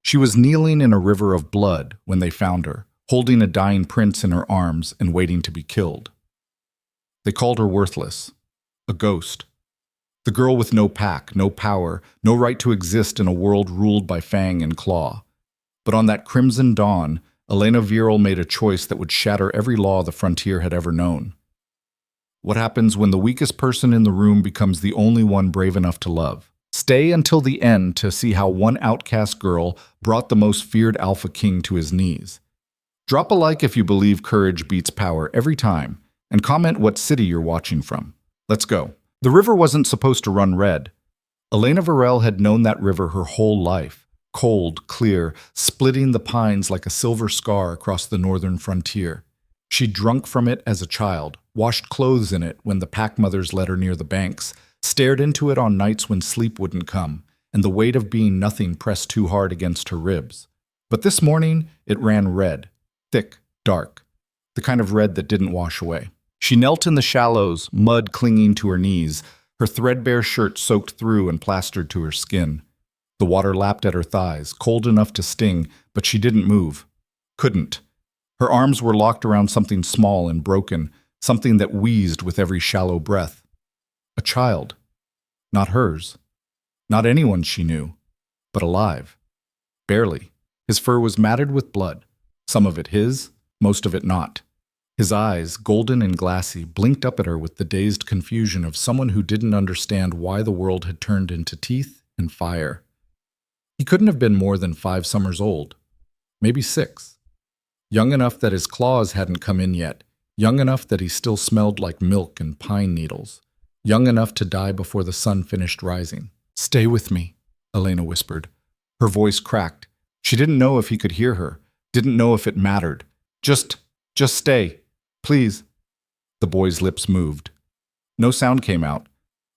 She was kneeling in a river of blood when they found her, holding a dying prince in her arms and waiting to be killed. They called her worthless, a ghost. The girl with no pack, no power, no right to exist in a world ruled by fang and claw. But on that crimson dawn, Elena Viral made a choice that would shatter every law the frontier had ever known. What happens when the weakest person in the room becomes the only one brave enough to love? Stay until the end to see how one outcast girl brought the most feared alpha king to his knees. Drop a like if you believe courage beats power every time, and comment what city you're watching from. Let's go. The river wasn't supposed to run red. Elena Varel had known that river her whole life. Cold, clear, splitting the pines like a silver scar across the northern frontier. She'd drunk from it as a child, washed clothes in it when the pack mothers led her near the banks, stared into it on nights when sleep wouldn't come, and the weight of being nothing pressed too hard against her ribs. But this morning, it ran red, thick, dark, the kind of red that didn't wash away. She knelt in the shallows, mud clinging to her knees, her threadbare shirt soaked through and plastered to her skin. The water lapped at her thighs, cold enough to sting, but she didn't move. Couldn't. Her arms were locked around something small and broken, something that wheezed with every shallow breath. A child. Not hers. Not anyone's she knew, but alive. Barely. His fur was matted with blood, some of it his, most of it not. His eyes, golden and glassy, blinked up at her with the dazed confusion of someone who didn't understand why the world had turned into teeth and fire. He couldn't have been more than 5 summers old, maybe 6. Young enough that his claws hadn't come in yet, young enough that he still smelled like milk and pine needles, young enough to die before the sun finished rising. "Stay with me," Elena whispered. Her voice cracked. She didn't know if he could hear her, didn't know if it mattered. Just stay, please." The boy's lips moved. No sound came out.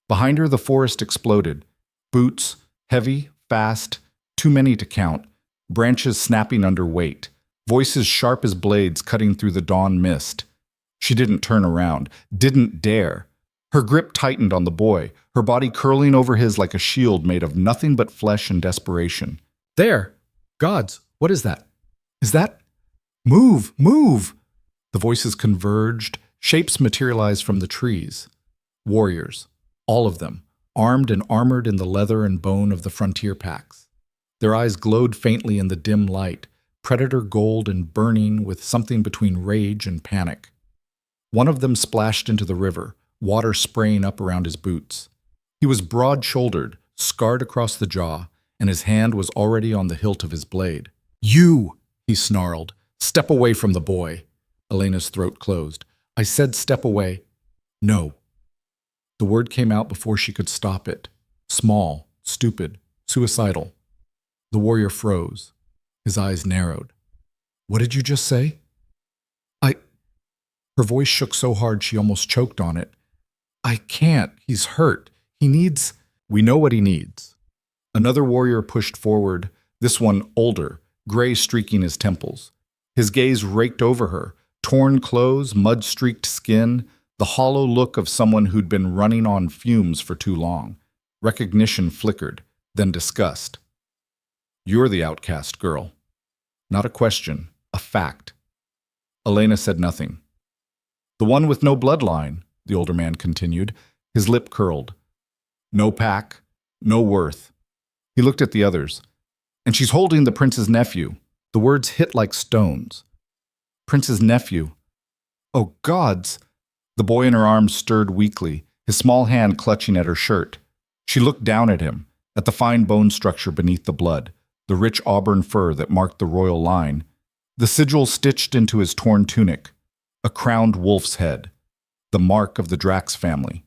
Behind her, the forest exploded. Boots, heavy, fast, too many to count, branches snapping under weight, voices sharp as blades cutting through the dawn mist. She didn't turn around, didn't dare. Her grip tightened on the boy, her body curling over his like a shield made of nothing but flesh and desperation. "There! Gods, what is that? Is that? Move! Move!" The voices converged, shapes materialized from the trees. Warriors, all of them, armed and armored in the leather and bone of the frontier packs. Their eyes glowed faintly in the dim light, predator gold and burning with something between rage and panic. One of them splashed into the river, water spraying up around his boots. He was broad-shouldered, scarred across the jaw, and his hand was already on the hilt of his blade. "You!" he snarled. "Step away from the boy." Elena's throat closed. "I said step away." "No." The word came out before she could stop it. Small, stupid, suicidal. The warrior froze. His eyes narrowed. "What did you just say?" Her voice shook so hard she almost choked on it. "I can't. He's hurt. He needs—" "We know what he needs." Another warrior pushed forward, this one older, gray streaking his temples. His gaze raked over her, torn clothes, mud-streaked skin, the hollow look of someone who'd been running on fumes for too long. Recognition flickered, then disgust. "You're the outcast girl." Not a question, a fact. Elena said nothing. "The one with no bloodline," the older man continued, his lip curled. "No pack, no worth." He looked at the others. "And she's holding the prince's nephew." The words hit like stones. "Prince's nephew. Oh, gods!" The boy in her arms stirred weakly, his small hand clutching at her shirt. She looked down at him, at the fine bone structure beneath the blood, the rich auburn fur that marked the royal line, the sigil stitched into his torn tunic, a crowned wolf's head, the mark of the Drax family.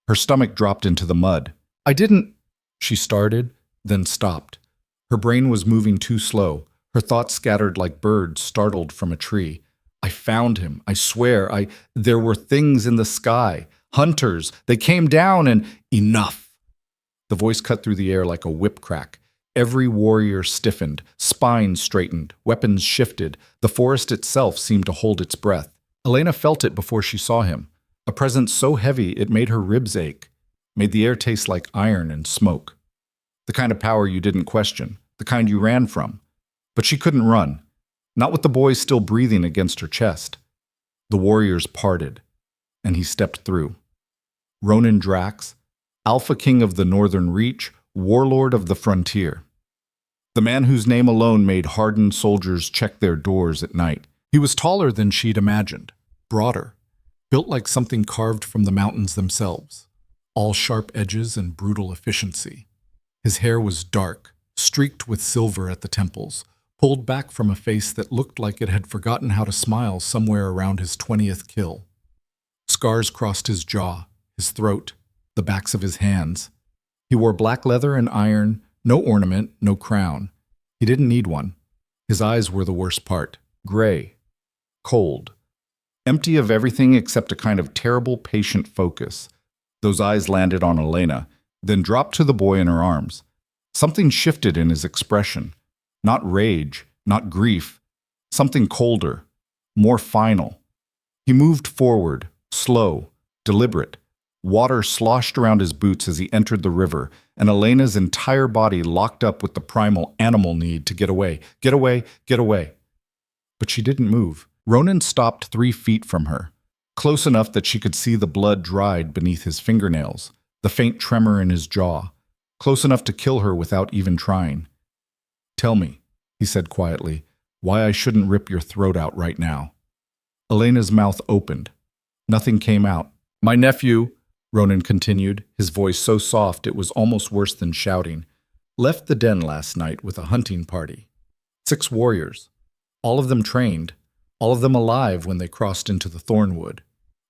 Her stomach dropped into the mud. "I didn't—" she started, then stopped. Her brain was moving too slow, her thoughts scattered like birds startled from a tree. "I found him, I swear, there were things in the sky, hunters, they came down and—" "Enough!" The voice cut through the air like a whip crack. Every warrior stiffened, spines straightened, weapons shifted. The forest itself seemed to hold its breath. Elena felt it before she saw him, a presence so heavy it made her ribs ache, made the air taste like iron and smoke. The kind of power you didn't question, the kind you ran from. But she couldn't run, not with the boy still breathing against her chest. The warriors parted, and he stepped through. Ronan Drax, Alpha King of the Northern Reach, warlord of the frontier. The man whose name alone made hardened soldiers check their doors at night. He was taller than she'd imagined, broader, built like something carved from the mountains themselves, all sharp edges and brutal efficiency. His hair was dark, streaked with silver at the temples, pulled back from a face that looked like it had forgotten how to smile somewhere around his 20th kill. Scars crossed his jaw, his throat, the backs of his hands. He wore black leather and iron, no ornament, no crown. He didn't need one. His eyes were the worst part, gray, cold, empty of everything except a kind of terrible, patient focus. Those eyes landed on Elena, then dropped to the boy in her arms. Something shifted in his expression. Not rage, not grief. Something colder, more final. He moved forward, slow, deliberate. Water sloshed around his boots as he entered the river, and Elena's entire body locked up with the primal animal need to get away, get away, get away. But she didn't move. Ronan stopped 3 feet from her, close enough that she could see the blood dried beneath his fingernails, the faint tremor in his jaw, close enough to kill her without even trying. "Tell me," he said quietly, "why I shouldn't rip your throat out right now." Elena's mouth opened. Nothing came out. "My nephew," Ronan continued, his voice so soft it was almost worse than shouting, "left the den last night with a hunting party. 6 warriors, all of them trained, all of them alive when they crossed into the thornwood."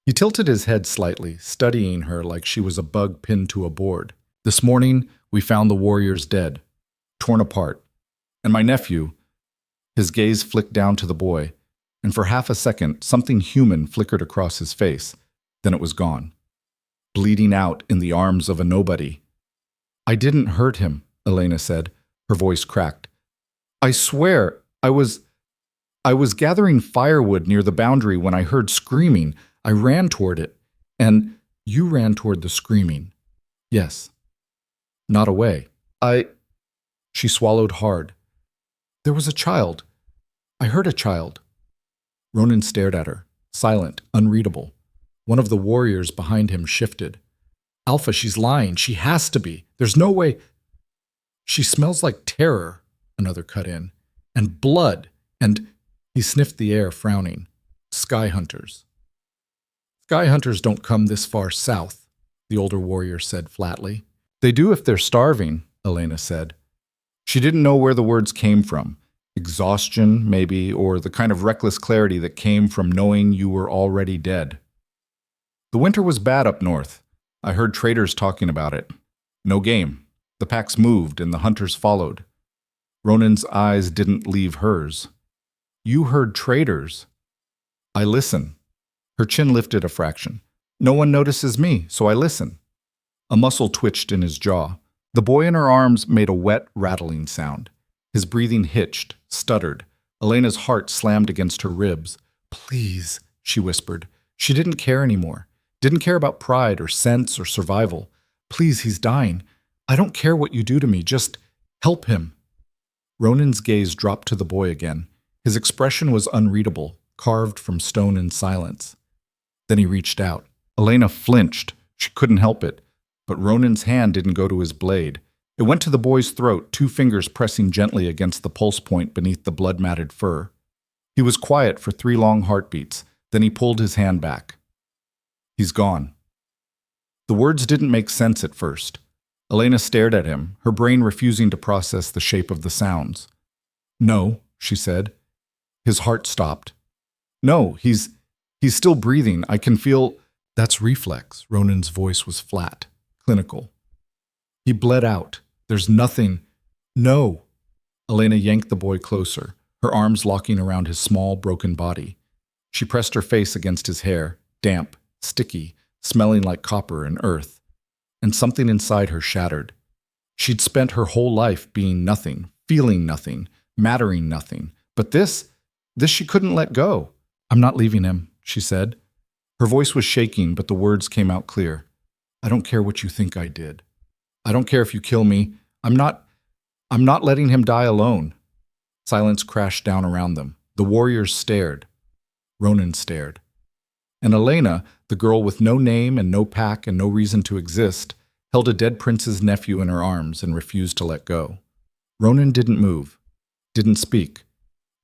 He tilted his head slightly, studying her like she was a bug pinned to a board. "This morning, we found the warriors dead, torn apart. And my nephew," his gaze flicked down to the boy, and for half a second, something human flickered across his face. Then it was gone. Bleeding out in the arms of a nobody. "I didn't hurt him," Elena said, her voice cracked. "I swear, I was gathering firewood near the boundary when I heard screaming. I ran toward it, and you ran toward the screaming." "Yes." "Not away. She swallowed hard. "There was a child. I heard a child." Ronan stared at her, silent, unreadable. One of the warriors behind him shifted. "Alpha, she's lying. She has to be. There's no way." "She smells like terror," another cut in. "And blood. And—" He sniffed the air, frowning. "Sky hunters." "Sky hunters don't come this far south," the older warrior said flatly. "They do if they're starving," Elena said. She didn't know where the words came from. Exhaustion, maybe, or the kind of reckless clarity that came from knowing you were already dead. "The winter was bad up north. I heard traders talking about it. No game. The packs moved and the hunters followed." Ronan's eyes didn't leave hers. "You heard traders." "I listen." Her chin lifted a fraction. "No one notices me, so I listen." A muscle twitched in his jaw. The boy in her arms made a wet, rattling sound. His breathing hitched, stuttered. Elena's heart slammed against her ribs. "Please," she whispered. She didn't care anymore. Didn't care about pride or sense or survival. "Please, he's dying. I don't care what you do to me. Just help him." Ronan's gaze dropped to the boy again. His expression was unreadable, carved from stone in silence. Then he reached out. Elena flinched. She couldn't help it. But Ronan's hand didn't go to his blade. It went to the boy's throat, 2 fingers pressing gently against the pulse point beneath the blood-matted fur. He was quiet for 3 long heartbeats. Then he pulled his hand back. "He's gone." The words didn't make sense at first. Elena stared at him, her brain refusing to process the shape of the sounds. "No," she said. His heart stopped. "No, he's still breathing. I can feel—" "That's reflex." Ronan's voice was flat, clinical. "He bled out. There's nothing—" "No." Elena yanked the boy closer, her arms locking around his small, broken body. She pressed her face against his hair, damp, sticky, smelling like copper and earth. And something inside her shattered. She'd spent her whole life being nothing, feeling nothing, mattering nothing. But this she couldn't let go. "I'm not leaving him," she said. Her voice was shaking, but the words came out clear. "I don't care what you think I did. I don't care if you kill me. I'm not I'm not letting him die alone. Silence crashed down around them. The warriors stared. Ronan stared. And Elena, the girl with no name and no pack and no reason to exist, held a dead prince's nephew in her arms and refused to let go. Ronan didn't move, didn't speak.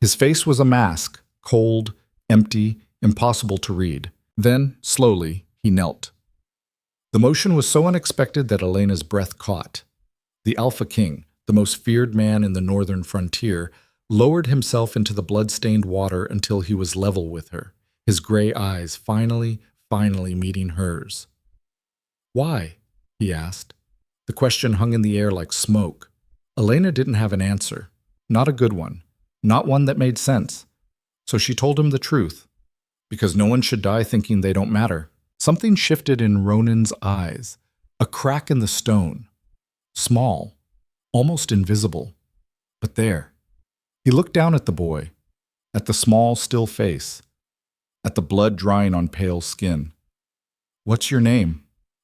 His face was a mask, cold, empty, impossible to read. Then, slowly, he knelt. The motion was so unexpected that Elena's breath caught. The Alpha King, the most feared man in the northern frontier, lowered himself into the blood-stained water until he was level with her, his gray eyes finally meeting hers. "Why?" he asked. The question hung in the air like smoke. Elena didn't have an answer. Not a good one. Not one that made sense. So she told him the truth. Because no one should die thinking they don't matter. Something shifted in Ronan's eyes. A crack in the stone. Small. Almost invisible. But there. He looked down at the boy. At the small, still face. At the blood drying on pale skin. "What's your name?"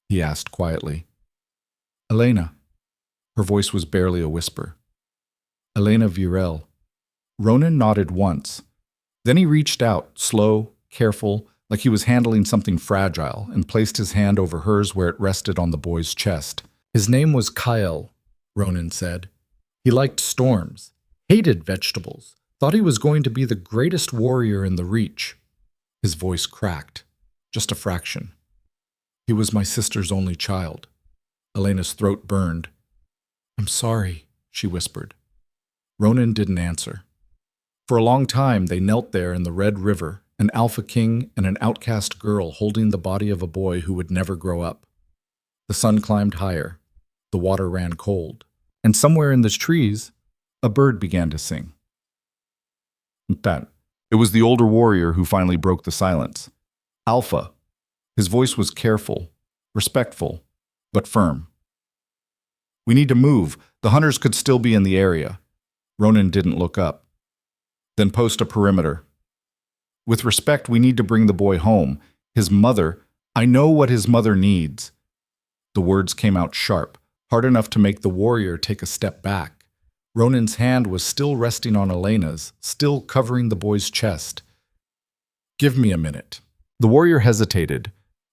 he asked quietly. "Elena." Her voice was barely a whisper. "Elena Virel." Ronan nodded once. Then he reached out, slow, careful, like he was handling something fragile, and placed his hand over hers where it rested on the boy's chest. "His name was Kyle," Ronan said. "He liked storms, hated vegetables, thought he was going to be the greatest warrior in the Reach." His voice cracked, just a fraction. "He was my sister's only child." Elena's throat burned. "I'm sorry," she whispered. Ronan didn't answer. For a long time, they knelt there in the Red River, an Alpha King and an outcast girl holding the body of a boy who would never grow up. The sun climbed higher. The water ran cold. And somewhere in the trees, a bird began to sing. It was the older warrior who finally broke the silence. Alpha. His voice was careful, respectful, but firm. "We need to move. The hunters could still be in the area." Ronan didn't look up. "Then post a perimeter. With respect, we need to bring the boy home. His mother, I know what his mother needs." The words came out sharp, hard enough to make the warrior take a step back. Ronan's hand was still resting on Elena's, still covering the boy's chest. "Give me a minute." The warrior hesitated,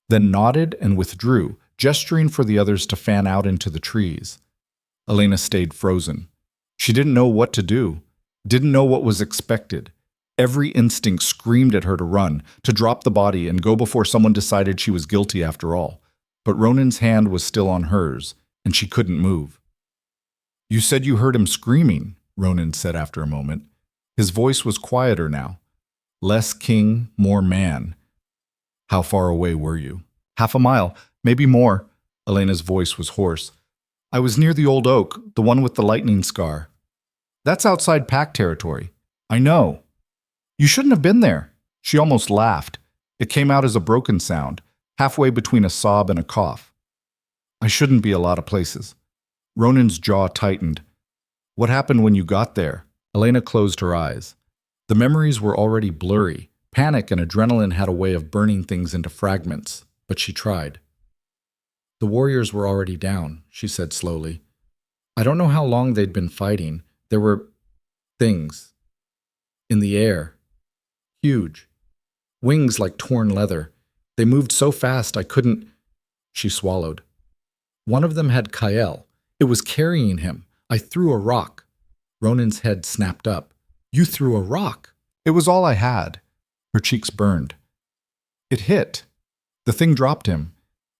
then nodded and withdrew, gesturing for the others to fan out into the trees. Elena stayed frozen. She didn't know what to do, didn't know what was expected. Every instinct screamed at her to run, to drop the body and go before someone decided she was guilty after all. But Ronan's hand was still on hers, and she couldn't move. "You said you heard him screaming," Ronan said after a moment. His voice was quieter now. Less king, more man. "How far away were you?" "Half a mile, maybe more." Elena's voice was hoarse. "I was near the old oak, the one with the lightning scar." "That's outside pack territory." "I know." "You shouldn't have been there." She almost laughed. It came out as a broken sound, halfway between a sob and a cough. "I shouldn't be a lot of places." Ronan's jaw tightened. "What happened when you got there?" Elena closed her eyes. The memories were already blurry. Panic and adrenaline had a way of burning things into fragments, but she tried. "The warriors were already down," she said slowly. "I don't know how long they'd been fighting. There were things in the air. Huge. Wings like torn leather. They moved so fast I couldn't—" She swallowed. "One of them had Kyle. It was carrying him. I threw a rock." Ronan's head snapped up. "You threw a rock?" "It was all I had." Her cheeks burned. "It hit. The thing dropped him.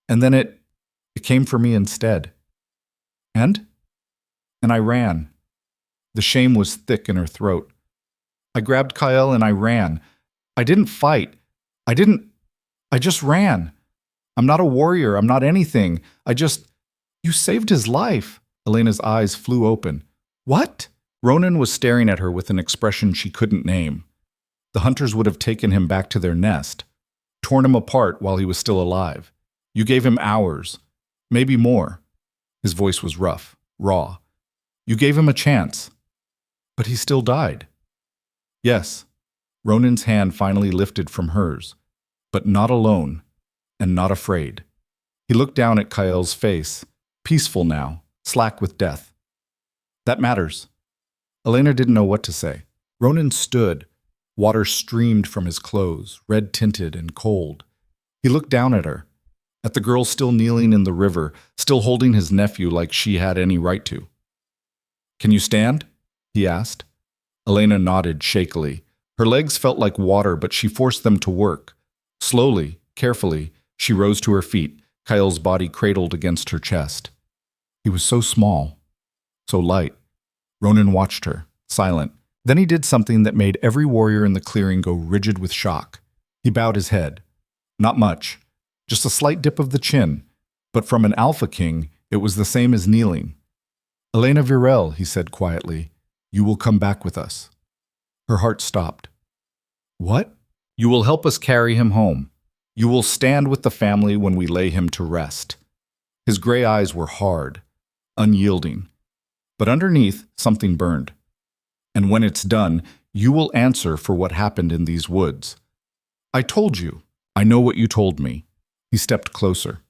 And then it came for me instead." "And?" "And I ran." The shame was thick in her throat. "I grabbed Kyle and I ran. I didn't fight. I just ran. I'm not a warrior. I'm not anything. You saved his life." Elena's eyes flew open. "What?" Ronan was staring at her with an expression she couldn't name. The hunters would have taken him back to their nest, torn him apart while he was still alive. "You gave him hours, maybe more." His voice was rough, raw. "You gave him a chance. But he still died." "Yes." Ronan's hand finally lifted from hers, but not alone and not afraid. He looked down at Kyle's face, peaceful now, slack with death. That matters. Elena didn't know what to say. Ronan stood. Water streamed from his clothes, red-tinted and cold. He looked down at her, at the girl still kneeling in the river, still holding his nephew like she had any right to. "Can you stand?" he asked. Elena nodded shakily. Her legs felt like water, but she forced them to work. Slowly, carefully, she rose to her feet, Kyle's body cradled against her chest. He was so small, so light. Ronan watched her, silent. Then he did something that made every warrior in the clearing go rigid with shock. He bowed his head. Not much, just a slight dip of the chin, but from an alpha king, it was the same as kneeling. "Elena Virel," he said quietly, "you will come back with us." Her heart stopped. "What?" "You will help us carry him home. You will stand with the family when we lay him to rest." His gray eyes were hard, unyielding, but underneath something burned. "And when it's done, you will answer for what happened in these woods." "I told you. I know what you told me." He stepped closer.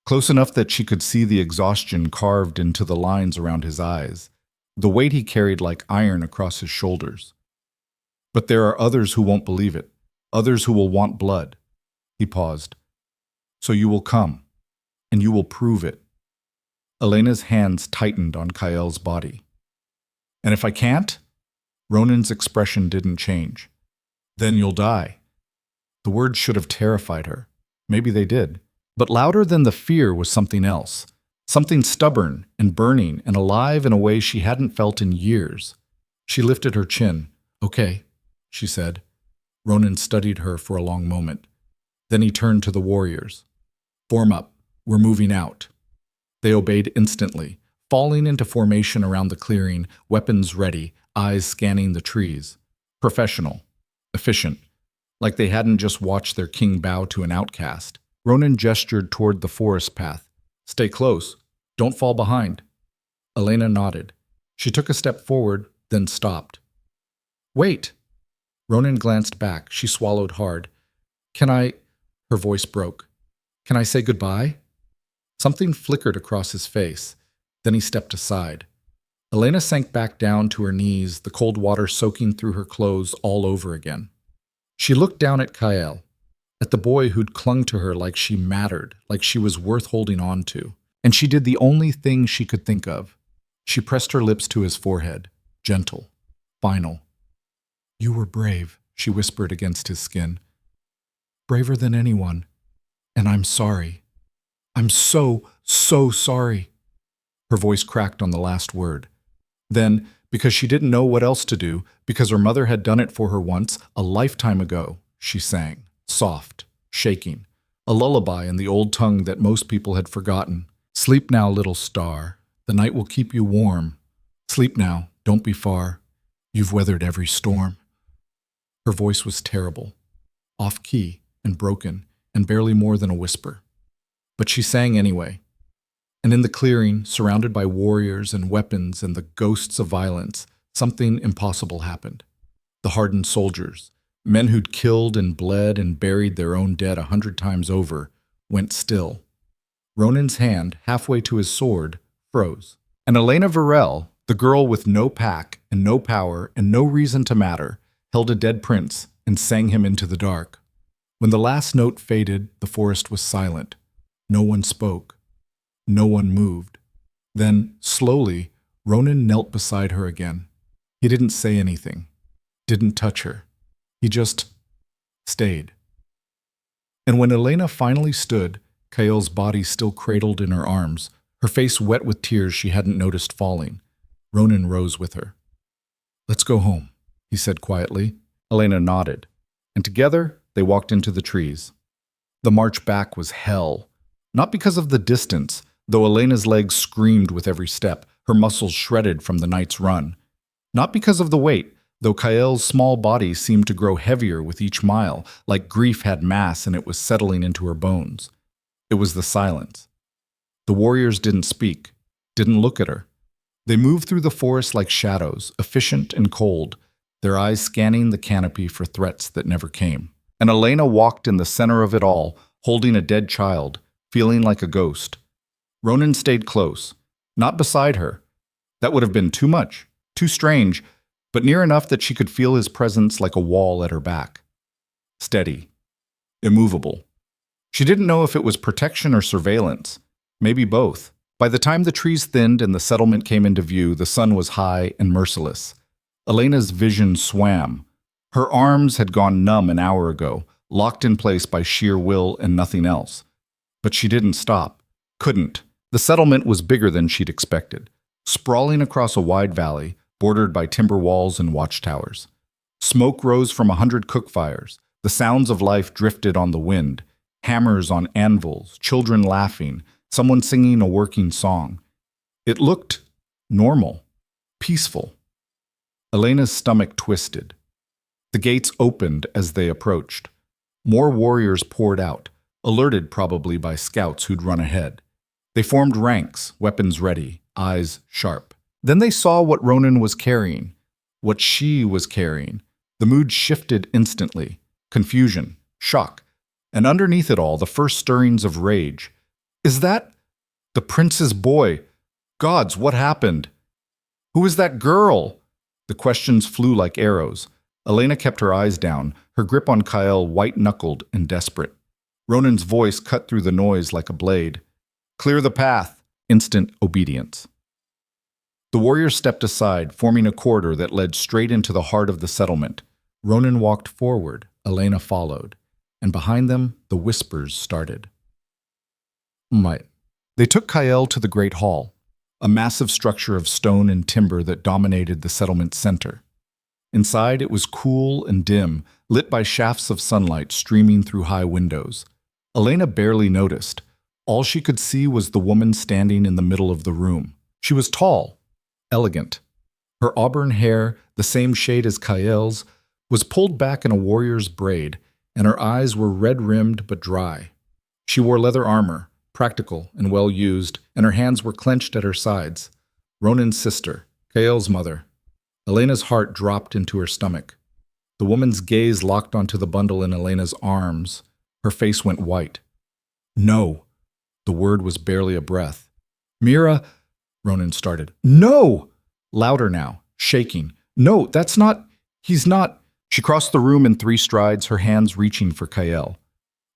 Close enough that she could see the exhaustion carved into the lines around his eyes, the weight he carried like iron across his shoulders. "But there are others who won't believe it, others who will want blood." He paused. "So you will come, and you will prove it." Elena's hands tightened on Kael's body. "And if I can't?" Ronan's expression didn't change. "Then you'll die." The words should have terrified her. Maybe they did. But louder than the fear was something else. Something stubborn and burning and alive in a way she hadn't felt in years. She lifted her chin. "Okay," she said. Ronan studied her for a long moment. Then he turned to the warriors. "Form up. We're moving out." They obeyed instantly, falling into formation around the clearing, weapons ready, eyes scanning the trees. Professional. Efficient. Like they hadn't just watched their king bow to an outcast. Ronan gestured toward the forest path. "Stay close. Don't fall behind." Elena nodded. She took a step forward, then stopped. "Wait!" Ronan glanced back. She swallowed hard. "Can I—" Her voice broke. "Can I say goodbye?" Something flickered across his face. Then he stepped aside. Elena sank back down to her knees, the cold water soaking through her clothes all over again. She looked down at Kael, at the boy who'd clung to her like she mattered, like she was worth holding on to. And she did the only thing she could think of. She pressed her lips to his forehead, gentle, final. "You were brave," she whispered against his skin. "Braver than anyone. And I'm sorry. I'm so sorry." Her voice cracked on the last word. Then, because she didn't know what else to do, because her mother had done it for her once, a lifetime ago, she sang, soft, shaking, a lullaby in the old tongue that most people had forgotten. "Sleep now, little star. The night will keep you warm. Sleep now, don't be far. You've weathered every storm." Her voice was terrible, off-key and broken, and barely more than a whisper. But she sang anyway. And in the clearing, surrounded by warriors and weapons and the ghosts of violence, something impossible happened. The hardened soldiers, men who'd killed and bled and buried their own dead 100 times over, went still. Ronan's hand, halfway to his sword, froze. And Elena Virel, the girl with no pack and no power and no reason to matter, held a dead prince and sang him into the dark. When the last note faded, the forest was silent. No one spoke. No one moved. Then, slowly, Ronan knelt beside her again. He didn't say anything, didn't touch her. He just stayed. And when Elena finally stood, Kael's body still cradled in her arms, her face wet with tears she hadn't noticed falling, Ronan rose with her. "Let's go home," he said quietly. Elena nodded, and together they walked into the trees. The march back was hell, not because of the distance, though Elena's legs screamed with every step, her muscles shredded from the night's run. Not because of the weight, though Kael's small body seemed to grow heavier with each mile, like grief had mass and it was settling into her bones. It was the silence. The warriors didn't speak, didn't look at her. They moved through the forest like shadows, efficient and cold, their eyes scanning the canopy for threats that never came. And Elena walked in the center of it all, holding a dead child, feeling like a ghost. Ronan stayed close, not beside her, That would have been too much, too strange, but near enough that she could feel his presence like a wall at her back. Steady, immovable. She didn't know if it was protection or surveillance, maybe both. By the time the trees thinned and the settlement came into view, the sun was high and merciless. Elena's vision swam. Her arms had gone numb an hour ago, locked in place by sheer will and nothing else. But she didn't stop. Couldn't. The settlement was bigger than she'd expected, sprawling across a wide valley, bordered by timber walls and watchtowers. Smoke rose from 100 cook fires. The sounds of life drifted on the wind. Hammers on anvils, children laughing, someone singing a working song. It looked normal, peaceful. Elena's stomach twisted. The gates opened as they approached. More warriors poured out, alerted probably by scouts who'd run ahead. They formed ranks, weapons ready, eyes sharp. Then they saw what Ronan was carrying, what she was carrying. The mood shifted instantly. Confusion, shock, and underneath it all, the first stirrings of rage. Is that the prince's boy? Gods, what happened? Who is that girl? The questions flew like arrows. Elena kept her eyes down, her grip on Kyle white-knuckled and desperate. Ronan's voice cut through the noise like a blade. Clear the path. Instant obedience. The warriors stepped aside, forming a corridor that led straight into the heart of the settlement. Ronan walked forward, Elena followed, and behind them, the whispers started. They took Kyle to the Great Hall, a massive structure of stone and timber that dominated the settlement's center. Inside, it was cool and dim, lit by shafts of sunlight streaming through high windows. Elena barely noticed. All she could see was the woman standing in the middle of the room. She was tall, elegant. Her auburn hair, the same shade as Kyle's, was pulled back in a warrior's braid, and her eyes were red-rimmed but dry. She wore leather armor, practical and well-used, and her hands were clenched at her sides. Ronan's sister, Kyle's mother. Elena's heart dropped into her stomach. The woman's gaze locked onto the bundle in Elena's arms. Her face went white. No. The word was barely a breath. Mira, Ronan started. No! Louder now, shaking. No, that's not, he's not. She crossed the room in 3 strides, her hands reaching for Kyle.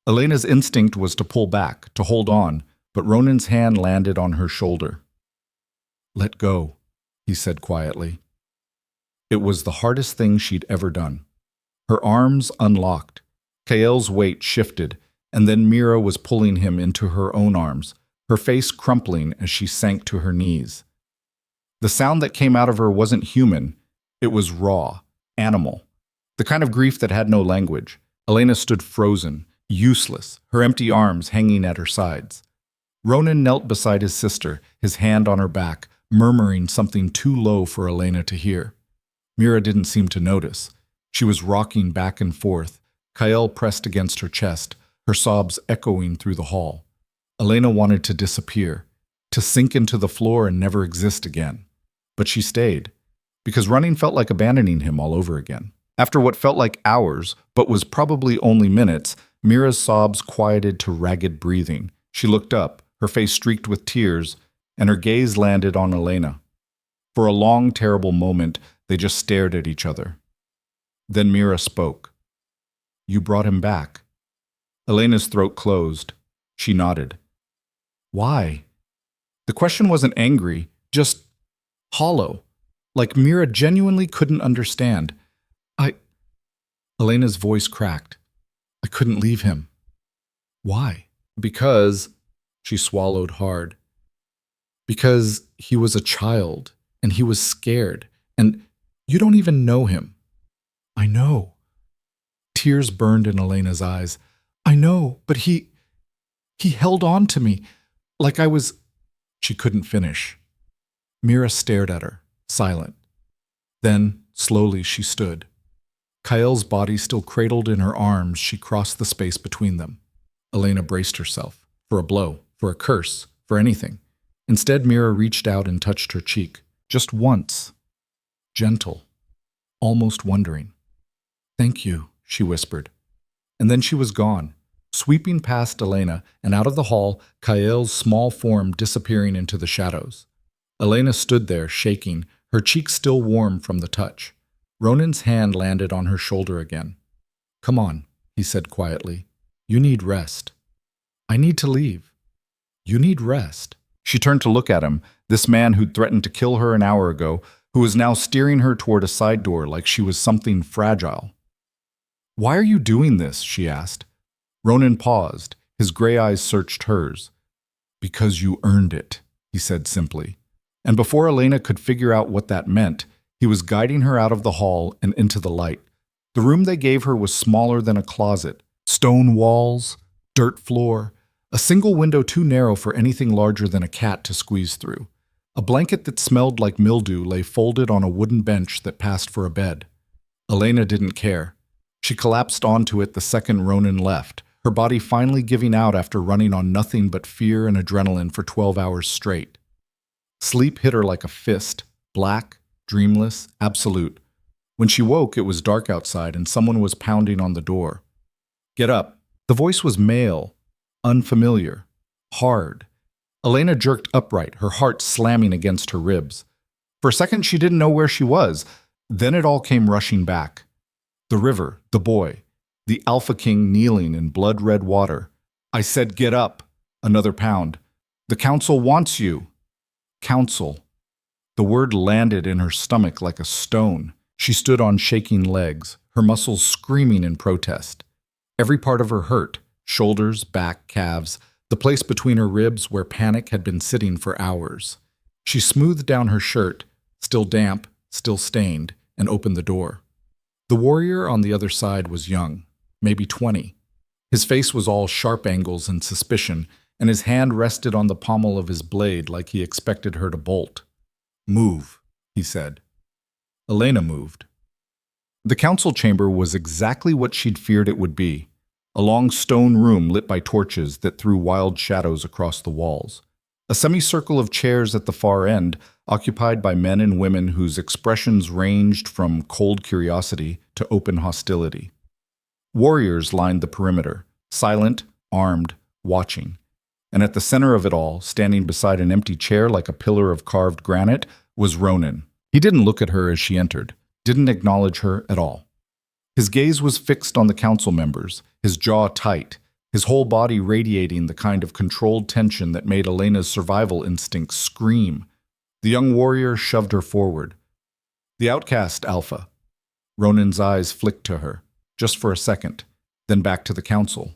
Elena's instinct was to pull back, to hold on, but Ronan's hand landed on her shoulder. Let go, he said quietly. It was the hardest thing she'd ever done. Her arms unlocked. Kyle's weight shifted, and then Mira was pulling him into her own arms, her face crumpling as she sank to her knees. The sound that came out of her wasn't human. It was raw, animal. The kind of grief that had no language. Elena stood frozen, useless, her empty arms hanging at her sides. Ronan knelt beside his sister, his hand on her back, murmuring something too low for Elena to hear. Mira didn't seem to notice. She was rocking back and forth, Kyle pressed against her chest, her sobs echoing through the hall. Elena wanted to disappear, to sink into the floor and never exist again. But she stayed, because running felt like abandoning him all over again. After what felt like hours, but was probably only minutes, Mira's sobs quieted to ragged breathing. She looked up, her face streaked with tears, and her gaze landed on Elena. For a long, terrible moment, they just stared at each other. Then Mira spoke. You brought him back. Elena's throat closed. She nodded. Why? The question wasn't angry, just hollow, like Mira genuinely couldn't understand. Elena's voice cracked. I couldn't leave him. Why? Because, she swallowed hard. Because he was a child, and he was scared, and you don't even know him. I know. Tears burned in Elena's eyes. I know, but he held on to me, like I was... She couldn't finish. Mira stared at her, silent. Then, slowly, she stood. Kyle's body still cradled in her arms, she crossed the space between them. Elena braced herself, for a blow, for a curse, for anything. Instead, Mira reached out and touched her cheek, just once. Gentle, almost wondering. Thank you, she whispered. And then she was gone, sweeping past Elena and out of the hall, Kyle's small form disappearing into the shadows. Elena stood there, shaking, her cheeks still warm from the touch. Ronan's hand landed on her shoulder again. "Come on," he said quietly. "You need rest." "I need to leave." "You need rest." She turned to look at him, this man who'd threatened to kill her an hour ago, who was now steering her toward a side door like she was something fragile. "Why are you doing this?" she asked. Ronan paused. His gray eyes searched hers. "Because you earned it," he said simply. And before Elena could figure out what that meant, he was guiding her out of the hall and into the light. The room they gave her was smaller than a closet. Stone walls, dirt floor, a single window too narrow for anything larger than a cat to squeeze through. A blanket that smelled like mildew lay folded on a wooden bench that passed for a bed. Elena didn't care. She collapsed onto it the second Ronan left, her body finally giving out after running on nothing but fear and adrenaline for 12 hours straight. Sleep hit her like a fist, black, dreamless, absolute. When she woke, it was dark outside and someone was pounding on the door. "Get up." The voice was male, unfamiliar, hard. Elena jerked upright, her heart slamming against her ribs. For a second, she didn't know where she was. Then it all came rushing back. The river, the boy, the Alpha King kneeling in blood-red water. "I said get up." Another pound. "The council wants you." Council. The word landed in her stomach like a stone. She stood on shaking legs, her muscles screaming in protest. Every part of her hurt, shoulders, back, calves, the place between her ribs where panic had been sitting for hours. She smoothed down her shirt, still damp, still stained, and opened the door. The warrior on the other side was young, maybe 20. His face was all sharp angles and suspicion, and his hand rested on the pommel of his blade like he expected her to bolt. "Move," he said. Elena moved. The council chamber was exactly what she'd feared it would be, a long stone room lit by torches that threw wild shadows across the walls. A semicircle of chairs at the far end, occupied by men and women whose expressions ranged from cold curiosity to open hostility. Warriors lined the perimeter, silent, armed, watching. And at the center of it all, standing beside an empty chair like a pillar of carved granite, was Ronan. He didn't look at her as she entered, didn't acknowledge her at all. His gaze was fixed on the council members, his jaw tight, his whole body radiating the kind of controlled tension that made Elena's survival instincts scream. The young warrior shoved her forward. "The outcast, Alpha." Ronan's eyes flicked to her, just for a second, then back to the council.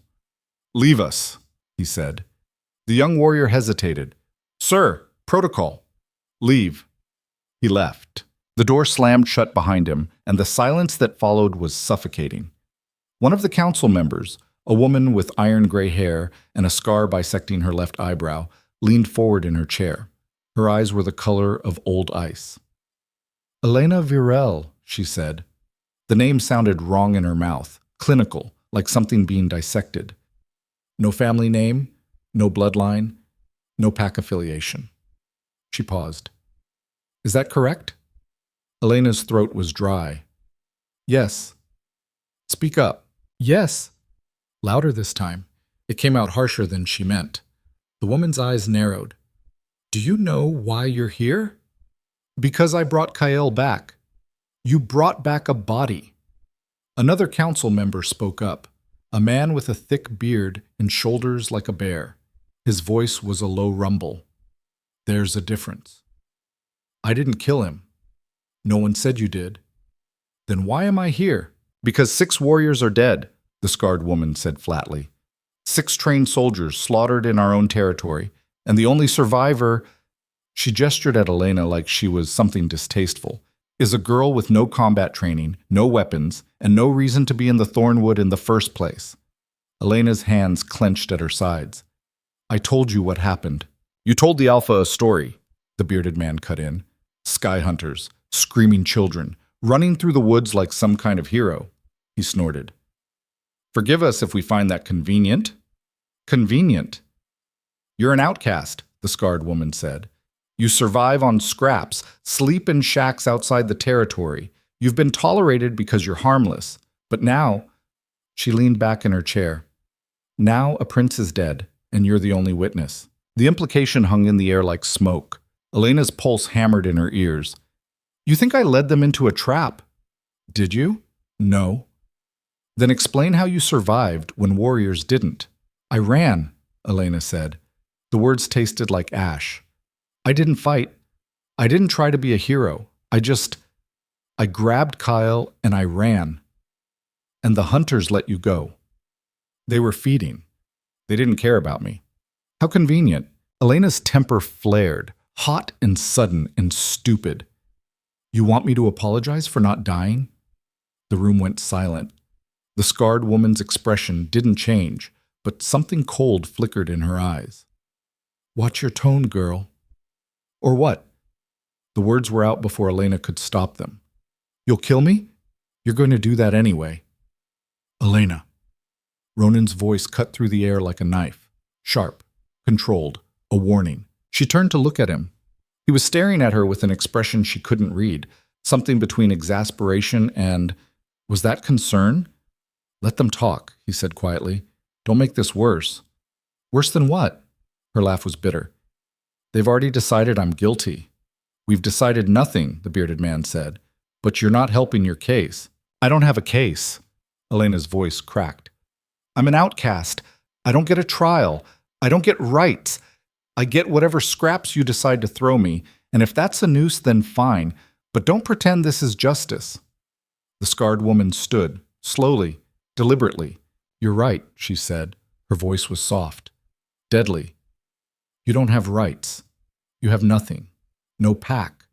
"Leave us," he said. The young warrior hesitated. "Sir, protocol." "Leave." He left. The door slammed shut behind him, and the silence that followed was suffocating. One of the council members, a woman with iron-gray hair and a scar bisecting her left eyebrow, leaned forward in her chair. Her eyes were the color of old ice. "Elena Virel," she said. The name sounded wrong in her mouth, clinical, like something being dissected. No family name, no bloodline, no pack affiliation. She paused. "Is that correct?" Elena's throat was dry. "Yes." "Speak up." "Yes." Louder this time. It came out harsher than she meant. The woman's eyes narrowed. "Do you know why you're here?" "Because I brought Kael back." "You brought back a body." Another council member spoke up, a man with a thick beard and shoulders like a bear. His voice was a low rumble. "There's a difference." "I didn't kill him." "No one said you did." "Then why am I here?" "Because 6 warriors are dead," the scarred woman said flatly. 6 trained soldiers slaughtered in our own territory, and the only survivor— She gestured at Elena like she was something distasteful. "Is a girl with no combat training, no weapons, and no reason to be in the Thornwood in the first place." Elena's hands clenched at her sides. "I told you what happened." "You told the Alpha a story," the bearded man cut in. "Sky hunters, screaming children, running through the woods like some kind of hero." He snorted. "Forgive us if we find that convenient." "Convenient?" "You're an outcast," the scarred woman said. "You survive on scraps, sleep in shacks outside the territory. You've been tolerated because you're harmless. But now—" She leaned back in her chair. "Now a prince is dead, and you're the only witness." The implication hung in the air like smoke. Elena's pulse hammered in her ears. You think I led them into a trap? Did you? No. Then explain how you survived when warriors didn't. I ran, Elena said. The words tasted like ash. I didn't fight. I didn't try to be a hero. I grabbed Kyle and I ran. And the hunters let you go. They were feeding. They didn't care about me. How convenient. Elena's temper flared, hot and sudden and stupid. You want me to apologize for not dying? The room went silent. The scarred woman's expression didn't change, but something cold flickered in her eyes. Watch your tone, girl. Or what? The words were out before Elena could stop them. You'll kill me? You're going to do that anyway. Elena. Ronan's voice cut through the air like a knife. Sharp, controlled, a warning. She turned to look at him. He was staring at her with an expression she couldn't read, something between exasperation and, was that concern? Let them talk, he said quietly. Don't make this worse. Worse than what? Her laugh was bitter. They've already decided I'm guilty. We've decided nothing, the bearded man said. But you're not helping your case. I don't have a case. Elena's voice cracked. I'm an outcast. I don't get a trial. I don't get rights. I get whatever scraps you decide to throw me, and if that's a noose, then fine, but don't pretend this is justice. The scarred woman stood, slowly, deliberately. You're right, she said. Her voice was soft. Deadly. You don't have rights. You have nothing. No pack.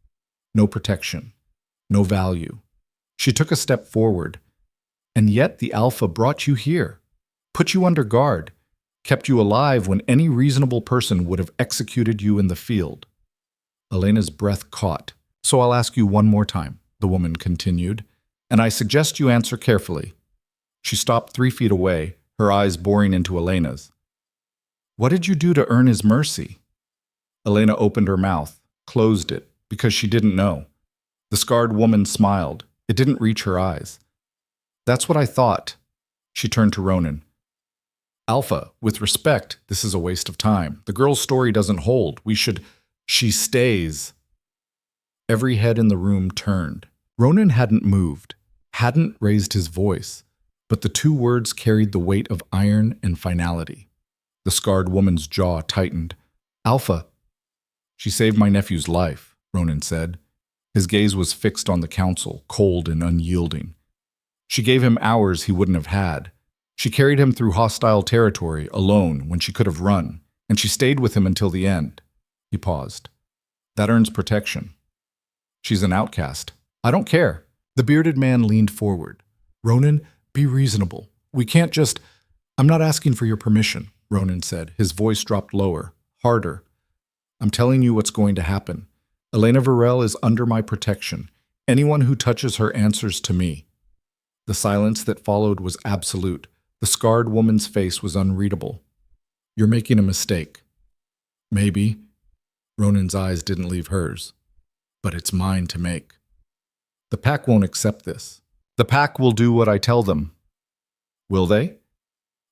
No protection. No value. She took a step forward. And yet the Alpha brought you here, put you under guard, kept you alive when any reasonable person would have executed you in the field. Elena's breath caught. So I'll ask you one more time, the woman continued, and I suggest you answer carefully. She stopped 3 feet away, her eyes boring into Elena's. What did you do to earn his mercy? Elena opened her mouth, closed it, because she didn't know. The scarred woman smiled. It didn't reach her eyes. That's what I thought. She turned to Ronan. Alpha, with respect, this is a waste of time. The girl's story doesn't hold. She stays. Every head in the room turned. Ronan hadn't moved, hadn't raised his voice, but the 2 words carried the weight of iron and finality. The scarred woman's jaw tightened. Alpha. She saved my nephew's life, Ronan said. His gaze was fixed on the council, cold and unyielding. She gave him hours he wouldn't have had. She carried him through hostile territory, alone, when she could have run, and she stayed with him until the end. He paused. That earns protection. She's an outcast. I don't care. The bearded man leaned forward. Ronan, be reasonable. We can't just... I'm not asking for your permission, Ronan said. His voice dropped lower, harder. I'm telling you what's going to happen. Elena Varel is under my protection. Anyone who touches her answers to me. The silence that followed was absolute. The scarred woman's face was unreadable. You're making a mistake. Maybe. Ronan's eyes didn't leave hers. But it's mine to make. The pack won't accept this. The pack will do what I tell them. Will they?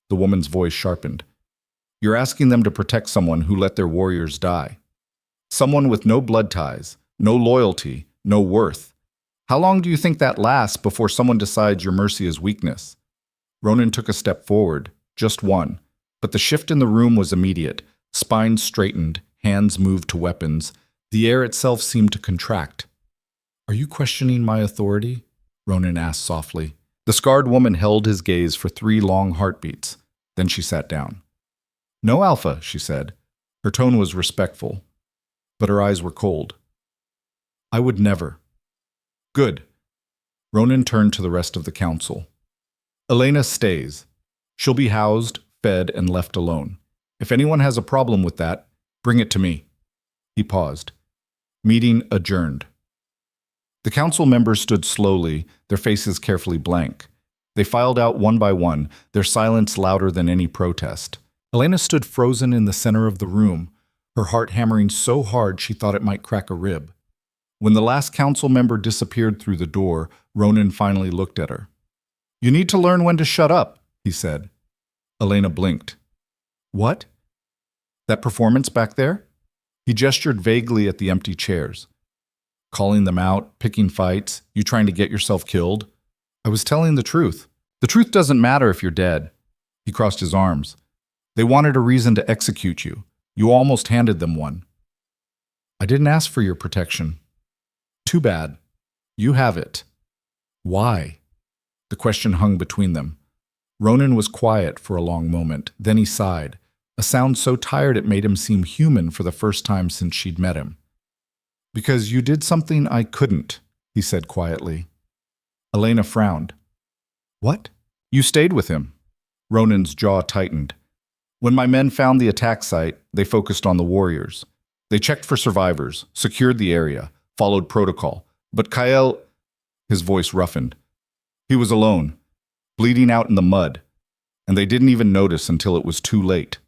The woman's voice sharpened. You're asking them to protect someone who let their warriors die. Someone with no blood ties, no loyalty, no worth. How long do you think that lasts before someone decides your mercy is weakness? Ronan took a step forward, just one, but the shift in the room was immediate. Spines straightened, hands moved to weapons. The air itself seemed to contract. Are you questioning my authority? Ronan asked softly. The scarred woman held his gaze for 3 long heartbeats. Then she sat down. No, Alpha, she said. Her tone was respectful, but her eyes were cold. I would never. Good. Ronan turned to the rest of the council. Elena stays. She'll be housed, fed, and left alone. If anyone has a problem with that, bring it to me. He paused. Meeting adjourned. The council members stood slowly, their faces carefully blank. They filed out one by one, their silence louder than any protest. Elena stood frozen in the center of the room, her heart hammering so hard she thought it might crack a rib. When the last council member disappeared through the door, Ronan finally looked at her. You need to learn when to shut up, he said. Elena blinked. What? That performance back there? He gestured vaguely at the empty chairs. Calling them out, picking fights, you trying to get yourself killed? I was telling the truth. The truth doesn't matter if you're dead. He crossed his arms. They wanted a reason to execute you. You almost handed them one. I didn't ask for your protection. Too bad. You have it. Why? The question hung between them. Ronan was quiet for a long moment, then he sighed, a sound so tired it made him seem human for the first time since she'd met him. Because you did something I couldn't, he said quietly. Elena frowned. What? You stayed with him. Ronan's jaw tightened. When my men found the attack site, they focused on the warriors. They checked for survivors, secured the area, followed protocol. But Kyle, his voice roughened. He was alone, bleeding out in the mud, and they didn't even notice until it was too late.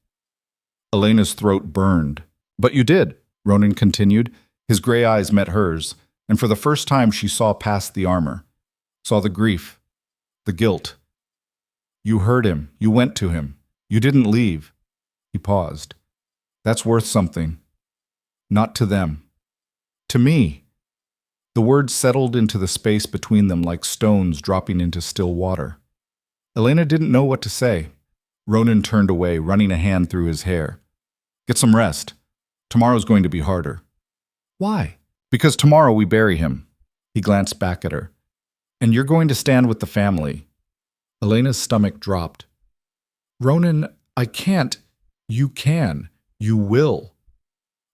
Elena's throat burned. But you did, Ronan continued. His gray eyes met hers, and for the first time she saw past the armor, saw the grief, the guilt. You heard him, you went to him, you didn't leave. He paused. That's worth something. Not to them. To me. The words settled into the space between them like stones dropping into still water. Elena didn't know what to say. Ronan turned away, running a hand through his hair. Get some rest. Tomorrow's going to be harder. Why? Because tomorrow we bury him. He glanced back at her. And you're going to stand with the family. Elena's stomach dropped. Ronan, I can't. You can. You will.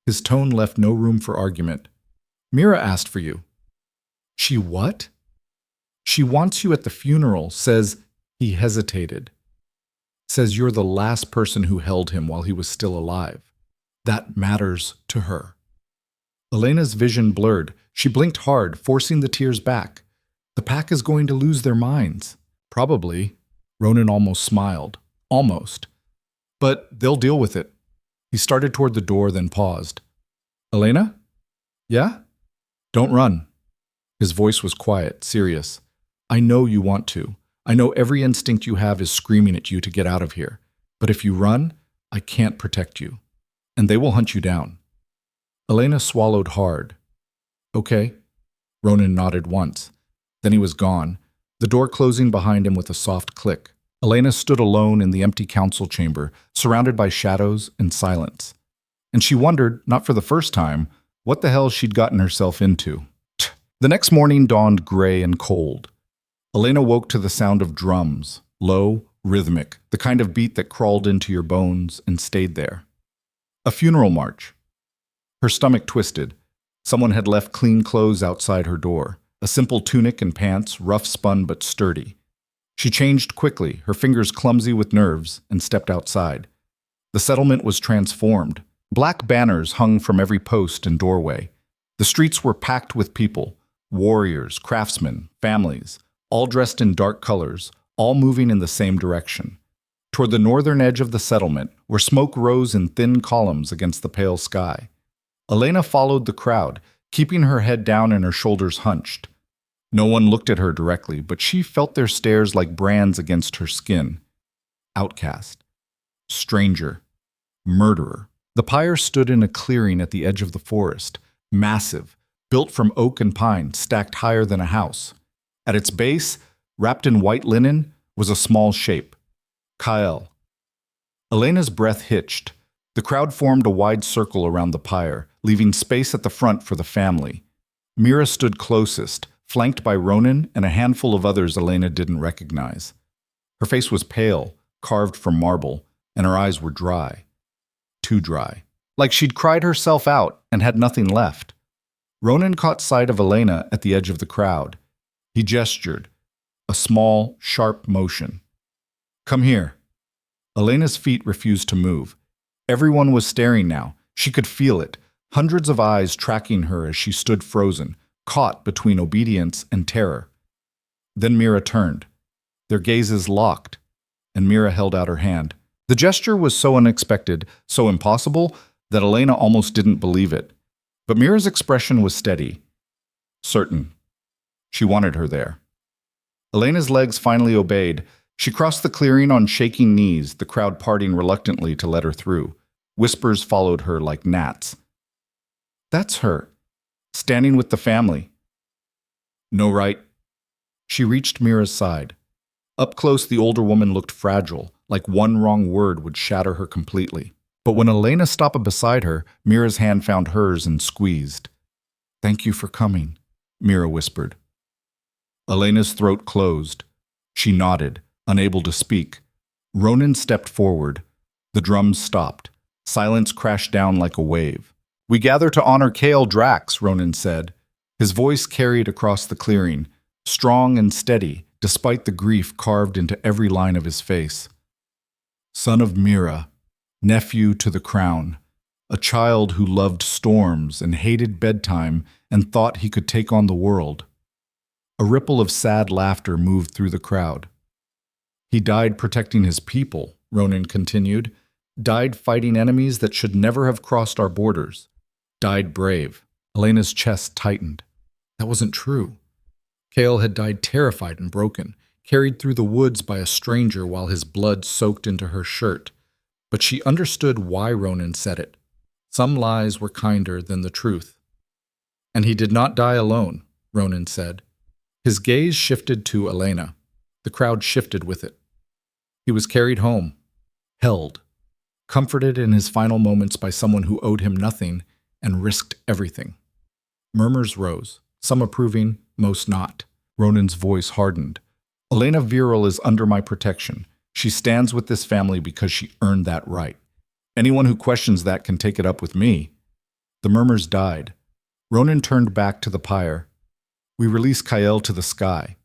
His tone left no room for argument. Mira asked for you. She what? She wants you at the funeral, says he hesitated. Says you're the last person who held him while he was still alive. That matters to her. Elena's vision blurred. She blinked hard, forcing the tears back. The pack is going to lose their minds. Probably. Ronan almost smiled. Almost. But they'll deal with it. He started toward the door, then paused. Elena? Yeah? Don't run. His voice was quiet, serious. I know you want to. I know every instinct you have is screaming at you to get out of here. But if you run, I can't protect you. And they will hunt you down. Elena swallowed hard. Okay. Ronan nodded once. Then he was gone, the door closing behind him with a soft click. Elena stood alone in the empty council chamber, surrounded by shadows and silence. And she wondered, not for the first time, what the hell she'd gotten herself into. The next morning dawned gray and cold. Elena woke to the sound of drums, low, rhythmic, the kind of beat that crawled into your bones and stayed there. A funeral march. Her stomach twisted. Someone had left clean clothes outside her door, a simple tunic and pants, rough spun but sturdy. She changed quickly, her fingers clumsy with nerves, and stepped outside. The settlement was transformed. Black banners hung from every post and doorway. The streets were packed with people, warriors, craftsmen, families, all dressed in dark colors, all moving in the same direction. Toward the northern edge of the settlement, where smoke rose in thin columns against the pale sky. Elena followed the crowd, keeping her head down and her shoulders hunched. No one looked at her directly, but she felt their stares like brands against her skin. Outcast. Stranger. Murderer. The pyre stood in a clearing at the edge of the forest, massive, built from oak and pine, stacked higher than a house. At its base, wrapped in white linen, was a small shape. Kyle. Elena's breath hitched. The crowd formed a wide circle around the pyre, leaving space at the front for the family. Mira stood closest, flanked by Ronan and a handful of others Elena didn't recognize. Her face was pale, carved from marble, and her eyes were dry. Too dry. Like she'd cried herself out and had nothing left. Ronan caught sight of Elena at the edge of the crowd. He gestured, a small, sharp motion. Come here. Elena's feet refused to move. Everyone was staring now. She could feel it, hundreds of eyes tracking her as she stood frozen, caught between obedience and terror. Then Mira turned. Their gazes locked, and Mira held out her hand. The gesture was so unexpected, so impossible, that Elena almost didn't believe it. But Mira's expression was steady, certain. She wanted her there. Elena's legs finally obeyed. She crossed the clearing on shaking knees, the crowd parting reluctantly to let her through. Whispers followed her like gnats. That's her, standing with the family. No, right? She reached Mira's side. Up close, the older woman looked fragile, like one wrong word would shatter her completely. But when Elena stopped beside her, Mira's hand found hers and squeezed. Thank you for coming, Mira whispered. Elena's throat closed. She nodded, unable to speak. Ronan stepped forward. The drums stopped. Silence crashed down like a wave. We gather to honor Kael Drax, Ronan said. His voice carried across the clearing, strong and steady, despite the grief carved into every line of his face. Son of Mira, nephew to the crown, a child who loved storms and hated bedtime and thought he could take on the world. A ripple of sad laughter moved through the crowd. He died protecting his people, Ronan continued, died fighting enemies that should never have crossed our borders, died brave. Elena's chest tightened. That wasn't true. Kael had died terrified and broken, carried through the woods by a stranger while his blood soaked into her shirt. But she understood why Ronan said it. Some lies were kinder than the truth. And he did not die alone, Ronan said. His gaze shifted to Elena. The crowd shifted with it. He was carried home, held, comforted in his final moments by someone who owed him nothing and risked everything. Murmurs rose, some approving, most not. Ronan's voice hardened. Elena Viral is under my protection. She stands with this family because she earned that right. Anyone who questions that can take it up with me. The murmurs died. Ronan turned back to the pyre. We release Kael to the sky.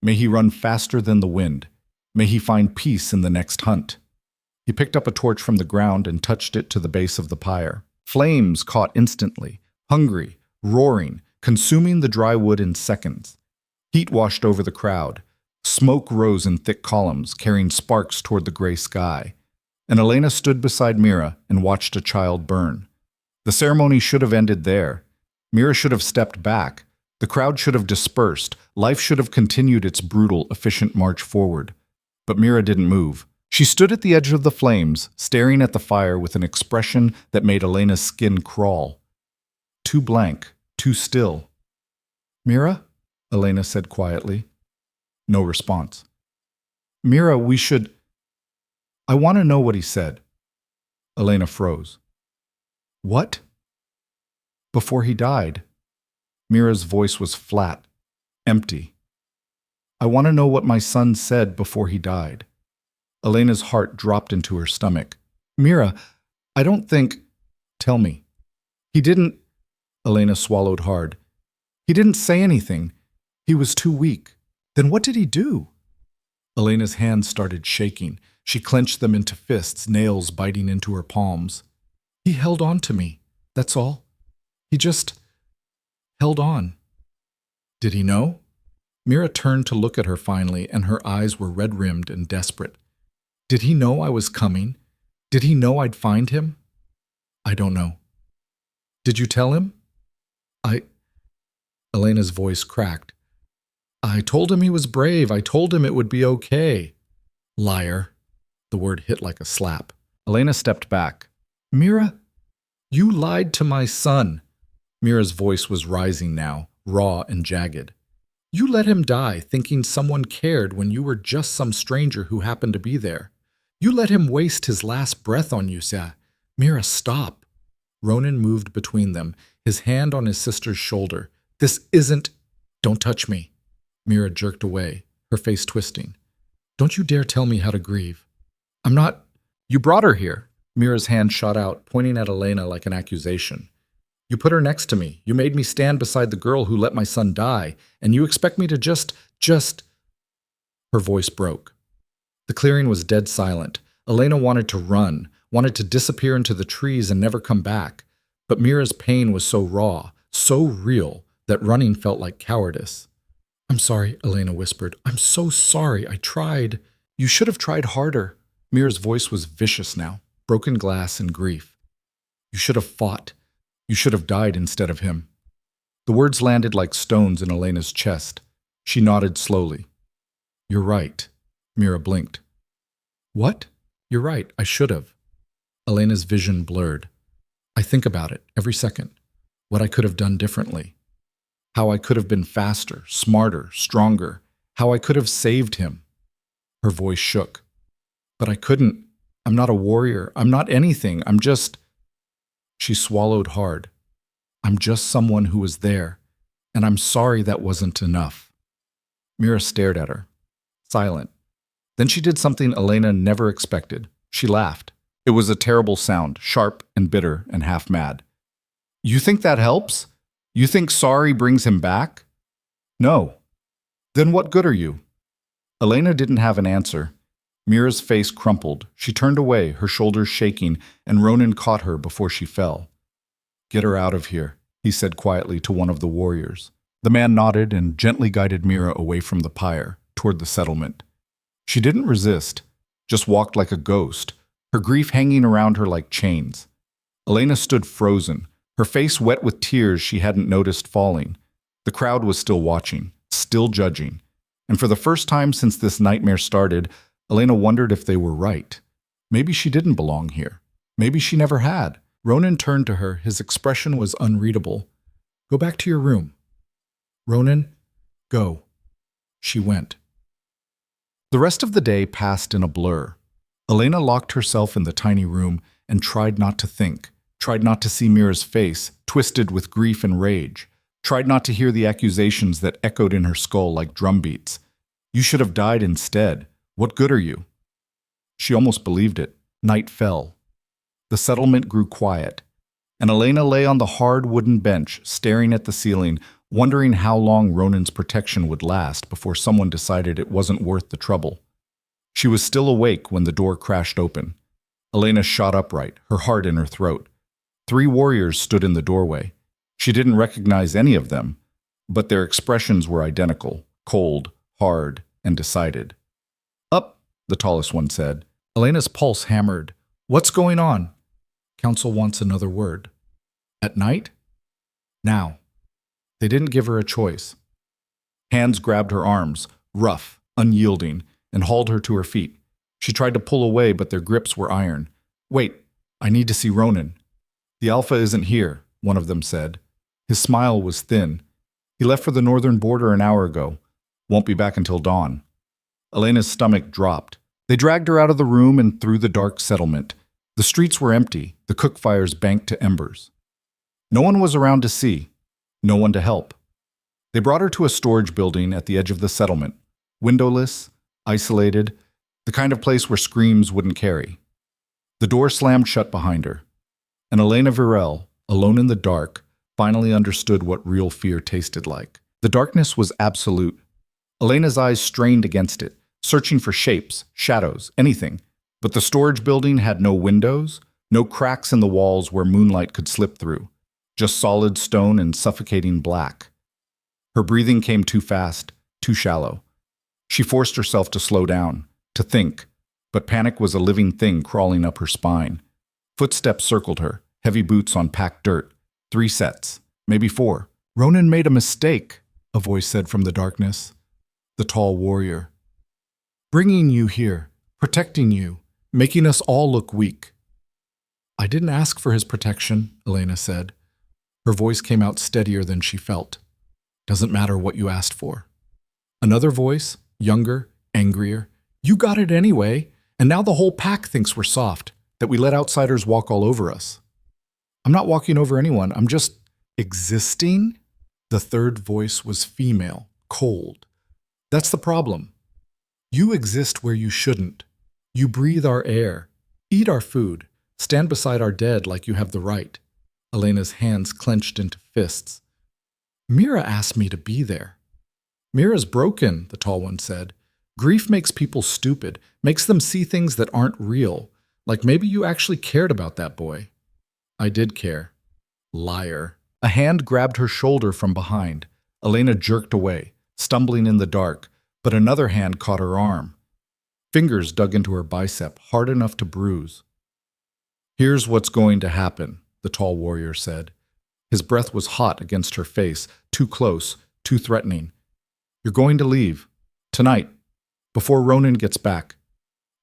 May he run faster than the wind. May he find peace in the next hunt. He picked up a torch from the ground and touched it to the base of the pyre. Flames caught instantly, hungry, roaring, consuming the dry wood in seconds. Heat washed over the crowd. Smoke rose in thick columns, carrying sparks toward the gray sky. And Elena stood beside Mira and watched a child burn. The ceremony should have ended there. Mira should have stepped back. The crowd should have dispersed. Life should have continued its brutal, efficient march forward. But Mira didn't move. She stood at the edge of the flames, staring at the fire with an expression that made Elena's skin crawl. Too blank, too still. Mira? Elena said quietly. No response. Mira, we should... I want to know what he said. Elena froze. What? Before he died. Mira's voice was flat, empty. I want to know what my son said before he died. Elena's heart dropped into her stomach. Mira, I don't think... Tell me. He didn't... Elena swallowed hard. He didn't say anything. He was too weak. Then what did he do? Elena's hands started shaking. She clenched them into fists, nails biting into her palms. He held on to me. That's all. He just held on. Did he know? Mira turned to look at her finally, and her eyes were red-rimmed and desperate. Did he know I was coming? Did he know I'd find him? I don't know. Did you tell him? Elena's voice cracked. I told him he was brave. I told him it would be okay. Liar. The word hit like a slap. Elena stepped back. Mira, you lied to my son. Mira's voice was rising now, raw and jagged. You let him die thinking someone cared when you were just some stranger who happened to be there. You let him waste his last breath on you, Sa. Mira, stop. Ronan moved between them, his hand on his sister's shoulder. This isn't... Don't touch me. Mira jerked away, her face twisting. Don't you dare tell me how to grieve. I'm not... You brought her here. Mira's hand shot out, pointing at Elena like an accusation. You put her next to me. You made me stand beside the girl who let my son die, and you expect me to just... Her voice broke. The clearing was dead silent. Elena wanted to run, wanted to disappear into the trees and never come back. But Mira's pain was so raw, so real, that running felt like cowardice. I'm sorry, Elena whispered. I'm so sorry. I tried. You should have tried harder. Mira's voice was vicious now, broken glass and grief. You should have fought. You should have died instead of him. The words landed like stones in Elena's chest. She nodded slowly. You're right. Mira blinked. What? You're right. I should have. Elena's vision blurred. I think about it every second. what I could have done differently, how I could have been faster, smarter, stronger, how I could have saved him. Her voice shook. But I couldn't. I'm not a warrior. I'm not anything. I'm just... She swallowed hard. I'm just someone who was there, and I'm sorry that wasn't enough. Mira stared at her, silent. Then she did something Elena never expected. She laughed. It was a terrible sound, sharp and bitter and half mad. You think that helps? You think sorry brings him back? No. Then what good are you? Elena didn't have an answer. Mira's face crumpled. She turned away, her shoulders shaking, and Ronan caught her before she fell. Get her out of here, he said quietly to one of the warriors. The man nodded and gently guided Mira away from the pyre, toward the settlement. She didn't resist, just walked like a ghost, her grief hanging around her like chains. Elena stood frozen, her face wet with tears she hadn't noticed falling. The crowd was still watching, still judging. And for the first time since this nightmare started, Elena wondered if they were right. Maybe she didn't belong here. Maybe she never had. Ronan turned to her. His expression was unreadable. Go back to your room. Ronan, go. She went. The rest of the day passed in a blur. Elena locked herself in the tiny room and tried not to think, tried not to see Mira's face, twisted with grief and rage, tried not to hear the accusations that echoed in her skull like drumbeats. You should have died instead. What good are you? She almost believed it. Night fell. The settlement grew quiet, and Elena lay on the hard wooden bench, staring at the ceiling, wondering how long Ronan's protection would last before someone decided it wasn't worth the trouble. She was still awake when the door crashed open. Elena shot upright, her heart in her throat. 3 warriors stood in the doorway. She didn't recognize any of them, but their expressions were identical, cold, hard, and decided. Up, the tallest one said. Elena's pulse hammered. What's going on? Council wants another word. At night? Now. They didn't give her a choice. Hands grabbed her arms, rough, unyielding, and hauled her to her feet. She tried to pull away, but their grips were iron. Wait, I need to see Ronan. The Alpha isn't here, one of them said. His smile was thin. He left for the northern border an hour ago. Won't be back until dawn. Elena's stomach dropped. They dragged her out of the room and through the dark settlement. The streets were empty, the cook fires banked to embers. No one was around to see, no one to help. They brought her to a storage building at the edge of the settlement, windowless, isolated, the kind of place where screams wouldn't carry. The door slammed shut behind her, and Elena Virel, alone in the dark, finally understood what real fear tasted like. The darkness was absolute. Elena's eyes strained against it, searching for shapes, shadows, anything. But the storage building had no windows, no cracks in the walls where moonlight could slip through, just solid stone and suffocating black. Her breathing came too fast, too shallow. She forced herself to slow down, to think, but panic was a living thing crawling up her spine. Footsteps circled her, heavy boots on packed dirt. 3 sets, maybe 4. Ronan made a mistake, a voice said from the darkness. The tall warrior. Bringing you here, protecting you, making us all look weak. I didn't ask for his protection, Elena said. Her voice came out steadier than she felt. Doesn't matter what you asked for. Another voice, younger, angrier. You got it anyway, and now the whole pack thinks we're soft, that we let outsiders walk all over us. I'm not walking over anyone, I'm just existing. The third voice was female, cold. That's the problem. You exist where you shouldn't. You breathe our air, eat our food, stand beside our dead like you have the right. Elena's hands clenched into fists. Mira asked me to be there. Mira's broken, the tall one said. Grief makes people stupid, makes them see things that aren't real, like maybe you actually cared about that boy. I did care. Liar. A hand grabbed her shoulder from behind. Elena jerked away, stumbling in the dark, but another hand caught her arm. Fingers dug into her bicep, hard enough to bruise. Here's what's going to happen, the tall warrior said. His breath was hot against her face, too close, too threatening. You're going to leave. Tonight. Before Ronan gets back.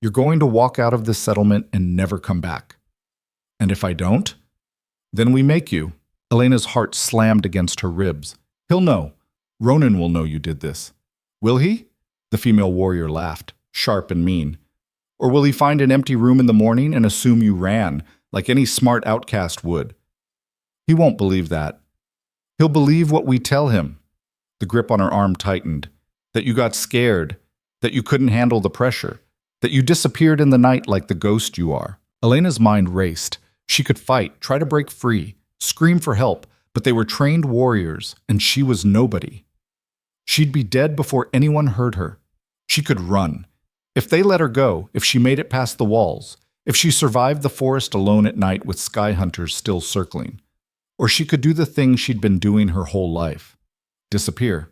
You're going to walk out of this settlement and never come back. And if I don't, then we make you. Elena's heart slammed against her ribs. He'll know. Ronan will know you did this. Will he? The female warrior laughed, sharp and mean. Or will he find an empty room in the morning and assume you ran, like any smart outcast would? He won't believe that. He'll believe what we tell him. The grip on her arm tightened. That you got scared, that you couldn't handle the pressure, that you disappeared in the night like the ghost you are. Elena's mind raced. She could fight, try to break free, scream for help, but they were trained warriors, and she was nobody. She'd be dead before anyone heard her. She could run. If they let her go, if she made it past the walls, if she survived the forest alone at night with sky hunters still circling, or she could do the thing she'd been doing her whole life. Disappear.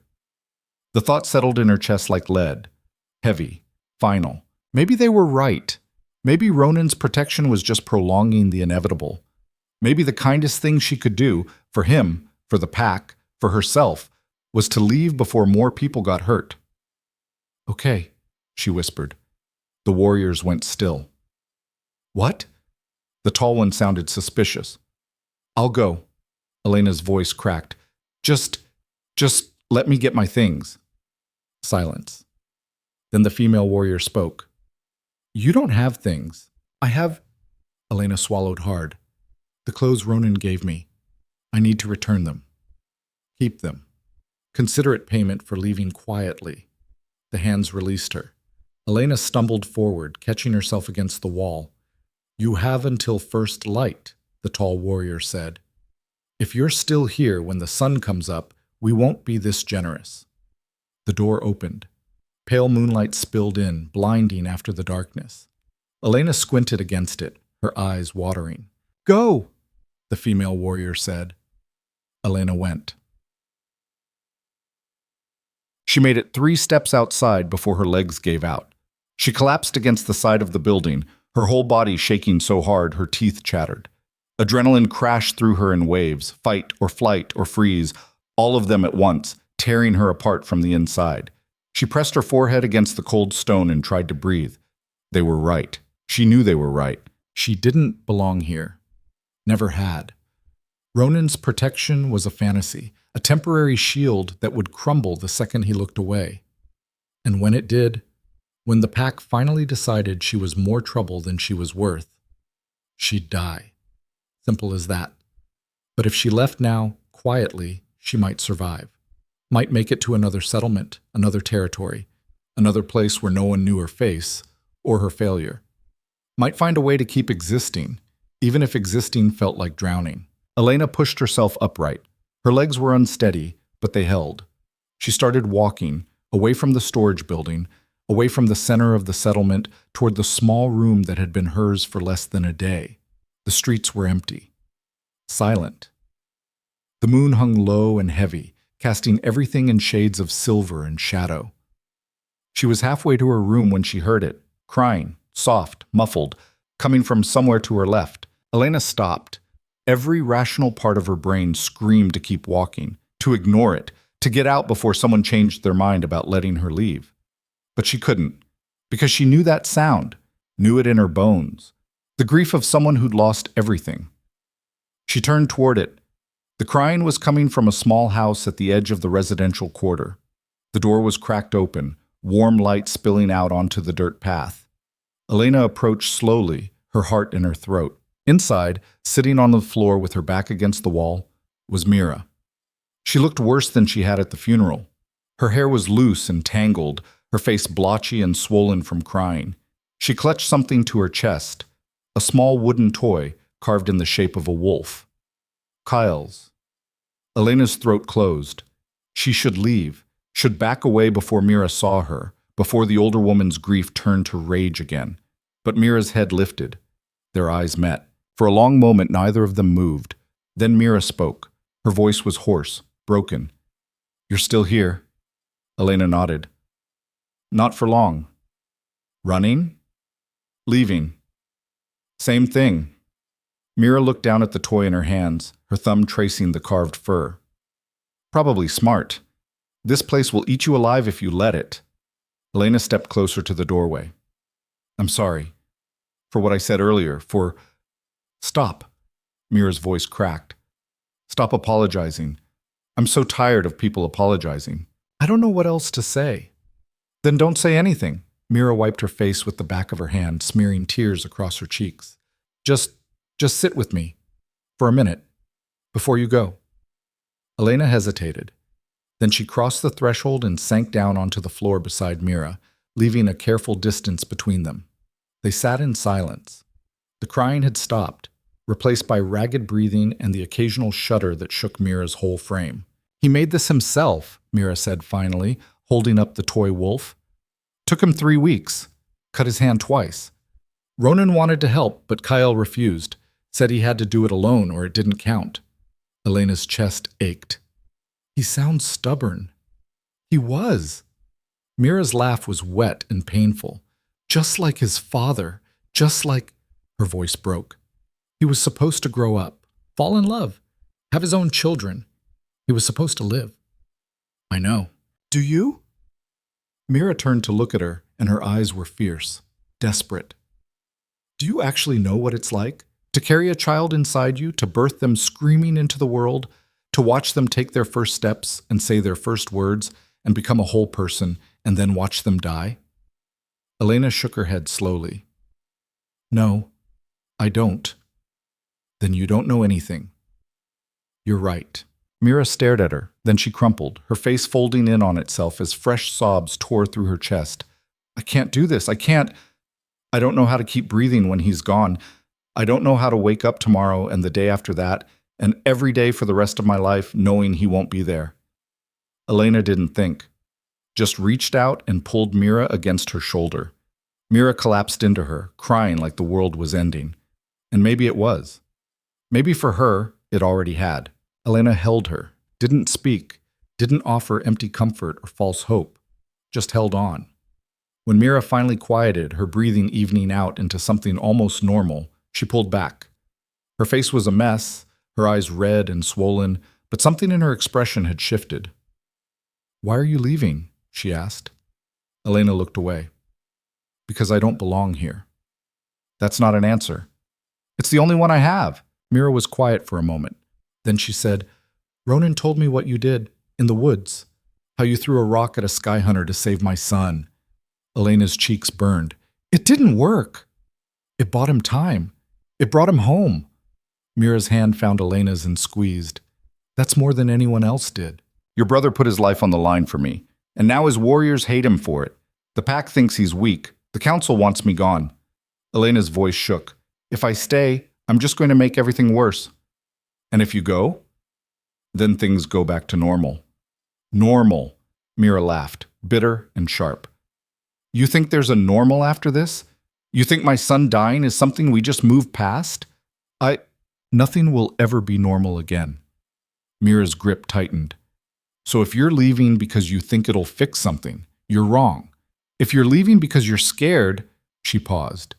The thought settled in her chest like lead. Heavy. Final. Maybe they were right. Maybe Ronan's protection was just prolonging the inevitable. Maybe the kindest thing she could do, for him, for the pack, for herself, was to leave before more people got hurt. Okay, she whispered. The warriors went still. What? The tall one sounded suspicious. I'll go. Elena's voice cracked. Just let me get my things. Silence. Then the female warrior spoke. You don't have things. I have... Elena swallowed hard. The clothes Ronan gave me. I need to return them. Keep them. Consider it payment for leaving quietly. The hands released her. Elena stumbled forward, catching herself against the wall. You have until first light, the tall warrior said. If you're still here when the sun comes up, we won't be this generous. The door opened. Pale moonlight spilled in, blinding after the darkness. Elena squinted against it, her eyes watering. Go, the female warrior said. Elena went. She made it 3 steps outside before her legs gave out. She collapsed against the side of the building, her whole body shaking so hard her teeth chattered. Adrenaline crashed through her in waves, fight or flight or freeze, all of them at once, tearing her apart from the inside. She pressed her forehead against the cold stone and tried to breathe. They were right. She knew they were right. She didn't belong here. Never had. Ronan's protection was a fantasy, a temporary shield that would crumble the second he looked away. And when it did, when the pack finally decided she was more trouble than she was worth, she'd die. Simple as that. But if she left now, quietly, she might survive. Might make it to another settlement, another territory, another place where no one knew her face or her failure. Might find a way to keep existing, even if existing felt like drowning. Elena pushed herself upright. Her legs were unsteady, but they held. She started walking, away from the storage building, away from the center of the settlement, toward the small room that had been hers for less than a day. The streets were empty. Silent. The moon hung low and heavy, casting everything in shades of silver and shadow. She was halfway to her room when she heard it, crying, soft, muffled, coming from somewhere to her left. Elena stopped. Every rational part of her brain screamed to keep walking, to ignore it, to get out before someone changed their mind about letting her leave. But she couldn't, because she knew that sound, knew it in her bones, the grief of someone who'd lost everything. She turned toward it. The crying was coming from a small house at the edge of the residential quarter. The door was cracked open, warm light spilling out onto the dirt path. Elena approached slowly, her heart in her throat. Inside, sitting on the floor with her back against the wall, was Mira. She looked worse than she had at the funeral. Her hair was loose and tangled, her face blotchy and swollen from crying. She clutched something to her chest, a small wooden toy carved in the shape of a wolf. Kyle's. Elena's throat closed. She should leave, should back away before Mira saw her, before the older woman's grief turned to rage again. But Mira's head lifted. Their eyes met. For a long moment, neither of them moved. Then Mira spoke. Her voice was hoarse, broken. You're still here? Elena nodded. Not for long. Running? Leaving. Same thing. Mira looked down at the toy in her hands, her thumb tracing the carved fur. Probably smart. This place will eat you alive if you let it. Elena stepped closer to the doorway. I'm sorry. For what I said earlier, for... Stop. Mira's voice cracked. Stop apologizing. I'm so tired of people apologizing. I don't know what else to say. Then don't say anything. Mira wiped her face with the back of her hand, smearing tears across her cheeks. Just sit with me. For a minute. Before you go. Elena hesitated. Then she crossed the threshold and sank down onto the floor beside Mira, leaving a careful distance between them. They sat in silence. The crying had stopped, replaced by ragged breathing and the occasional shudder that shook Mira's whole frame. He made this himself, Mira said finally, holding up the toy wolf. Took him 3 weeks. Cut his hand twice. Ronan wanted to help, but Kyle refused, said he had to do it alone or it didn't count. Elena's chest ached. He sounds stubborn. He was. Mira's laugh was wet and painful. Just like his father. Just like... Her voice broke. He was supposed to grow up, fall in love, have his own children. He was supposed to live. I know. Do you? Mira turned to look at her, and her eyes were fierce, desperate. Do you actually know what it's like? To carry a child inside you, to birth them screaming into the world, to watch them take their first steps and say their first words and become a whole person, and then watch them die? Elena shook her head slowly. No, I don't. Then you don't know anything. You're right. Mira stared at her, then she crumpled, her face folding in on itself as fresh sobs tore through her chest. I can't do this. I can't. I don't know how to keep breathing when he's gone. I don't know how to wake up tomorrow and the day after that, and every day for the rest of my life knowing he won't be there. Elena didn't think, just reached out and pulled Mira against her shoulder. Mira collapsed into her, crying like the world was ending. And maybe it was. Maybe for her, it already had. Elena held her, didn't speak, didn't offer empty comfort or false hope, just held on. When Mira finally quieted, her breathing evening out into something almost normal, she pulled back. Her face was a mess, her eyes red and swollen, but something in her expression had shifted. Why are you leaving? She asked. Elena looked away. Because I don't belong here. That's not an answer. It's the only one I have. Mira was quiet for a moment. Then she said, Ronan told me what you did in the woods, how you threw a rock at a sky hunter to save my son. Elena's cheeks burned. It didn't work. It bought him time. It brought him home. Mira's hand found Elena's and squeezed. That's more than anyone else did. Your brother put his life on the line for me, and now his warriors hate him for it. The pack thinks he's weak. The council wants me gone. Elena's voice shook. If I stay, I'm just going to make everything worse. And if you go? Then things go back to normal. Normal, Mira laughed, bitter and sharp. You think there's a normal after this? You think my son dying is something we just move past? Nothing will ever be normal again. Mira's grip tightened. So if you're leaving because you think it'll fix something, you're wrong. If you're leaving because you're scared, she paused,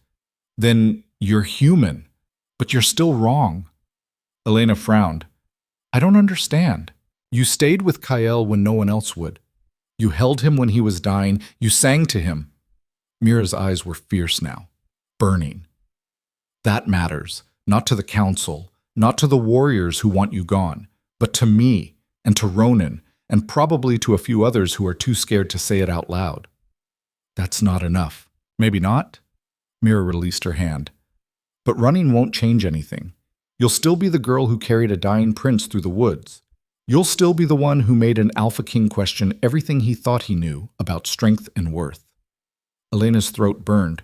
then you're human, but you're still wrong. Elena frowned. I don't understand. You stayed with Kyle when no one else would. You held him when he was dying. You sang to him. Mira's eyes were fierce now, burning. That matters, not to the council, not to the warriors who want you gone, but to me and to Ronan, and probably to a few others who are too scared to say it out loud. That's not enough. Maybe not? Mira released her hand. But running won't change anything. You'll still be the girl who carried a dying prince through the woods. You'll still be the one who made an alpha king question everything he thought he knew about strength and worth. Elena's throat burned.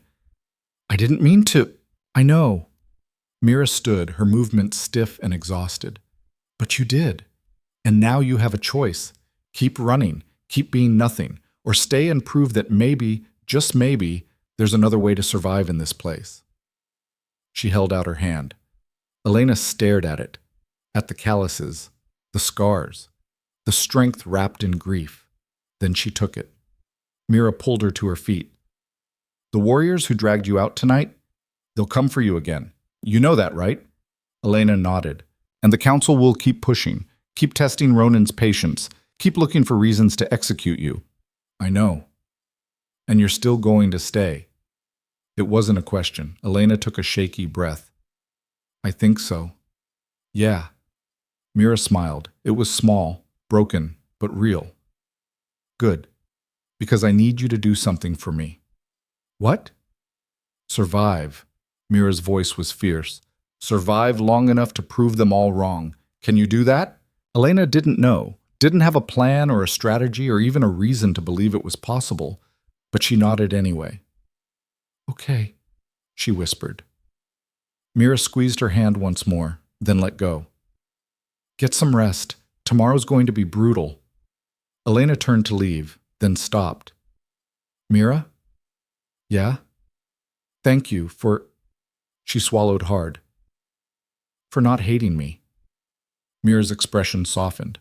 I didn't mean to. I know. Mira stood, her movement stiff and exhausted. But you did. And now you have a choice. Keep running, keep being nothing, or stay and prove that maybe, just maybe, there's another way to survive in this place. She held out her hand. Elena stared at it, at the calluses, the scars, the strength wrapped in grief. Then she took it. Mira pulled her to her feet. The warriors who dragged you out tonight, they'll come for you again. You know that, right? Elena nodded. And the council will keep pushing, keep testing Ronan's patience, keep looking for reasons to execute you. I know. And you're still going to stay. It wasn't a question. Elena took a shaky breath. I think so. Yeah. Mira smiled. It was small, broken, but real. Good. Because I need you to do something for me. What? Survive. Mira's voice was fierce. Survive long enough to prove them all wrong. Can you do that? Elena didn't know, didn't have a plan or a strategy or even a reason to believe it was possible, but she nodded anyway. Okay, she whispered. Mira squeezed her hand once more, then let go. Get some rest. Tomorrow's going to be brutal. Elena turned to leave, then stopped. Mira? Yeah? Thank you for... She swallowed hard. For not hating me. Mira's expression softened.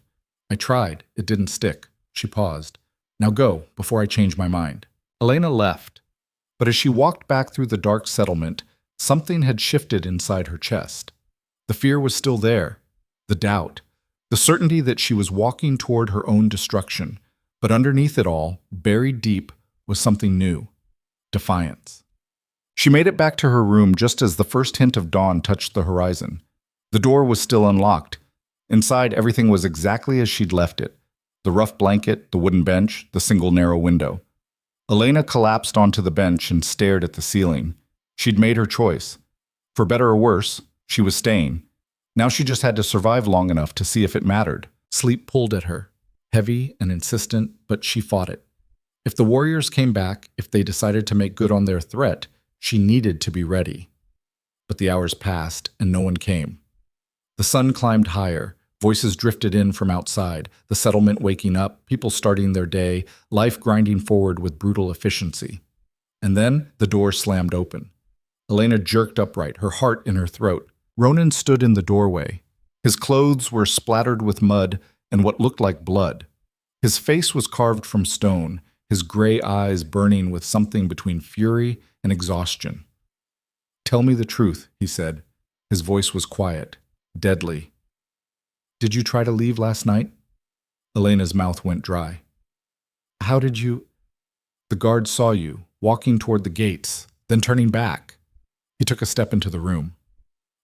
I tried. It didn't stick. She paused. Now go, before I change my mind. Elena left. But as she walked back through the dark settlement, something had shifted inside her chest. The fear was still there. The doubt. The certainty that she was walking toward her own destruction. But underneath it all, buried deep, was something new. Defiance. She made it back to her room just as the first hint of dawn touched the horizon. The door was still unlocked. Inside, everything was exactly as she'd left it. The rough blanket, the wooden bench, the single narrow window. Elena collapsed onto the bench and stared at the ceiling. She'd made her choice. For better or worse, she was staying. Now she just had to survive long enough to see if it mattered. Sleep pulled at her, heavy and insistent, but she fought it. If the warriors came back, if they decided to make good on their threat, she needed to be ready. But the hours passed, and no one came. The sun climbed higher. Voices drifted in from outside, the settlement waking up, people starting their day, life grinding forward with brutal efficiency. And then the door slammed open. Elena jerked upright, her heart in her throat. Ronan stood in the doorway. His clothes were splattered with mud and what looked like blood. His face was carved from stone, his gray eyes burning with something between fury and exhaustion. Tell me the truth, he said. His voice was quiet, deadly. Did you try to leave last night? Elena's mouth went dry. How did you... The guard saw you, walking toward the gates, then turning back. He took a step into the room.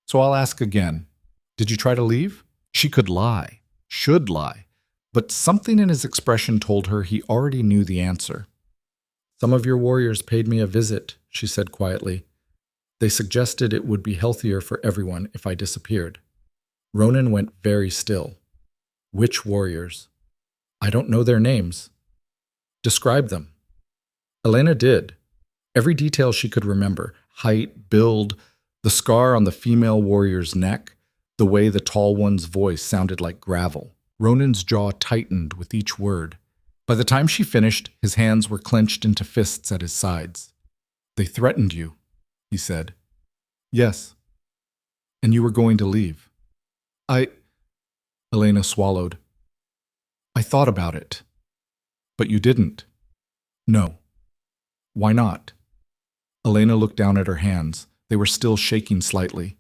So I'll ask again. Did you try to leave? She could lie, should lie, but something in his expression told her he already knew the answer. Some of your warriors paid me a visit, she said quietly. They suggested it would be healthier for everyone if I disappeared. Ronan went very still. Which warriors? I don't know their names. Describe them. Elena did. Every detail she could remember. Height, build, the scar on the female warrior's neck, the way the tall one's voice sounded like gravel. Ronan's jaw tightened with each word. By the time she finished, his hands were clenched into fists at his sides. They threatened you, he said. Yes. And you were going to leave. Elena swallowed. I thought about it. But you didn't. No. Why not? Elena looked down at her hands. They were still shaking slightly.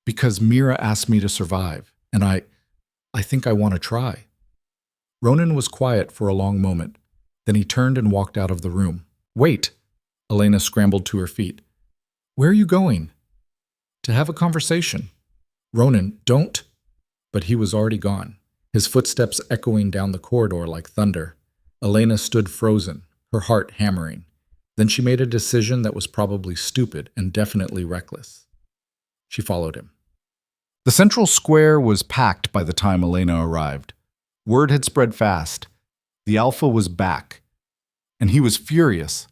Because Mira asked me to survive, and I think I want to try. Ronan was quiet for a long moment. Then he turned and walked out of the room. Wait! Elena scrambled to her feet. Where are you going? To have a conversation. Ronan, don't. But he was already gone, his footsteps echoing down the corridor like thunder. Elena stood frozen, her heart hammering. Then she made a decision that was probably stupid and definitely reckless. She followed him. The central square was packed by the time Elena arrived. Word had spread fast. The Alpha was back. And he was furious.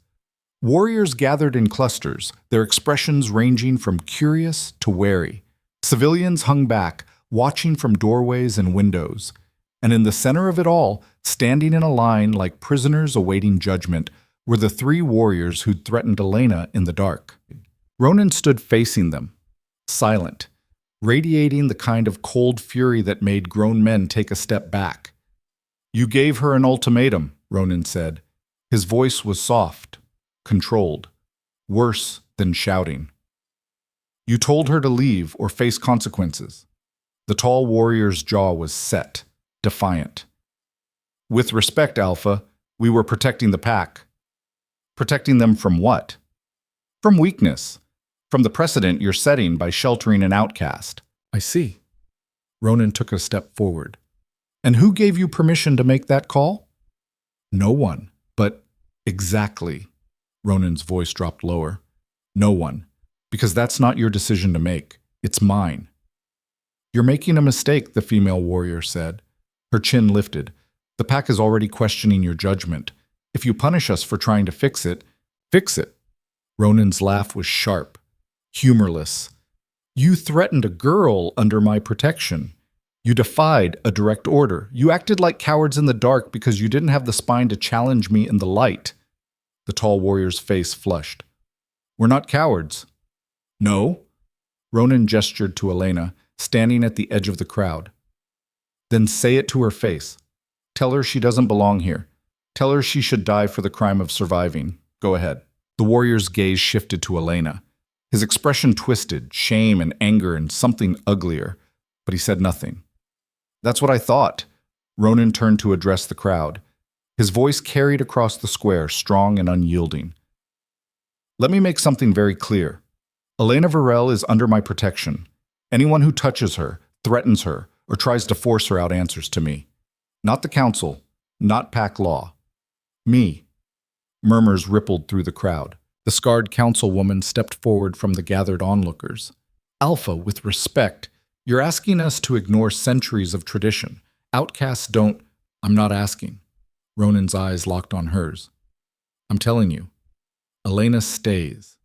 Warriors gathered in clusters, their expressions ranging from curious to wary. Civilians hung back, watching from doorways and windows. And in the center of it all, standing in a line like prisoners awaiting judgment, were the three warriors who'd threatened Elena in the dark. Ronan stood facing them, silent, radiating the kind of cold fury that made grown men take a step back. You gave her an ultimatum, Ronan said. His voice was soft, controlled, worse than shouting. You told her to leave or face consequences. The tall warrior's jaw was set, defiant. With respect, Alpha, we were protecting the pack. Protecting them from what? From weakness. From the precedent you're setting by sheltering an outcast. I see. Ronan took a step forward. And who gave you permission to make that call? No one. But exactly. Ronan's voice dropped lower. No one. Because that's not your decision to make. It's mine. You're making a mistake, the female warrior said. Her chin lifted. The pack is already questioning your judgment. If you punish us for trying to fix it, fix it. Ronan's laugh was sharp, humorless. You threatened a girl under my protection. You defied a direct order. You acted like cowards in the dark because you didn't have the spine to challenge me in the light. The tall warrior's face flushed. We're not cowards. No? Ronan gestured to Elena, standing at the edge of the crowd. Then say it to her face. Tell her she doesn't belong here. Tell her she should die for the crime of surviving. Go ahead. The warrior's gaze shifted to Elena. His expression twisted, shame and anger and something uglier, but he said nothing. That's what I thought. Ronan turned to address the crowd. His voice carried across the square, strong and unyielding. Let me make something very clear. Elena Varel is under my protection. Anyone who touches her, threatens her, or tries to force her out answers to me. Not the council, not pack law. Me. Murmurs rippled through the crowd. The scarred councilwoman stepped forward from the gathered onlookers. Alpha, with respect, you're asking us to ignore centuries of tradition. Outcasts don't— I'm not asking. Ronan's eyes locked on hers. I'm telling you, Elena stays.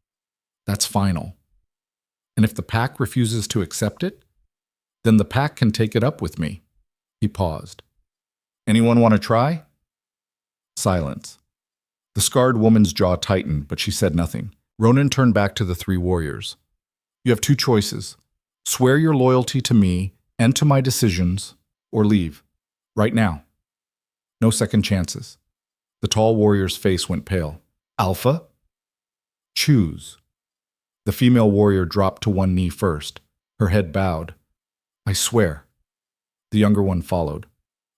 That's final. And if the pack refuses to accept it, then the pack can take it up with me. He paused. Anyone want to try? Silence. The scarred woman's jaw tightened, but she said nothing. Ronan turned back to the three warriors. You have two choices. Swear your loyalty to me and to my decisions, or leave. Right now. No second chances. The tall warrior's face went pale. Alpha? Choose. The female warrior dropped to one knee first. Her head bowed. I swear. The younger one followed.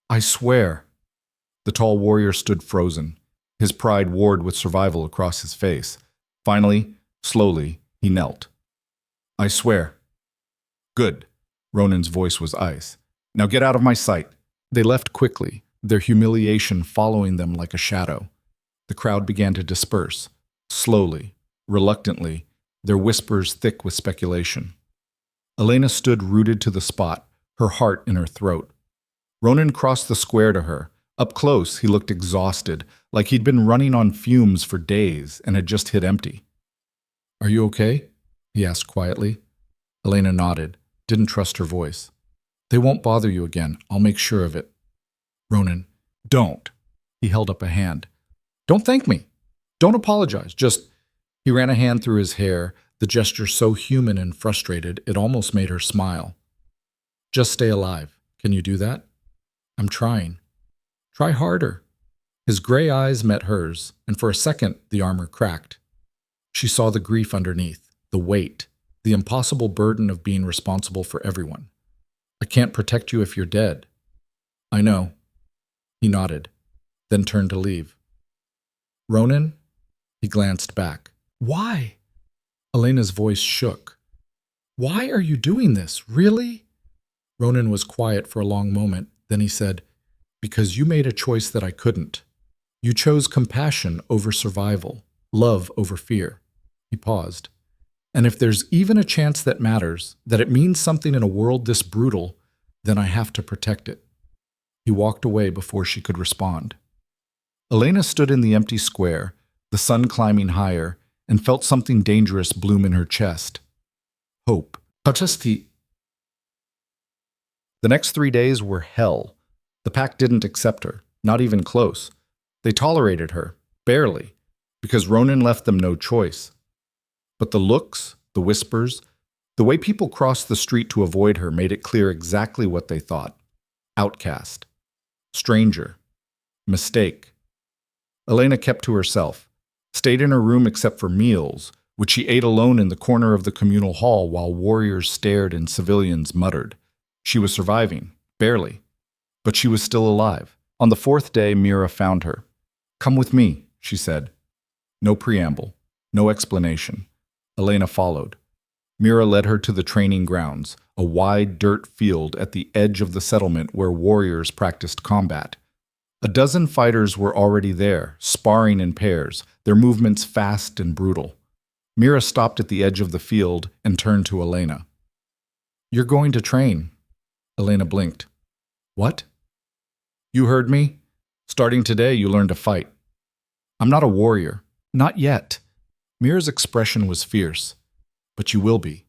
I swear. The tall warrior stood frozen. His pride warred with survival across his face. Finally, slowly, he knelt. I swear. Good. Ronan's voice was ice. Now get out of my sight. They left quickly, their humiliation following them like a shadow. The crowd began to disperse, slowly, reluctantly, their whispers thick with speculation. Elena stood rooted to the spot, her heart in her throat. Ronan crossed the square to her. Up close, he looked exhausted, like he'd been running on fumes for days and had just hit empty. Are you okay? He asked quietly. Elena nodded, didn't trust her voice. They won't bother you again. I'll make sure of it. Ronan, don't. He held up a hand. Don't thank me. Don't apologize. Just— He ran a hand through his hair, the gesture so human and frustrated it almost made her smile. Just stay alive. Can you do that? I'm trying. Try harder. His gray eyes met hers, and for a second the armor cracked. She saw the grief underneath, the weight, the impossible burden of being responsible for everyone. I can't protect you if you're dead. I know. He nodded, then turned to leave. Ronan? He glanced back. Why? Elena's voice shook. Why are you doing this? Really? Ronan was quiet for a long moment. Then he said, Because you made a choice that I couldn't. You chose compassion over survival, love over fear. He paused. And if there's even a chance that matters, that it means something in a world this brutal, then I have to protect it. He walked away before she could respond. Elena stood in the empty square, the sun climbing higher, and felt something dangerous bloom in her chest. Hope. The next 3 days were hell. The pack didn't accept her, not even close. They tolerated her, barely, because Ronan left them no choice. But the looks, the whispers, the way people crossed the street to avoid her made it clear exactly what they thought. Outcast. Stranger. Mistake. Elena kept to herself, stayed in her room except for meals, which she ate alone in the corner of the communal hall while warriors stared and civilians muttered. She was surviving, barely, but she was still alive. On the 4th day, Mira found her. Come with me, she said. No preamble, no explanation. Elena followed. Mira led her to the training grounds, a wide dirt field at the edge of the settlement where warriors practiced combat. A dozen fighters were already there, sparring in pairs, their movements fast and brutal. Mira stopped at the edge of the field and turned to Elena. "You're going to train." Elena blinked. "What?" "You heard me. Starting today, you learn to fight." "I'm not a warrior. Not yet." Mira's expression was fierce. "But you will be.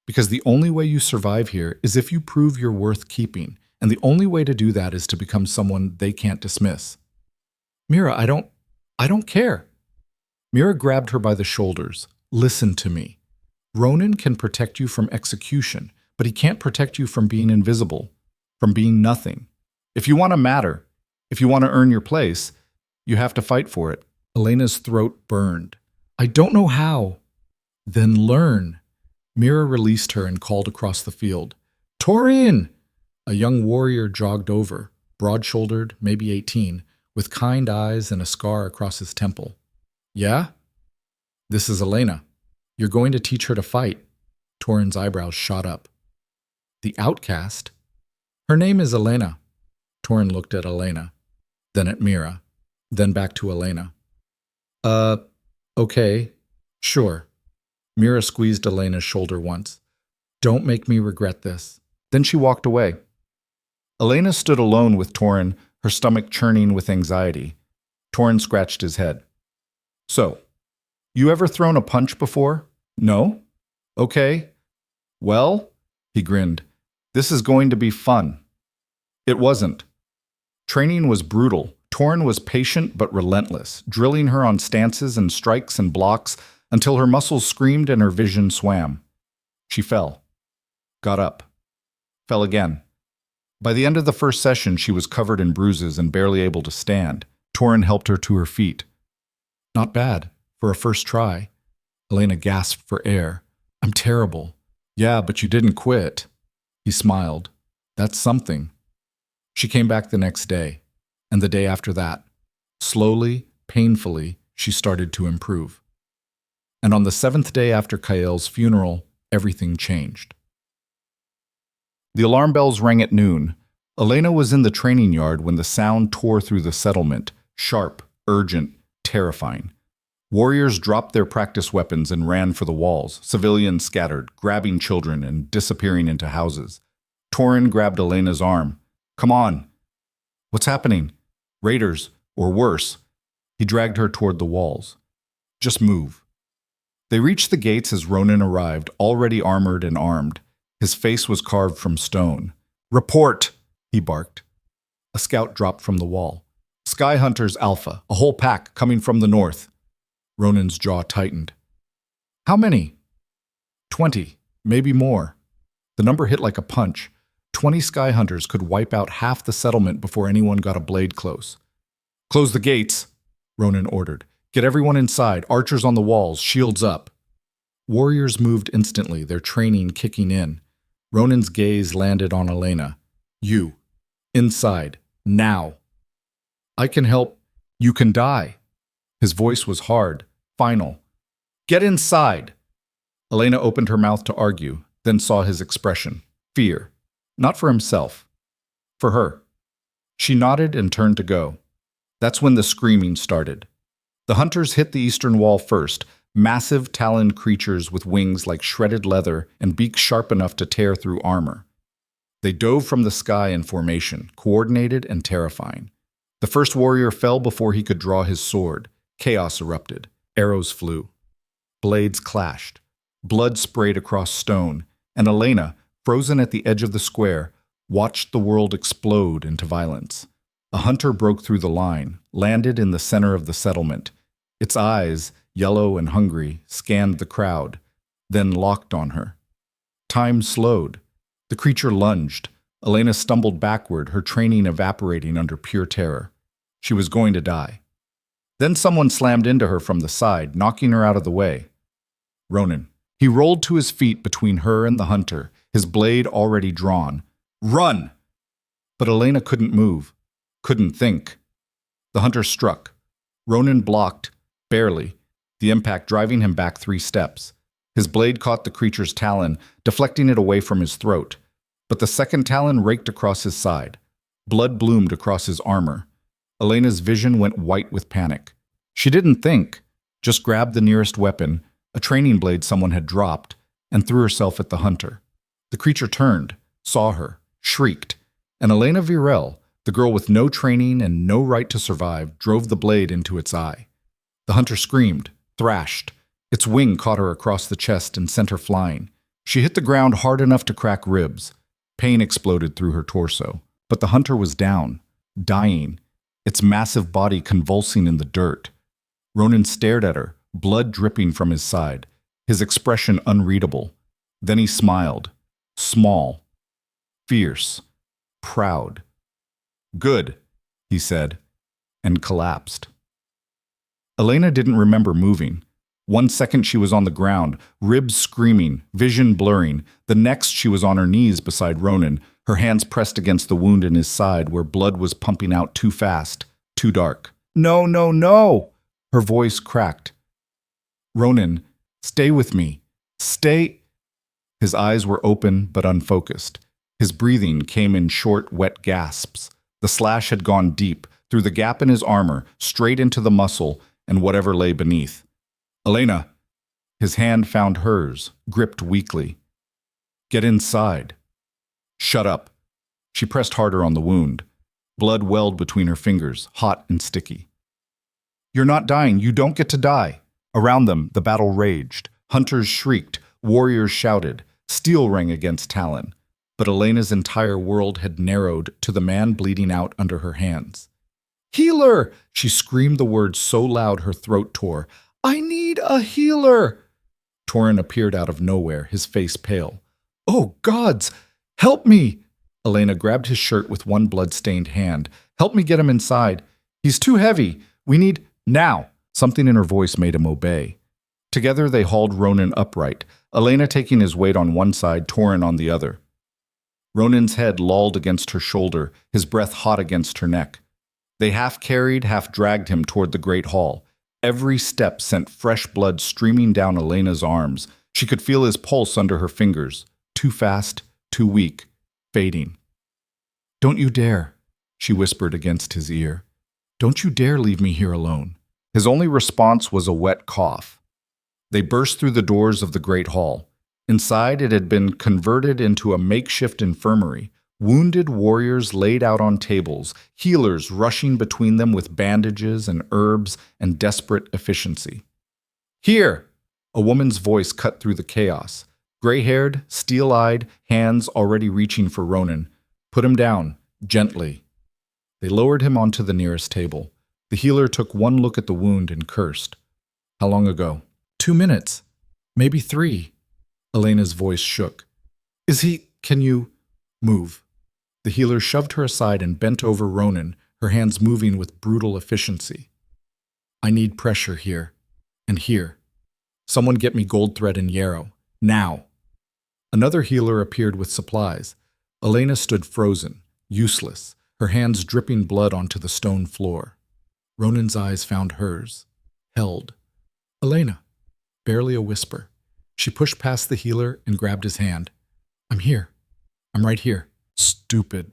Because the only way you survive here is if you prove you're worth keeping, and the only way to do that is to become someone they can't dismiss." "Mira, I don't care." Mira grabbed her by the shoulders. "Listen to me. Ronan can protect you from execution, but he can't protect you from being invisible, from being nothing. If you want to matter, if you want to earn your place, you have to fight for it." Elena's throat burned. "I don't know how." "Then learn." Mira released her and called across the field. "Torin!" A young warrior jogged over, broad-shouldered, maybe 18, with kind eyes and a scar across his temple. "Yeah?" "This is Elena. You're going to teach her to fight." Torin's eyebrows shot up. "The outcast?" "Her name is Elena." Torin looked at Elena, then at Mira, then back to Elena. Okay, sure." Mira squeezed Elena's shoulder once. "Don't make me regret this." Then she walked away. Elena stood alone with Torin, her stomach churning with anxiety. Torin scratched his head. "So, you ever thrown a punch before? No? Okay. Well," he grinned, "this is going to be fun." It wasn't. Training was brutal. Torin was patient but relentless, drilling her on stances and strikes and blocks until her muscles screamed and her vision swam. She fell. Got up. Fell again. By the end of the first session, she was covered in bruises and barely able to stand. Torin helped her to her feet. "Not bad, for a first try." Elena gasped for air. "I'm terrible." "Yeah, but you didn't quit." He smiled. "That's something." She came back the next day, and the day after that. Slowly, painfully, she started to improve. And on the 7th day after Kael's funeral, everything changed. The alarm bells rang at noon. Elena was in the training yard when the sound tore through the settlement, sharp, urgent, terrifying. Warriors dropped their practice weapons and ran for the walls. Civilians scattered, grabbing children and disappearing into houses. Torin grabbed Elena's arm. "Come on." "What's happening?" "Raiders, or worse." He dragged her toward the walls. "Just move." They reached the gates as Ronan arrived, already armored and armed. His face was carved from stone. "Report!" he barked. A scout dropped from the wall. "Sky Hunters Alpha, a whole pack coming from the north." Ronan's jaw tightened. "How many?" 20, maybe more." The number hit like a punch. 20 Sky Hunters could wipe out half the settlement before anyone got a blade close. "Close the gates," Ronan ordered. "Get everyone inside, archers on the walls, shields up." Warriors moved instantly, their training kicking in. Ronan's gaze landed on Elena. "You. Inside. Now." "I can help. You can die." His voice was hard, final. "Get inside." Elena opened her mouth to argue, then saw his expression. Fear. Not for himself. For her. She nodded and turned to go. That's when the screaming started. The hunters hit the eastern wall first, massive taloned creatures with wings like shredded leather and beaks sharp enough to tear through armor. They dove from the sky in formation, coordinated and terrifying. The first warrior fell before he could draw his sword. Chaos erupted. Arrows flew. Blades clashed. Blood sprayed across stone, and Elena, frozen at the edge of the square, watched the world explode into violence. A hunter broke through the line, landed in the center of the settlement. Its eyes, yellow and hungry, scanned the crowd, then locked on her. Time slowed. The creature lunged. Elena stumbled backward, her training evaporating under pure terror. She was going to die. Then someone slammed into her from the side, knocking her out of the way. Ronan. He rolled to his feet between her and the hunter, his blade already drawn. "Run!" But Elena couldn't move, couldn't think. The hunter struck. Ronan blocked, barely, the impact driving him back 3 steps. His blade caught the creature's talon, deflecting it away from his throat. But the second talon raked across his side. Blood bloomed across his armor. Elena's vision went white with panic. She didn't think, just grabbed the nearest weapon, a training blade someone had dropped, and threw herself at the hunter. The creature turned, saw her, shrieked, and Elena Virel, the girl with no training and no right to survive, drove the blade into its eye. The hunter screamed, thrashed. Its wing caught her across the chest and sent her flying. She hit the ground hard enough to crack ribs. Pain exploded through her torso. But the hunter was down, dying, its massive body convulsing in the dirt. Ronan stared at her, blood dripping from his side, his expression unreadable. Then he smiled, small, fierce, proud. "Good," he said, and collapsed. Elena didn't remember moving. 1 second she was on the ground, ribs screaming, vision blurring. The next she was on her knees beside Ronan, her hands pressed against the wound in his side where blood was pumping out too fast, too dark. "No, no, no!" Her voice cracked. "Ronan, stay with me. Stay." His eyes were open but unfocused. His breathing came in short, wet gasps. The slash had gone deep, through the gap in his armor, straight into the muscle and whatever lay beneath. "Elena!" His hand found hers, gripped weakly. "Get inside." "Shut up." She pressed harder on the wound. Blood welled between her fingers, hot and sticky. "You're not dying. You don't get to die." Around them, the battle raged. Hunters shrieked. Warriors shouted. Steel rang against talon. But Elena's entire world had narrowed to the man bleeding out under her hands. "Healer!" She screamed the word so loud her throat tore. "I need a healer!" Torin appeared out of nowhere, his face pale. "Oh, gods! Help me!" Elena grabbed his shirt with one blood-stained hand. "Help me get him inside. He's too heavy. We need... now!" Something in her voice made him obey. Together they hauled Ronan upright, Elena taking his weight on one side, Torin on the other. Ronan's head lolled against her shoulder, his breath hot against her neck. They half carried, half dragged him toward the great hall. Every step sent fresh blood streaming down Elena's arms. She could feel his pulse under her fingers. Too fast, too weak, fading. "Don't you dare," she whispered against his ear. "Don't you dare leave me here alone." His only response was a wet cough. They burst through the doors of the great hall. Inside, it had been converted into a makeshift infirmary. Wounded warriors laid out on tables, healers rushing between them with bandages and herbs and desperate efficiency. "Here!" A woman's voice cut through the chaos. Gray-haired, steel-eyed, hands already reaching for Ronan. "Put him down, gently." They lowered him onto the nearest table. The healer took one look at the wound and cursed. "How long ago?" 2 minutes. Maybe 3. Elena's voice shook. Can you move?" The healer shoved her aside and bent over Ronan, her hands moving with brutal efficiency. "I need pressure here. And here. Someone get me gold thread and yarrow. Now." Another healer appeared with supplies. Elena stood frozen, useless, her hands dripping blood onto the stone floor. Ronan's eyes found hers, held. "Elena." Barely a whisper. She pushed past the healer and grabbed his hand. "I'm here. I'm right here." "Stupid."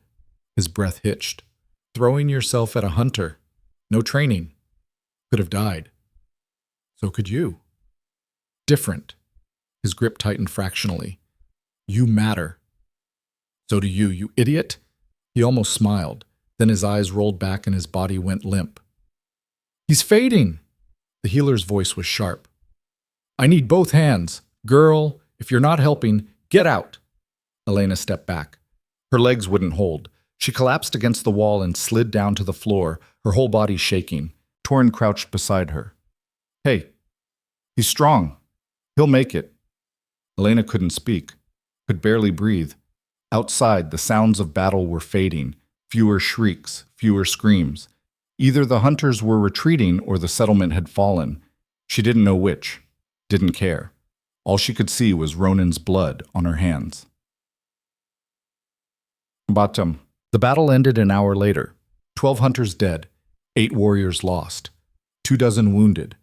His breath hitched. "Throwing yourself at a hunter. No training. Could have died. So could you." "Different." His grip tightened fractionally. "You matter." "So do you, you idiot." He almost smiled. Then his eyes rolled back and his body went limp. "He's fading." The healer's voice was sharp. "I need both hands. Girl, if you're not helping, get out." Elena stepped back. Her legs wouldn't hold. She collapsed against the wall and slid down to the floor, her whole body shaking. Torin crouched beside her. "Hey, he's strong. He'll make it." Elena couldn't speak, could barely breathe. Outside, the sounds of battle were fading. Fewer shrieks, fewer screams. Either the hunters were retreating or the settlement had fallen. She didn't know which. Didn't care. All she could see was Ronan's blood on her hands. Bottom. The battle ended an hour later. 12 hunters dead, 8 warriors lost, 24 wounded,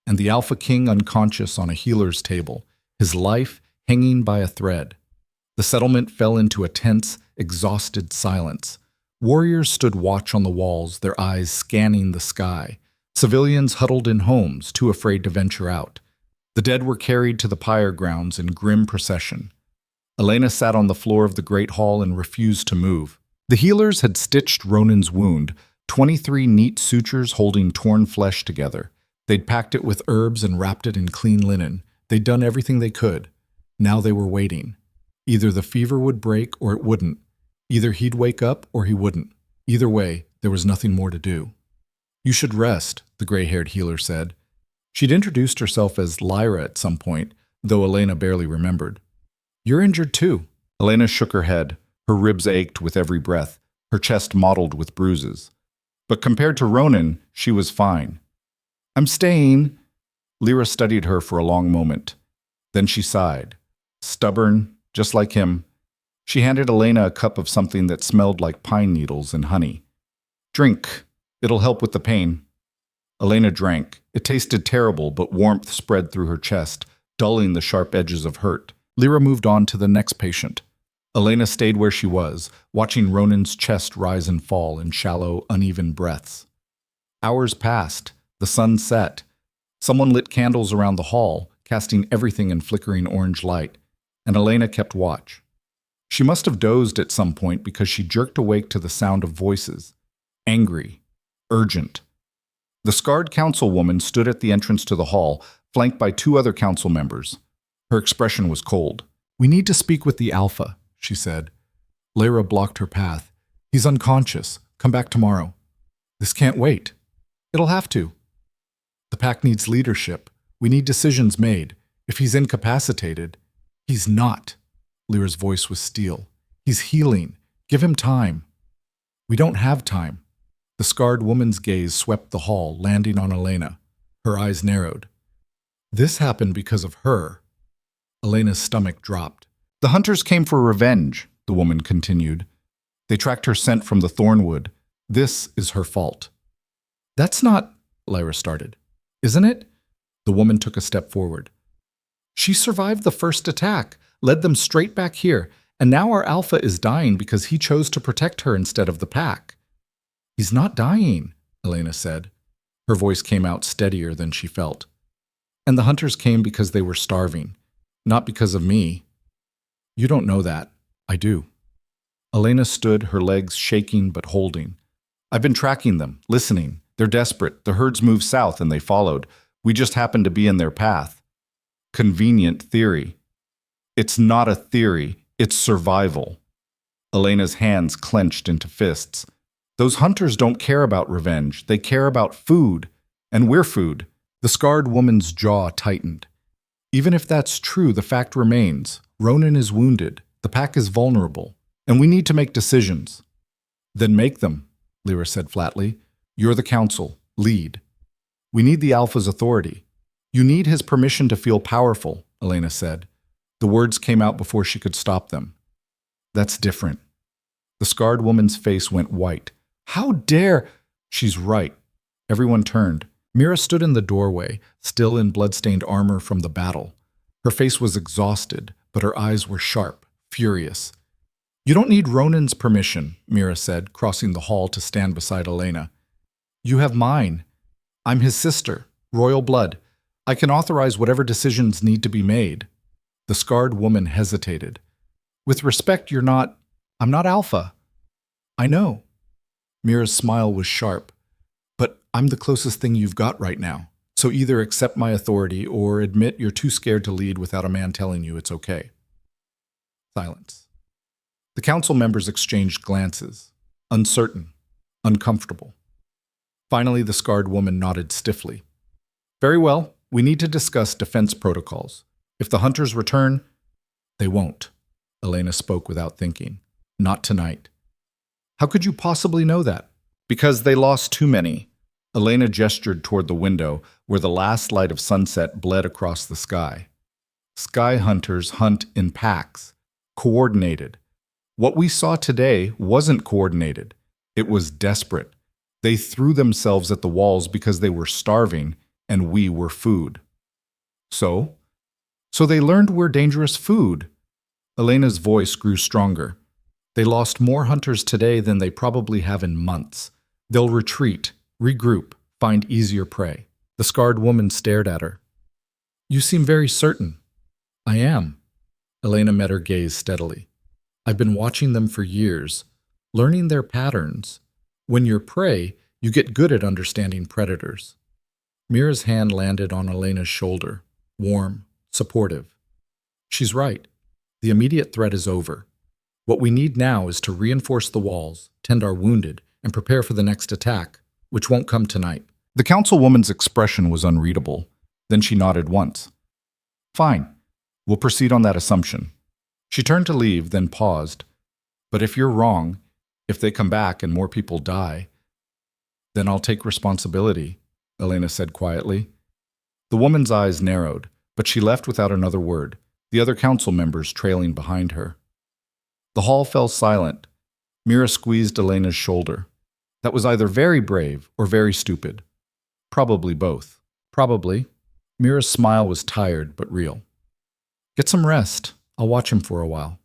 and the Alpha King unconscious on a healer's table, his life hanging by a thread. The settlement fell into a tense, exhausted silence. Warriors stood watch on the walls, their eyes scanning the sky. Civilians huddled in homes, too afraid to venture out. The dead were carried to the pyre grounds in grim procession. Elena sat on the floor of the great hall and refused to move. The healers had stitched Ronan's wound, 23 neat sutures holding torn flesh together. They'd packed it with herbs and wrapped it in clean linen. They'd done everything they could. Now they were waiting. Either the fever would break or it wouldn't. Either he'd wake up or he wouldn't. Either way, there was nothing more to do. "You should rest," the gray-haired healer said. She'd introduced herself as Lyra at some point, though Elena barely remembered. "You're injured too." Elena shook her head. Her ribs ached with every breath, her chest mottled with bruises. But compared to Ronan, she was fine. "I'm staying." Lyra studied her for a long moment. Then she sighed. Stubborn, just like him. She handed Elena a cup of something that smelled like pine needles and honey. "Drink. It'll help with the pain." Elena drank. It tasted terrible, but warmth spread through her chest, dulling the sharp edges of hurt. Lyra moved on to the next patient. Elena stayed where she was, watching Ronan's chest rise and fall in shallow, uneven breaths. Hours passed. The sun set. Someone lit candles around the hall, casting everything in flickering orange light, and Elena kept watch. She must have dozed at some point because she jerked awake to the sound of voices. Angry. Urgent. The scarred councilwoman stood at the entrance to the hall, flanked by 2 other council members. Her expression was cold. "We need to speak with the Alpha," she said. Lyra blocked her path. "He's unconscious. Come back tomorrow." "This can't wait." "It'll have to." "The pack needs leadership. We need decisions made. If he's incapacitated..." "He's not." Lyra's voice was steel. "He's healing. Give him time." "We don't have time." The scarred woman's gaze swept the hall, landing on Elena. Her eyes narrowed. "This happened because of her." Elena's stomach dropped. "The hunters came for revenge," the woman continued. "They tracked her scent from the thornwood. This is her fault." "That's not..." Lyra started. "Isn't it?" The woman took a step forward. "She survived the first attack, led them straight back here, and now our Alpha is dying because he chose to protect her instead of the pack." "He's not dying," Elena said. Her voice came out steadier than she felt. "And the hunters came because they were starving, not because of me." "You don't know that. I do." Elena stood, her legs shaking but holding. "I've been tracking them, listening. They're desperate. The herds moved south and they followed. We just happened to be in their path." "Convenient theory." "It's not a theory. It's survival." Elena's hands clenched into fists. "Those hunters don't care about revenge. They care about food. And we're food." The scarred woman's jaw tightened. "Even if that's true, the fact remains. Ronan is wounded. The pack is vulnerable. And we need to make decisions." "Then make them," Lyra said flatly. "You're the council. Lead." "We need the Alpha's authority." "You need his permission to feel powerful," Elena said. The words came out before she could stop them. "That's different." The scarred woman's face went white. "How dare—" "She's right." Everyone turned. Mira stood in the doorway, still in blood-stained armor from the battle. Her face was exhausted, but her eyes were sharp, furious. "You don't need Ronan's permission," Mira said, crossing the hall to stand beside Elena. "You have mine. I'm his sister, royal blood. I can authorize whatever decisions need to be made." The scarred woman hesitated. "With respect, I'm not Alpha." "I know." Mira's smile was sharp. "But I'm the closest thing you've got right now. So either accept my authority or admit you're too scared to lead without a man telling you it's okay." Silence. The council members exchanged glances. Uncertain. Uncomfortable. Finally, the scarred woman nodded stiffly. "Very well. We need to discuss defense protocols. If the hunters return..." "They won't," Elena spoke without thinking. "Not tonight." "How could you possibly know that?" "Because they lost too many." Elena gestured toward the window, where the last light of sunset bled across the sky. Sky hunters hunt in packs. Coordinated. What we saw today wasn't coordinated. It was desperate. They threw themselves at the walls because they were starving, and we were food. So, So they learned we're dangerous food. Elena's voice grew stronger. They lost more hunters today than they probably have in months. They'll retreat, regroup, find easier prey. The scarred woman stared at her. You seem very certain. I am. Elena met her gaze steadily. I've been watching them for years, learning their patterns. When you're prey, you get good at understanding predators. Mira's hand landed on Elena's shoulder, warm, supportive. She's right. The immediate threat is over. What we need now is to reinforce the walls, tend our wounded, and prepare for the next attack, which won't come tonight. The councilwoman's expression was unreadable. Then she nodded once. Fine. We'll proceed on that assumption. She turned to leave, then paused. But if you're wrong, if they come back and more people die, then I'll take responsibility, Elena said quietly. The woman's eyes narrowed, but she left without another word, the other council members trailing behind her. The hall fell silent. Mira squeezed Elena's shoulder. That was either very brave or very stupid. Probably both. Probably. Mira's smile was tired but real. Get some rest. I'll watch him for a while.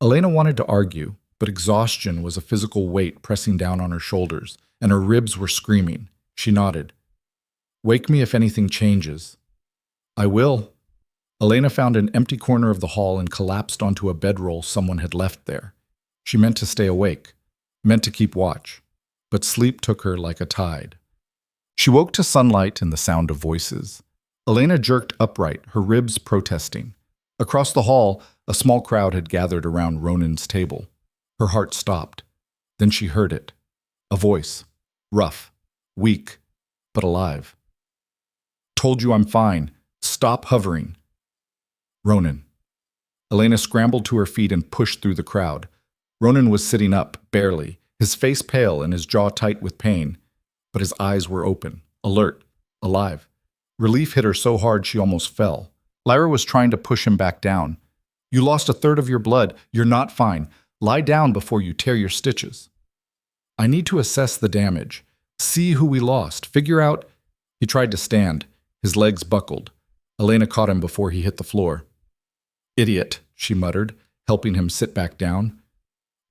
Elena wanted to argue, but exhaustion was a physical weight pressing down on her shoulders, and her ribs were screaming. She nodded. Wake me if anything changes. I will. Elena found an empty corner of the hall and collapsed onto a bedroll someone had left there. She meant to stay awake, meant to keep watch, but sleep took her like a tide. She woke to sunlight and the sound of voices. Elena jerked upright, her ribs protesting. Across the hall, a small crowd had gathered around Ronan's table. Her heart stopped. Then she heard it. A voice. Rough. Weak. But alive. Told you I'm fine. Stop hovering. Ronan. Elena scrambled to her feet and pushed through the crowd. Ronan was sitting up, barely, his face pale and his jaw tight with pain. But his eyes were open, alert, alive. Relief hit her so hard she almost fell. Lyra was trying to push him back down. You lost a third of your blood. You're not fine. Lie down before you tear your stitches. I need to assess the damage. See who we lost. Figure out... He tried to stand. His legs buckled. Elena caught him before he hit the floor. Idiot, she muttered, helping him sit back down.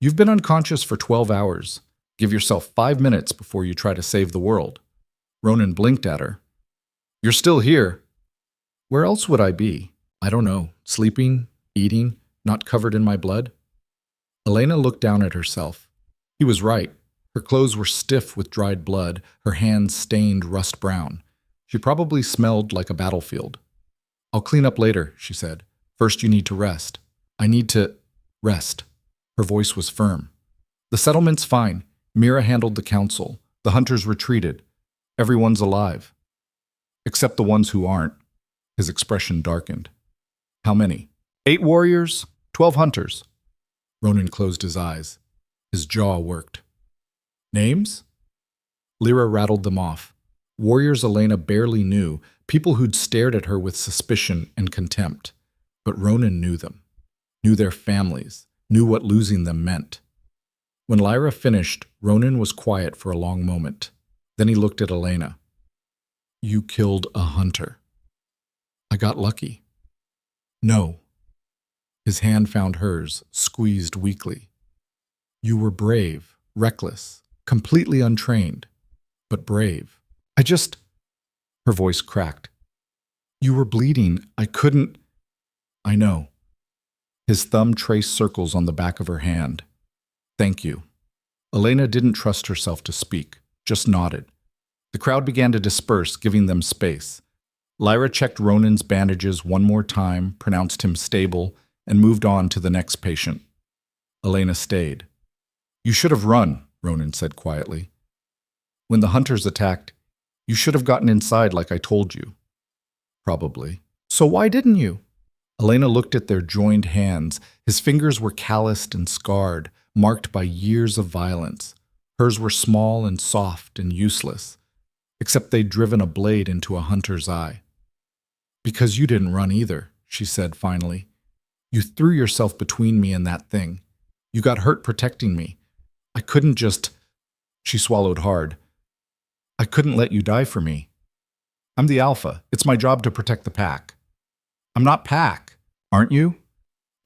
You've been unconscious for 12 hours. Give yourself 5 minutes before you try to save the world. Ronan blinked at her. You're still here. Where else would I be? I don't know. Sleeping, eating, not covered in my blood? Elena looked down at herself. He was right. Her clothes were stiff with dried blood, her hands stained rust brown. She probably smelled like a battlefield. I'll clean up later, she said. First you need to rest. I need to rest. Her voice was firm. The settlement's fine. Mira handled the council. The hunters retreated. Everyone's alive. Except the ones who aren't. His expression darkened. How many? 8 warriors, 12 hunters. Ronan closed his eyes. His jaw worked. Names? Lyra rattled them off. Warriors Elena barely knew, people who'd stared at her with suspicion and contempt. But Ronan knew them, knew their families, knew what losing them meant. When Lyra finished, Ronan was quiet for a long moment. Then he looked at Elena. You killed a hunter. I got lucky. No. His hand found hers, squeezed weakly. You were brave, reckless, completely untrained, but brave. Her voice cracked. You were bleeding. I couldn't... I know. His thumb traced circles on the back of her hand. Thank you. Elena didn't trust herself to speak, just nodded. The crowd began to disperse, giving them space. Lyra checked Ronan's bandages one more time, pronounced him stable, and moved on to the next patient. Elena stayed. You should have run, Ronan said quietly. When the hunters attacked, you should have gotten inside like I told you. Probably. So why didn't you? Elena looked at their joined hands. His fingers were calloused and scarred, marked by years of violence. Hers were small and soft and useless, except they'd driven a blade into a hunter's eye. Because you didn't run either, she said finally. You threw yourself between me and that thing. You got hurt protecting me. I couldn't just... She swallowed hard. I couldn't let you die for me. I'm the alpha. It's my job to protect the pack. I'm not Pack, aren't you?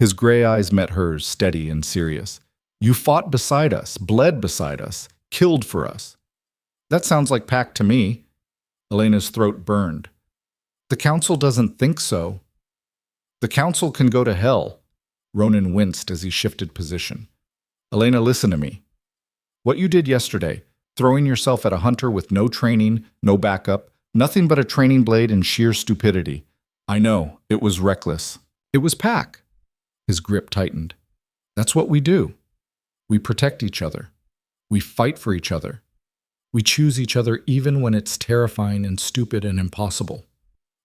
His gray eyes met hers, steady and serious. You fought beside us, bled beside us, killed for us. That sounds like Pack to me. Elena's throat burned. The council doesn't think so. The council can go to hell. Ronan winced as he shifted position. Elena, listen to me. What you did yesterday, throwing yourself at a hunter with no training, no backup, nothing but a training blade and sheer stupidity. I know, it was reckless. It was Pack. His grip tightened. That's what we do. We protect each other. We fight for each other. We choose each other even when it's terrifying and stupid and impossible.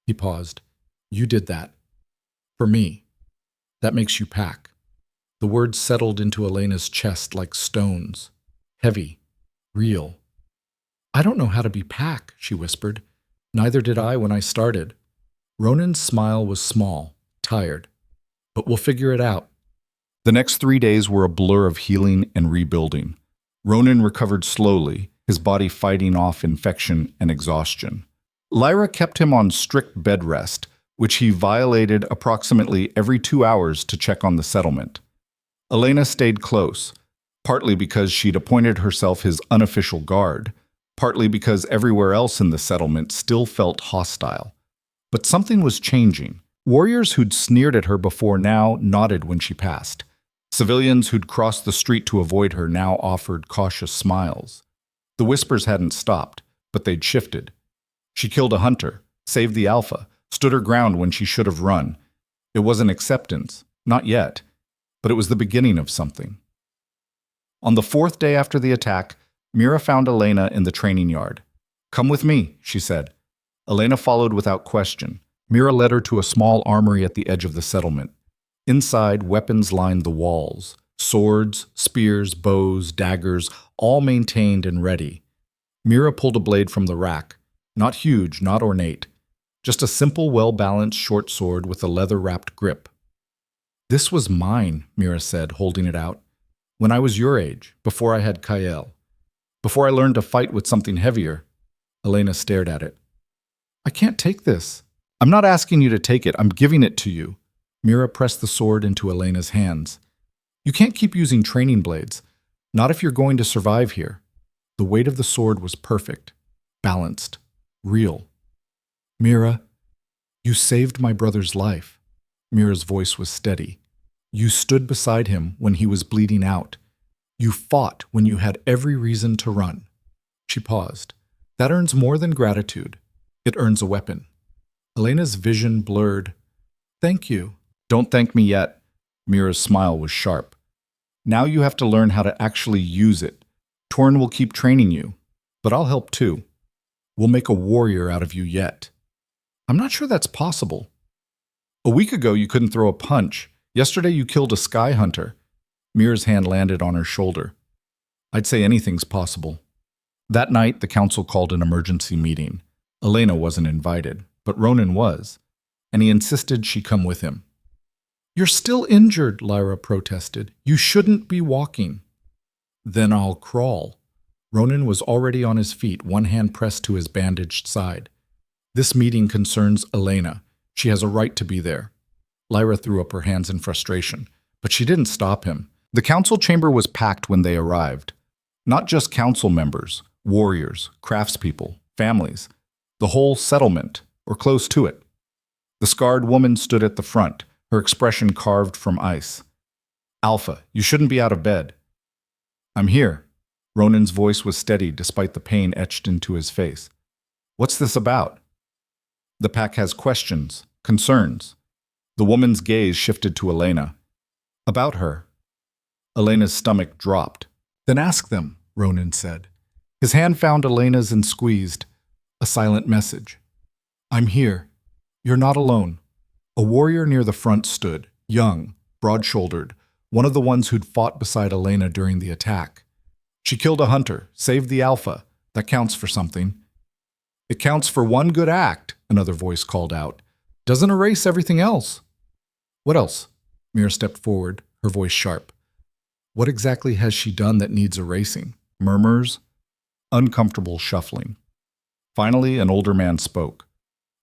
He paused. You did that. For me. That makes you Pack. The words settled into Elena's chest like stones. Heavy. Real. I don't know how to be Pack, she whispered. Neither did I when I started. Ronan's smile was small, tired. But we'll figure it out. The next 3 days were a blur of healing and rebuilding. Ronan recovered slowly, his body fighting off infection and exhaustion. Lyra kept him on strict bed rest, which he violated approximately every 2 hours to check on the settlement. Elena stayed close, partly because she'd appointed herself his unofficial guard, partly because everywhere else in the settlement still felt hostile. But something was changing. Warriors who'd sneered at her before now nodded when she passed. Civilians who'd crossed the street to avoid her now offered cautious smiles. The whispers hadn't stopped, but they'd shifted. She killed a hunter, saved the alpha, stood her ground when she should have run. It wasn't acceptance, not yet, but it was the beginning of something. On the 4th day after the attack, Mira found Elena in the training yard. Come with me, she said. Elena followed without question. Mira led her to a small armory at the edge of the settlement. Inside, weapons lined the walls. Swords, spears, bows, daggers, all maintained and ready. Mira pulled a blade from the rack. Not huge, not ornate. Just a simple, well-balanced short sword with a leather-wrapped grip. This was mine, Mira said, holding it out. When I was your age, before I had Kael. Before I learned to fight with something heavier. Elena stared at it. I can't take this. I'm not asking you to take it, I'm giving it to you. Mira pressed the sword into Elena's hands. You can't keep using training blades, not if you're going to survive here. The weight of the sword was perfect, balanced, real. Mira, you saved my brother's life. Mira's voice was steady. You stood beside him when he was bleeding out. You fought when you had every reason to run. She paused. That earns more than gratitude. It earns a weapon. Elena's vision blurred. Thank you. Don't thank me yet. Mira's smile was sharp. Now you have to learn how to actually use it. Torn will keep training you, but I'll help too. We'll make a warrior out of you yet. I'm not sure that's possible. A week ago you couldn't throw a punch. Yesterday you killed a sky hunter. Mira's hand landed on her shoulder. I'd say anything's possible. That night the council called an emergency meeting. Elena wasn't invited, but Ronan was, and he insisted she come with him. You're still injured, Lyra protested. You shouldn't be walking. Then I'll crawl. Ronan was already on his feet, one hand pressed to his bandaged side. This meeting concerns Elena. She has a right to be there. Lyra threw up her hands in frustration, but she didn't stop him. The council chamber was packed when they arrived. Not just council members, warriors, craftspeople, families. The whole settlement, or close to it. The scarred woman stood at the front, her expression carved from ice. Alpha, you shouldn't be out of bed. I'm here. Ronan's voice was steady despite the pain etched into his face. What's this about? The pack has questions, concerns. The woman's gaze shifted to Elena. About her. Elena's stomach dropped. Then ask them, Ronan said. His hand found Elena's and squeezed. A silent message. I'm here. You're not alone. A warrior near the front stood, young, broad-shouldered, one of the ones who'd fought beside Elena during the attack. She killed a hunter, saved the alpha. That counts for something. It counts for one good act, another voice called out. Doesn't erase everything else. What else? Mira stepped forward, her voice sharp. What exactly has she done that needs erasing? Murmurs? Uncomfortable shuffling. Finally, an older man spoke.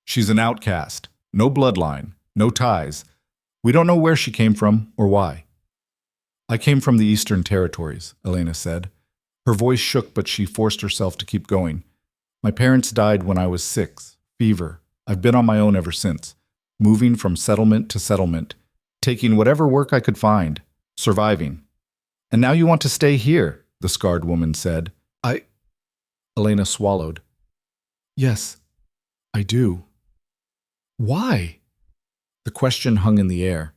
She's an outcast, no bloodline, No ties. We don't know where she came from or why. I came from the Eastern Territories, Elena said. Her voice shook, but she forced herself to keep going. My parents died when I was 6. Fever. I've been on my own ever since, moving from settlement to settlement, taking whatever work I could find, surviving. And now you want to stay here, the scarred woman said. Elena swallowed. Yes, I do. Why? The question hung in the air.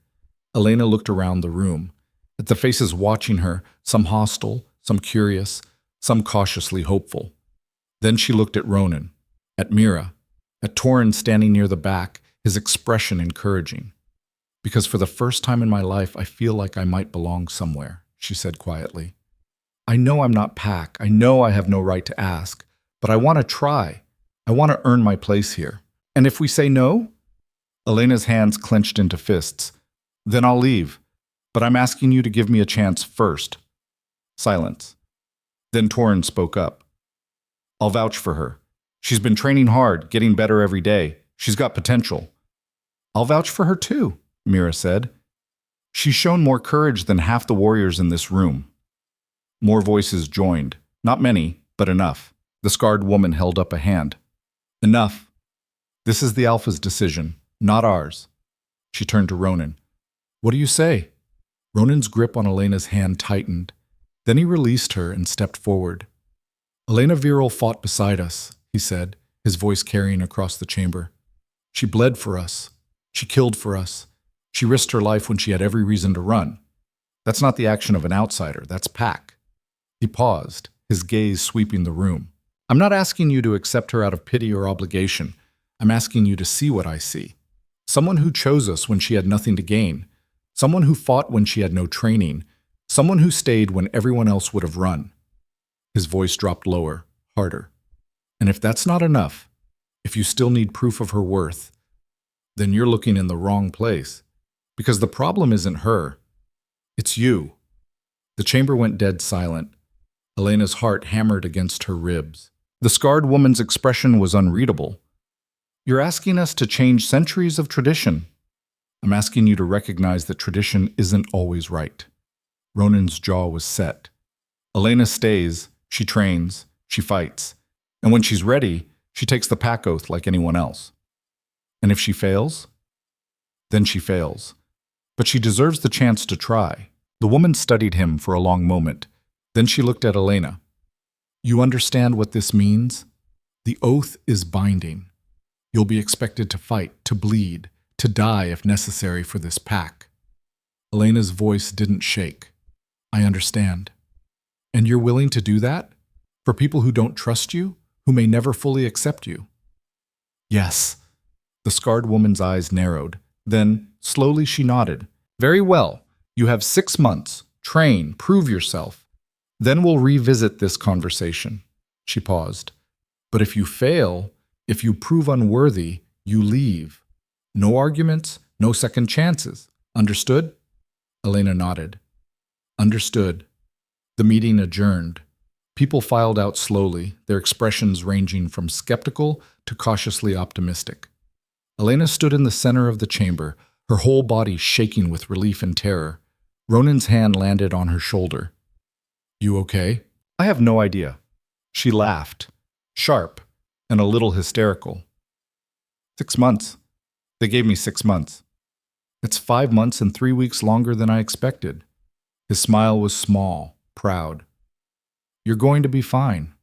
Elena looked around the room, at the faces watching her, some hostile, some curious, some cautiously hopeful. Then she looked at Ronan, at Mira, at Torin standing near the back, his expression encouraging. Because for the first time in my life, I feel like I might belong somewhere, she said quietly. I know I'm not Pack. I know I have no right to ask, but I want to try. I want to earn my place here. And if we say no? Elena's hands clenched into fists. Then I'll leave. But I'm asking you to give me a chance first. Silence. Then Torin spoke up. I'll vouch for her. She's been training hard, getting better every day. She's got potential. I'll vouch for her too, Mira said. She's shown more courage than half the warriors in this room. More voices joined. Not many, but enough. The scarred woman held up a hand. Enough. This is the Alpha's decision, not ours. She turned to Ronan. What do you say? Ronan's grip on Elena's hand tightened. Then he released her and stepped forward. Elena Viral fought beside us, he said, his voice carrying across the chamber. She bled for us. She killed for us. She risked her life when she had every reason to run. That's not the action of an outsider, that's Pack. He paused, his gaze sweeping the room. I'm not asking you to accept her out of pity or obligation. I'm asking you to see what I see. Someone who chose us when she had nothing to gain. Someone who fought when she had no training. Someone who stayed when everyone else would have run. His voice dropped lower, harder. And if that's not enough, if you still need proof of her worth, then you're looking in the wrong place. Because the problem isn't her. It's you. The chamber went dead silent. Elena's heart hammered against her ribs. The scarred woman's expression was unreadable. You're asking us to change centuries of tradition. I'm asking you to recognize that tradition isn't always right. Ronan's jaw was set. Elena stays, she trains, she fights. And when she's ready, she takes the Pack oath like anyone else. And if she fails, then she fails. But she deserves the chance to try. The woman studied him for a long moment. Then she looked at Elena. You understand what this means? The oath is binding. You'll be expected to fight, to bleed, to die if necessary for this Pack. Elena's voice didn't shake. I understand. And you're willing to do that? For people who don't trust you, who may never fully accept you? Yes. The scarred woman's eyes narrowed. Then, slowly she nodded. Very well. You have 6 months. Train, prove yourself. Then we'll revisit this conversation. She paused. But if you fail, if you prove unworthy, you leave. No arguments, no second chances. Understood? Elena nodded. Understood. The meeting adjourned. People filed out slowly, their expressions ranging from skeptical to cautiously optimistic. Elena stood in the center of the chamber, her whole body shaking with relief and terror. Ronan's hand landed on her shoulder. You okay? I have no idea. She laughed, sharp and a little hysterical. 6 months. They gave me 6 months. It's 5 months and 3 weeks longer than I expected. His smile was small, proud. You're going to be fine.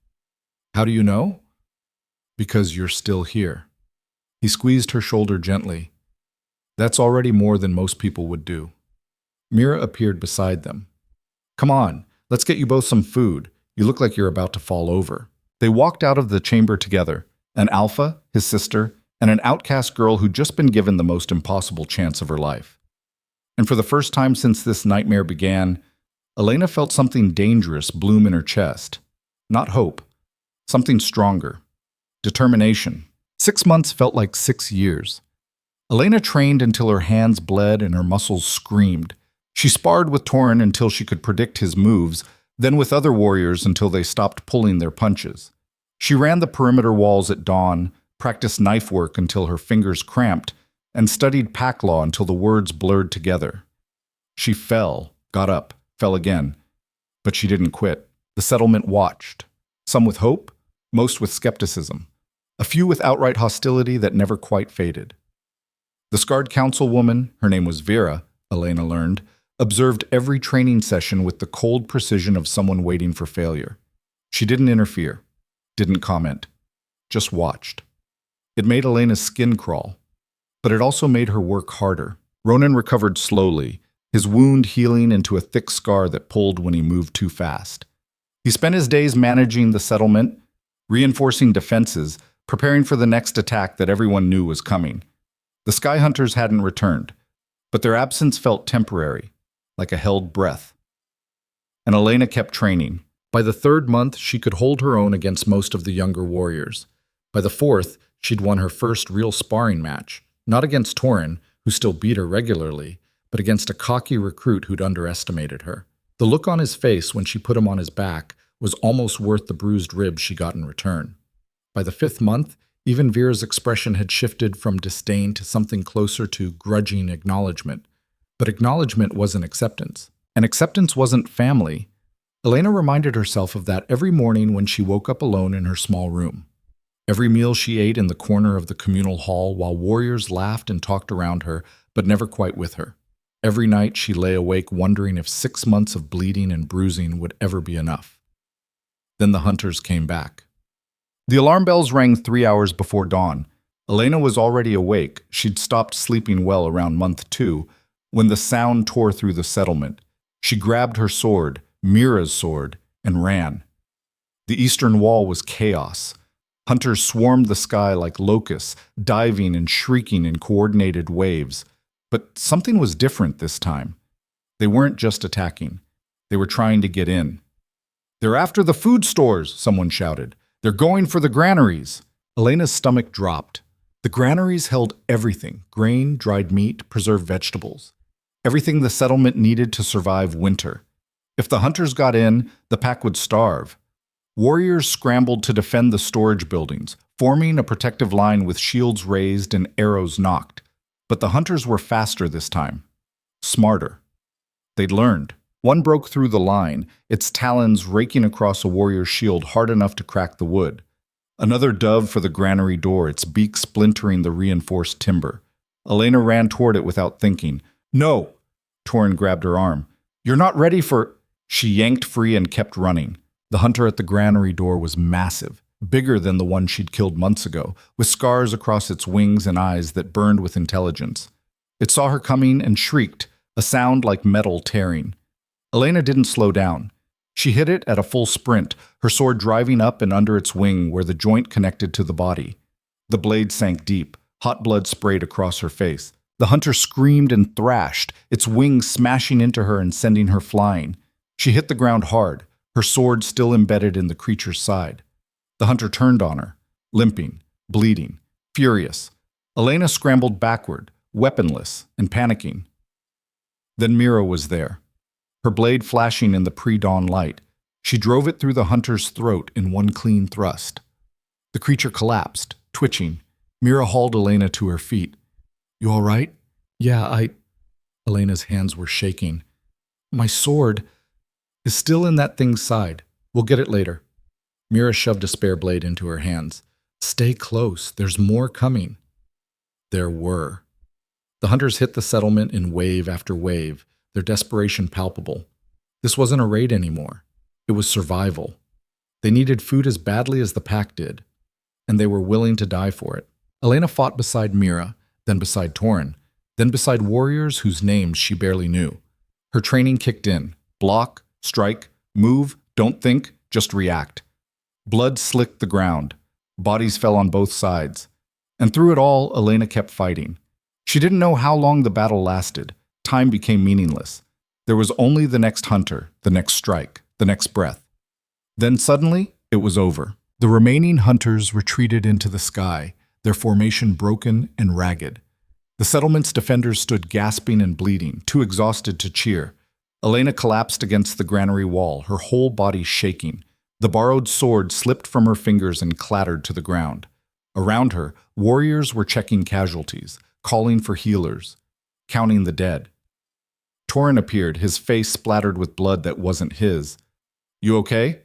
How do you know? Because you're still here. He squeezed her shoulder gently. That's already more than most people would do. Mira appeared beside them. Come on, let's get you both some food. You look like you're about to fall over. They walked out of the chamber together, an alpha, his sister, and an outcast girl who'd just been given the most impossible chance of her life. And for the first time since this nightmare began, Elena felt something dangerous bloom in her chest. Not hope. Something stronger. Determination. 6 months felt like 6 years. Elena trained until her hands bled and her muscles screamed. She sparred with Torin until she could predict his moves, then with other warriors until they stopped pulling their punches. She ran the perimeter walls at dawn, practiced knife work until her fingers cramped, and studied pack law until the words blurred together. She fell, got up, fell again, but she didn't quit. The settlement watched, some with hope, most with skepticism, a few with outright hostility that never quite faded. The scarred councilwoman, her name was Vera, Elena learned, observed every training session with the cold precision of someone waiting for failure. She didn't interfere, didn't comment, just watched. It made Elena's skin crawl, but it also made her work harder. Ronan recovered slowly, his wound healing into a thick scar that pulled when he moved too fast. He spent his days managing the settlement, reinforcing defenses, preparing for the next attack that everyone knew was coming. The Sky Hunters hadn't returned, but their absence felt temporary, like a held breath. And Elena kept training. By the third month, she could hold her own against most of the younger warriors. By the fourth, she'd won her first real sparring match, not against Torin, who still beat her regularly, but against a cocky recruit who'd underestimated her. The look on his face when she put him on his back was almost worth the bruised ribs she got in return. By the fifth month, even Vera's expression had shifted from disdain to something closer to grudging acknowledgement. But acknowledgement wasn't acceptance. And acceptance wasn't family. Elena reminded herself of that every morning when she woke up alone in her small room. Every meal she ate in the corner of the communal hall while warriors laughed and talked around her, but never quite with her. Every night she lay awake wondering if 6 months of bleeding and bruising would ever be enough. Then the hunters came back. The alarm bells rang 3 hours before dawn. Elena was already awake. She'd stopped sleeping well around month 2 when the sound tore through the settlement. She grabbed her sword, Mira's sword, and ran. The eastern wall was chaos. Hunters swarmed the sky like locusts, diving and shrieking in coordinated waves. But something was different this time. They weren't just attacking. They were trying to get in. "They're after the food stores," someone shouted. "They're going for the granaries." Elena's stomach dropped. The granaries held everything: grain, dried meat, preserved vegetables. Everything the settlement needed to survive winter. If the hunters got in, the pack would starve. Warriors scrambled to defend the storage buildings, forming a protective line with shields raised and arrows nocked. But the hunters were faster this time. Smarter. They'd learned. One broke through the line, its talons raking across a warrior's shield hard enough to crack the wood. Another dove for the granary door, its beak splintering the reinforced timber. Elena ran toward it without thinking. "No!" Torin grabbed her arm. "You're not ready for—" She yanked free and kept running. The hunter at the granary door was massive, bigger than the one she'd killed months ago, with scars across its wings and eyes that burned with intelligence. It saw her coming and shrieked, a sound like metal tearing. Elena didn't slow down. She hit it at a full sprint, her sword driving up and under its wing where the joint connected to the body. The blade sank deep, hot blood sprayed across her face. The hunter screamed and thrashed, its wings smashing into her and sending her flying. She hit the ground hard, her sword still embedded in the creature's side. The hunter turned on her, limping, bleeding, furious. Elena scrambled backward, weaponless and panicking. Then Mira was there, her blade flashing in the pre-dawn light. She drove it through the hunter's throat in one clean thrust. The creature collapsed, twitching. Mira hauled Elena to her feet. "You all right?" "Yeah, Elena's hands were shaking. "My sword is still in that thing's side. We'll get it later." Mira shoved a spare blade into her hands. "Stay close. There's more coming." There were. The hunters hit the settlement in wave after wave, their desperation palpable. This wasn't a raid anymore. It was survival. They needed food as badly as the pack did, and they were willing to die for it. Elena fought beside Mira, then beside Torin, then beside warriors whose names she barely knew. Her training kicked in. Block, strike, move, don't think, just react. Blood slicked the ground. Bodies fell on both sides. And through it all, Elena kept fighting. She didn't know how long the battle lasted. Time became meaningless. There was only the next hunter, the next strike, the next breath. Then suddenly, it was over. The remaining hunters retreated into the sky, their formation broken and ragged. The settlement's defenders stood gasping and bleeding, too exhausted to cheer. Elena collapsed against the granary wall, her whole body shaking. The borrowed sword slipped from her fingers and clattered to the ground. Around her, warriors were checking casualties. calling for healers, counting the dead. Torin appeared, his face splattered with blood that wasn't his. You okay?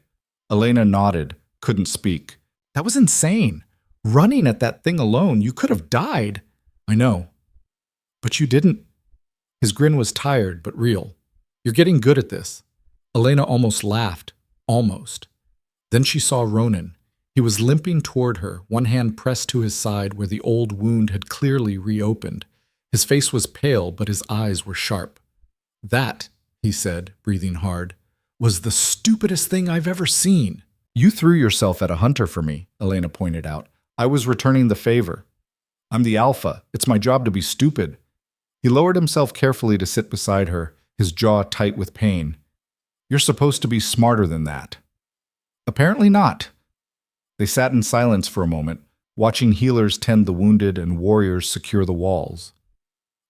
Elena nodded, couldn't speak. That was insane. Running at that thing alone, you could have died. I know. But you didn't. His grin was tired but real. You're getting good at this. Elena almost laughed. Almost. Then she saw Ronan. He was limping toward her, one hand pressed to his side where the old wound had clearly reopened. His face was pale, but his eyes were sharp. That, he said, breathing hard, was the stupidest thing I've ever seen. You threw yourself at a hunter for me, Elena pointed out. I was returning the favor. I'm the alpha. It's my job to be stupid. He lowered himself carefully to sit beside her, his jaw tight with pain. You're supposed to be smarter than that. Apparently not. They sat in silence for a moment, watching healers tend the wounded and warriors secure the walls.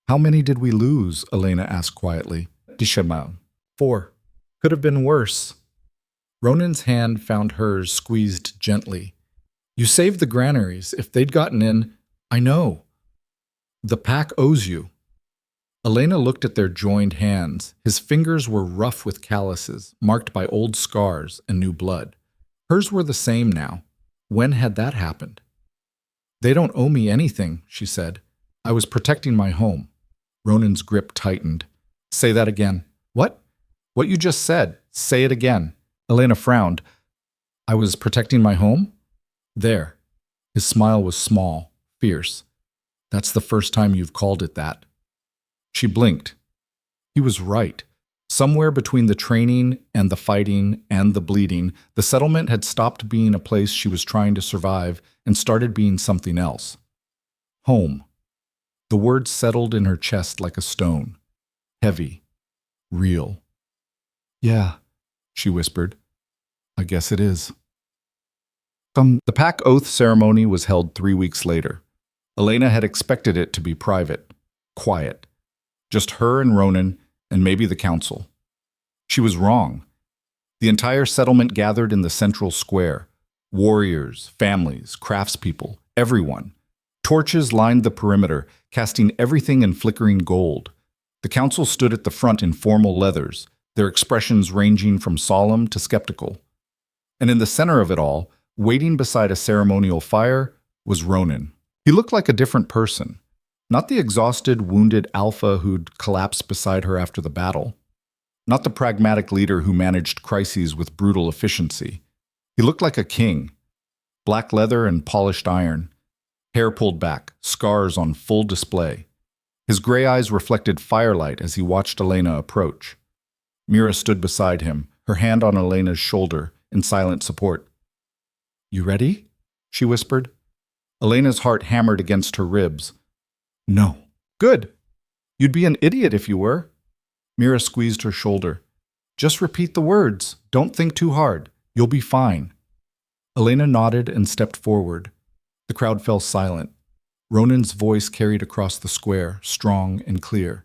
How many did we lose? Elena asked quietly. 4. Could have been worse. Ronan's hand found hers squeezed gently. You saved the granaries. If they'd gotten in, I know. The pack owes you. Elena looked at their joined hands. His fingers were rough with calluses, marked by old scars and new blood. Hers were the same now. When had that happened? They don't owe me anything, she said. I was protecting my home. Ronan's grip tightened. Say that again. What? What you just said. Say it again. Elena frowned. I was protecting my home? There. His smile was small, fierce. That's the first time you've called it that. She blinked. He was right. Somewhere between the training and the fighting and the bleeding, the settlement had stopped being a place she was trying to survive and started being something else. Home. The word settled in her chest like a stone. Heavy. Real. Yeah, she whispered. I guess it is. The pack oath ceremony was held 3 weeks later. Elena had expected it to be private, quiet. Just her and Ronan, and maybe the council. She was wrong. The entire settlement gathered in the central square. Warriors, families, craftspeople, everyone. Torches lined the perimeter, casting everything in flickering gold. The council stood at the front in formal leathers, their expressions ranging from solemn to skeptical. And in the center of it all, waiting beside a ceremonial fire, was Ronan. He looked like a different person. Not the exhausted, wounded alpha who'd collapsed beside her after the battle. Not the pragmatic leader who managed crises with brutal efficiency. He looked like a king. Black leather and polished iron. Hair pulled back, scars on full display. His gray eyes reflected firelight as he watched Elena approach. Mira stood beside him, her hand on Elena's shoulder, in silent support. You ready? She whispered. Elena's heart hammered against her ribs. No. Good. You'd be an idiot if you were. Mira squeezed her shoulder. Just repeat the words. Don't think too hard. You'll be fine. Elena nodded and stepped forward. The crowd fell silent. Ronan's voice carried across the square, strong and clear.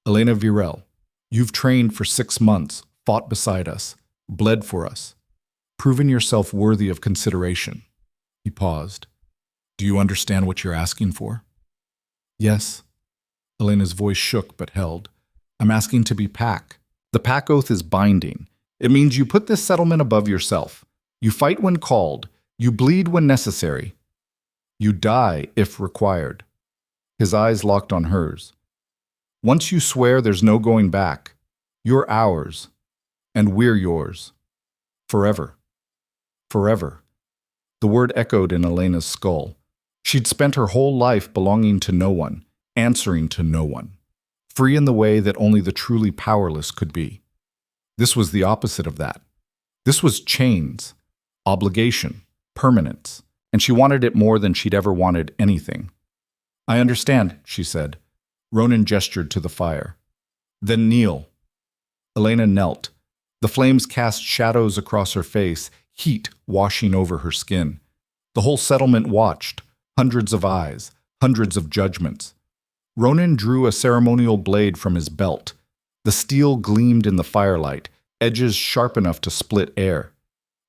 Elena Virel, you've trained for 6 months, fought beside us, bled for us, proven yourself worthy of consideration. He paused. Do you understand what you're asking for? Yes. Elena's voice shook but held. I'm asking to be pack. The pack oath is binding. It means you put this settlement above yourself. You fight when called. You bleed when necessary. You die if required. His eyes locked on hers. Once you swear there's no going back. You're ours. And we're yours. Forever. Forever. The word echoed in Elena's skull. She'd spent her whole life belonging to no one, answering to no one, free in the way that only the truly powerless could be. This was the opposite of that. This was chains, obligation, permanence, and she wanted it more than she'd ever wanted anything. I understand, she said. Ronan gestured to the fire. Then kneel. Elena knelt. The flames cast shadows across her face, heat washing over her skin. The whole settlement watched. Hundreds of eyes, hundreds of judgments. Ronan drew a ceremonial blade from his belt. The steel gleamed in the firelight, edges sharp enough to split air.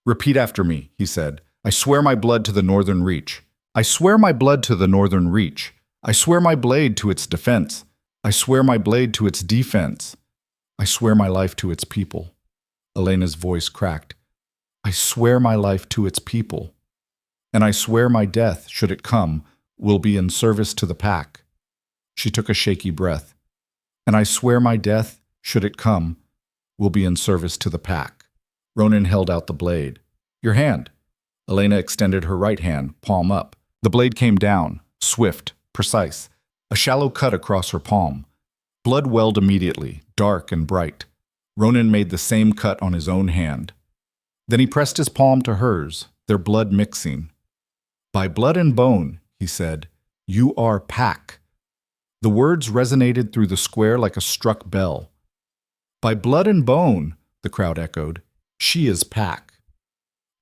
Repeat after me, he said. I swear my blood to the Northern Reach. I swear my blood to the Northern Reach. I swear my blade to its defense. I swear my blade to its defense. I swear my life to its people. Elena's voice cracked. I swear my life to its people. And I swear my death, should it come, will be in service to the pack. She took a shaky breath. And I swear my death, should it come, will be in service to the pack. Ronan held out the blade. Your hand. Elena extended her right hand, palm up. The blade came down, swift, precise. A shallow cut across her palm. Blood welled immediately, dark and bright. Ronan made the same cut on his own hand. Then he pressed his palm to hers, their blood mixing. By blood and bone, he said, you are pack. The words resonated through the square like a struck bell. By blood and bone, the crowd echoed, she is pack.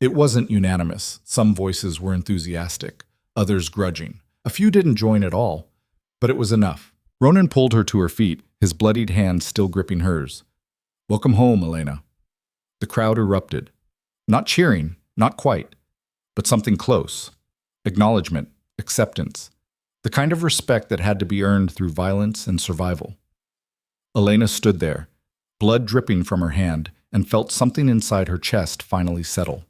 It wasn't unanimous. Some voices were enthusiastic, others grudging. A few didn't join at all, but it was enough. Ronan pulled her to her feet, his bloodied hand still gripping hers. Welcome home, Elena. The crowd erupted. Not cheering, not quite, but something close. Acknowledgement, acceptance, the kind of respect that had to be earned through violence and survival. Elena stood there, blood dripping from her hand, and felt something inside her chest finally settle.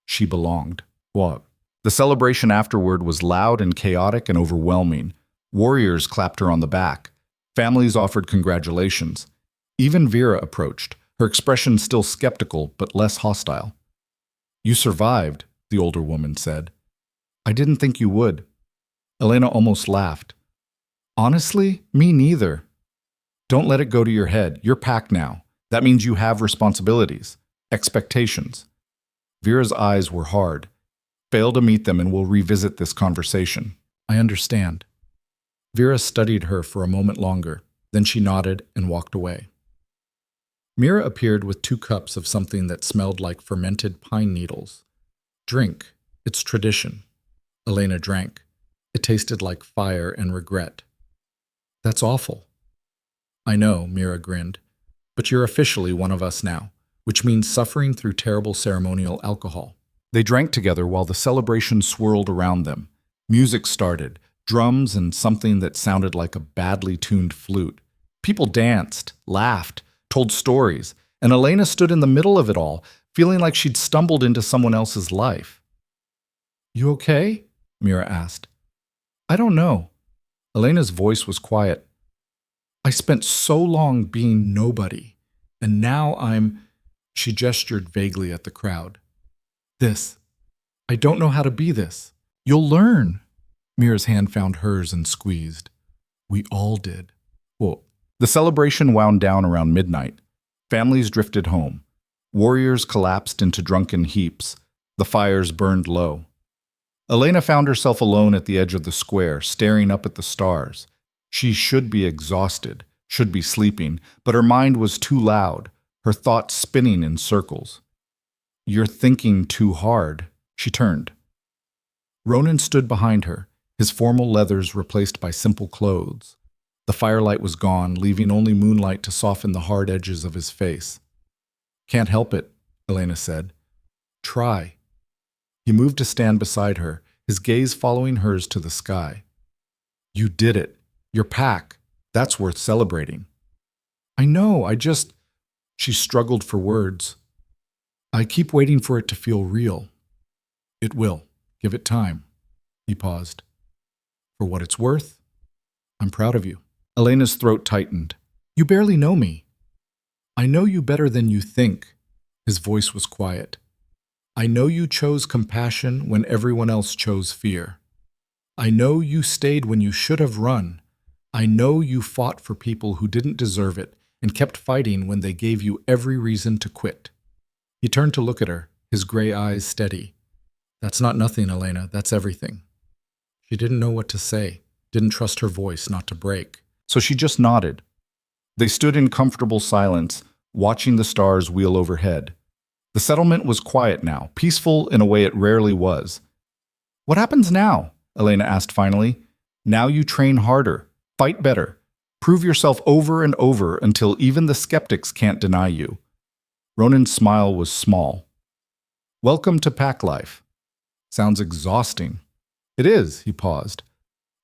She belonged. What? The celebration afterward was loud and chaotic and overwhelming. Warriors clapped her on the back. Families offered congratulations. Even Vera approached, her expression still skeptical but less hostile. You survived, the older woman said. I didn't think you would. Elena almost laughed. Honestly, me neither. Don't let it go to your head. You're packed now. That means you have responsibilities, expectations. Vera's eyes were hard. Fail to meet them and we'll revisit this conversation. I understand. Vera studied her for a moment longer. Then she nodded and walked away. Mira appeared with 2 cups of something that smelled like fermented pine needles. Drink. It's tradition. Elena drank. It tasted like fire and regret. That's awful. I know, Mira grinned. But you're officially one of us now, which means suffering through terrible ceremonial alcohol. They drank together while the celebration swirled around them. Music started, drums and something that sounded like a badly tuned flute. People danced, laughed, told stories, and Elena stood in the middle of it all, feeling like she'd stumbled into someone else's life. You okay? Mira asked. I don't know. Elena's voice was quiet. I spent so long being nobody, and now I'm... She gestured vaguely at the crowd. This. I don't know how to be this. You'll learn. Mira's hand found hers and squeezed. We all did. Well, the celebration wound down around midnight. Families drifted home. Warriors collapsed into drunken heaps. The fires burned low. Elena found herself alone at the edge of the square, staring up at the stars. She should be exhausted, should be sleeping, but her mind was too loud, her thoughts spinning in circles. You're thinking too hard. She turned. Ronan stood behind her, his formal leathers replaced by simple clothes. The firelight was gone, leaving only moonlight to soften the hard edges of his face. Can't help it, Elena said. Try. He moved to stand beside her, his gaze following hers to the sky. You did it. Your pack. That's worth celebrating. I know, She struggled for words. I keep waiting for it to feel real. It will. Give it time. He paused. For what it's worth, I'm proud of you. Elena's throat tightened. You barely know me. I know you better than you think. His voice was quiet. I know you chose compassion when everyone else chose fear. I know you stayed when you should have run. I know you fought for people who didn't deserve it and kept fighting when they gave you every reason to quit. He turned to look at her, his gray eyes steady. That's not nothing, Elena. That's everything. She didn't know what to say, didn't trust her voice not to break. So she just nodded. They stood in comfortable silence, watching the stars wheel overhead. The settlement was quiet now, peaceful in a way it rarely was. What happens now? Elena asked finally. Now you train harder, fight better, prove yourself over and over until even the skeptics can't deny you. Ronan's smile was small. Welcome to pack life. Sounds exhausting. It is, he paused.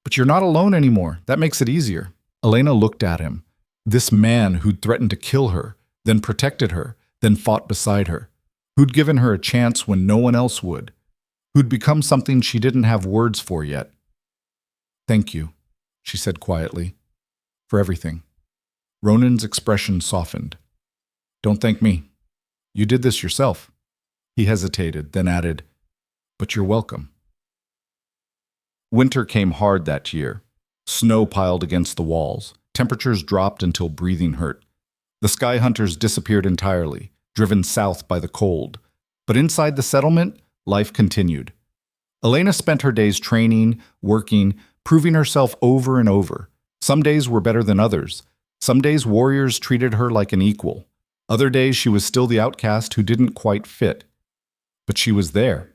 But you're not alone anymore. That makes it easier. Elena looked at him. This man who'd threatened to kill her, then protected her, then fought beside her, who'd given her a chance when no one else would, who'd become something she didn't have words for yet. Thank you, she said quietly, for everything. Ronan's expression softened. Don't thank me. You did this yourself. He hesitated, then added, but you're welcome. Winter came hard that year. Snow piled against the walls. Temperatures dropped until breathing hurt. The sky hunters disappeared entirely, driven south by the cold. But inside the settlement, life continued. Elena spent her days training, working, proving herself over and over. Some days were better than others. Some days warriors treated her like an equal. Other days she was still the outcast who didn't quite fit. But she was there.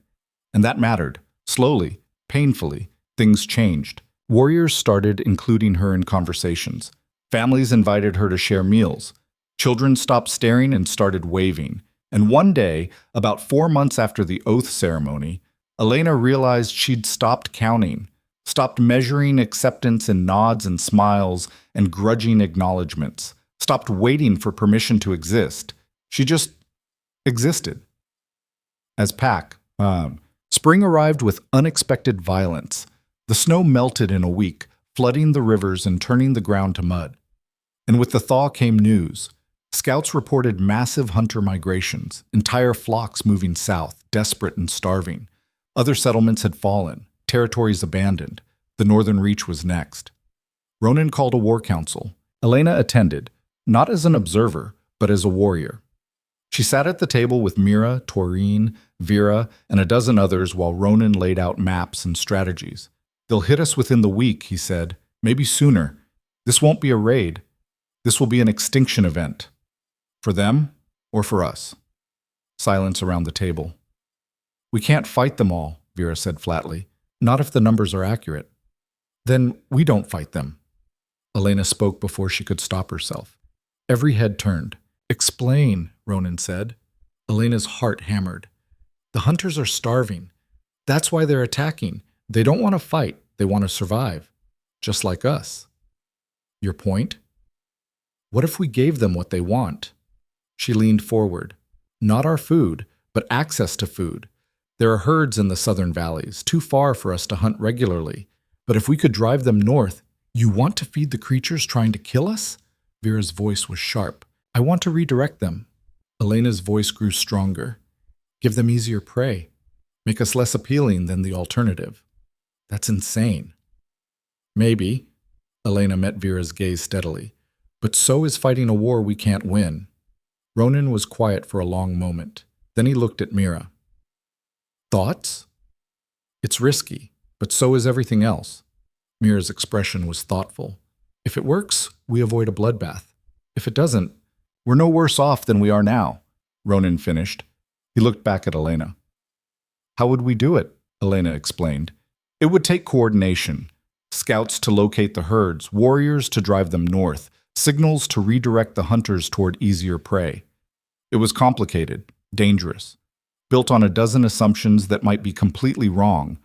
And that mattered. Slowly, painfully, things changed. Warriors started including her in conversations. Families invited her to share meals. Children stopped staring and started waving. And one day, about 4 months after the oath ceremony, Elena realized she'd stopped counting, stopped measuring acceptance in nods and smiles and grudging acknowledgments, stopped waiting for permission to exist. She just existed. As pack, spring arrived with unexpected violence. The snow melted in a week, flooding the rivers and turning the ground to mud. And with the thaw came news. Scouts reported massive hunter migrations, entire flocks moving south, desperate and starving. Other settlements had fallen, territories abandoned. The northern reach was next. Ronan called a war council. Elena attended, not as an observer, but as a warrior. She sat at the table with Mira, Taurine, Vera, and a dozen others while Ronan laid out maps and strategies. They'll hit us within the week, he said, maybe sooner. This won't be a raid. This will be an extinction event. For them or for us? Silence around the table. We can't fight them all, Vera said flatly. Not if the numbers are accurate. Then we don't fight them. Elena spoke before she could stop herself. Every head turned. Explain, Ronan said. Elena's heart hammered. The hunters are starving. That's why they're attacking. They don't want to fight. They want to survive. Just like us. Your point? What if we gave them what they want? She leaned forward. Not our food, but access to food. There are herds in the southern valleys, too far for us to hunt regularly. But if we could drive them north, you want to feed the creatures trying to kill us? Vera's voice was sharp. I want to redirect them. Elena's voice grew stronger. Give them easier prey. Make us less appealing than the alternative. That's insane. Maybe. Elena met Vera's gaze steadily. But so is fighting a war we can't win. Ronan was quiet for a long moment. Then he looked at Mira. Thoughts? It's risky, but so is everything else. Mira's expression was thoughtful. If it works, we avoid a bloodbath. If it doesn't, we're no worse off than we are now, Ronan finished. He looked back at Elena. How would we do it? Elena explained. It would take coordination. Scouts to locate the herds, warriors to drive them north, signals to redirect the hunters toward easier prey. It was complicated, dangerous, built on a dozen assumptions that might be completely wrong.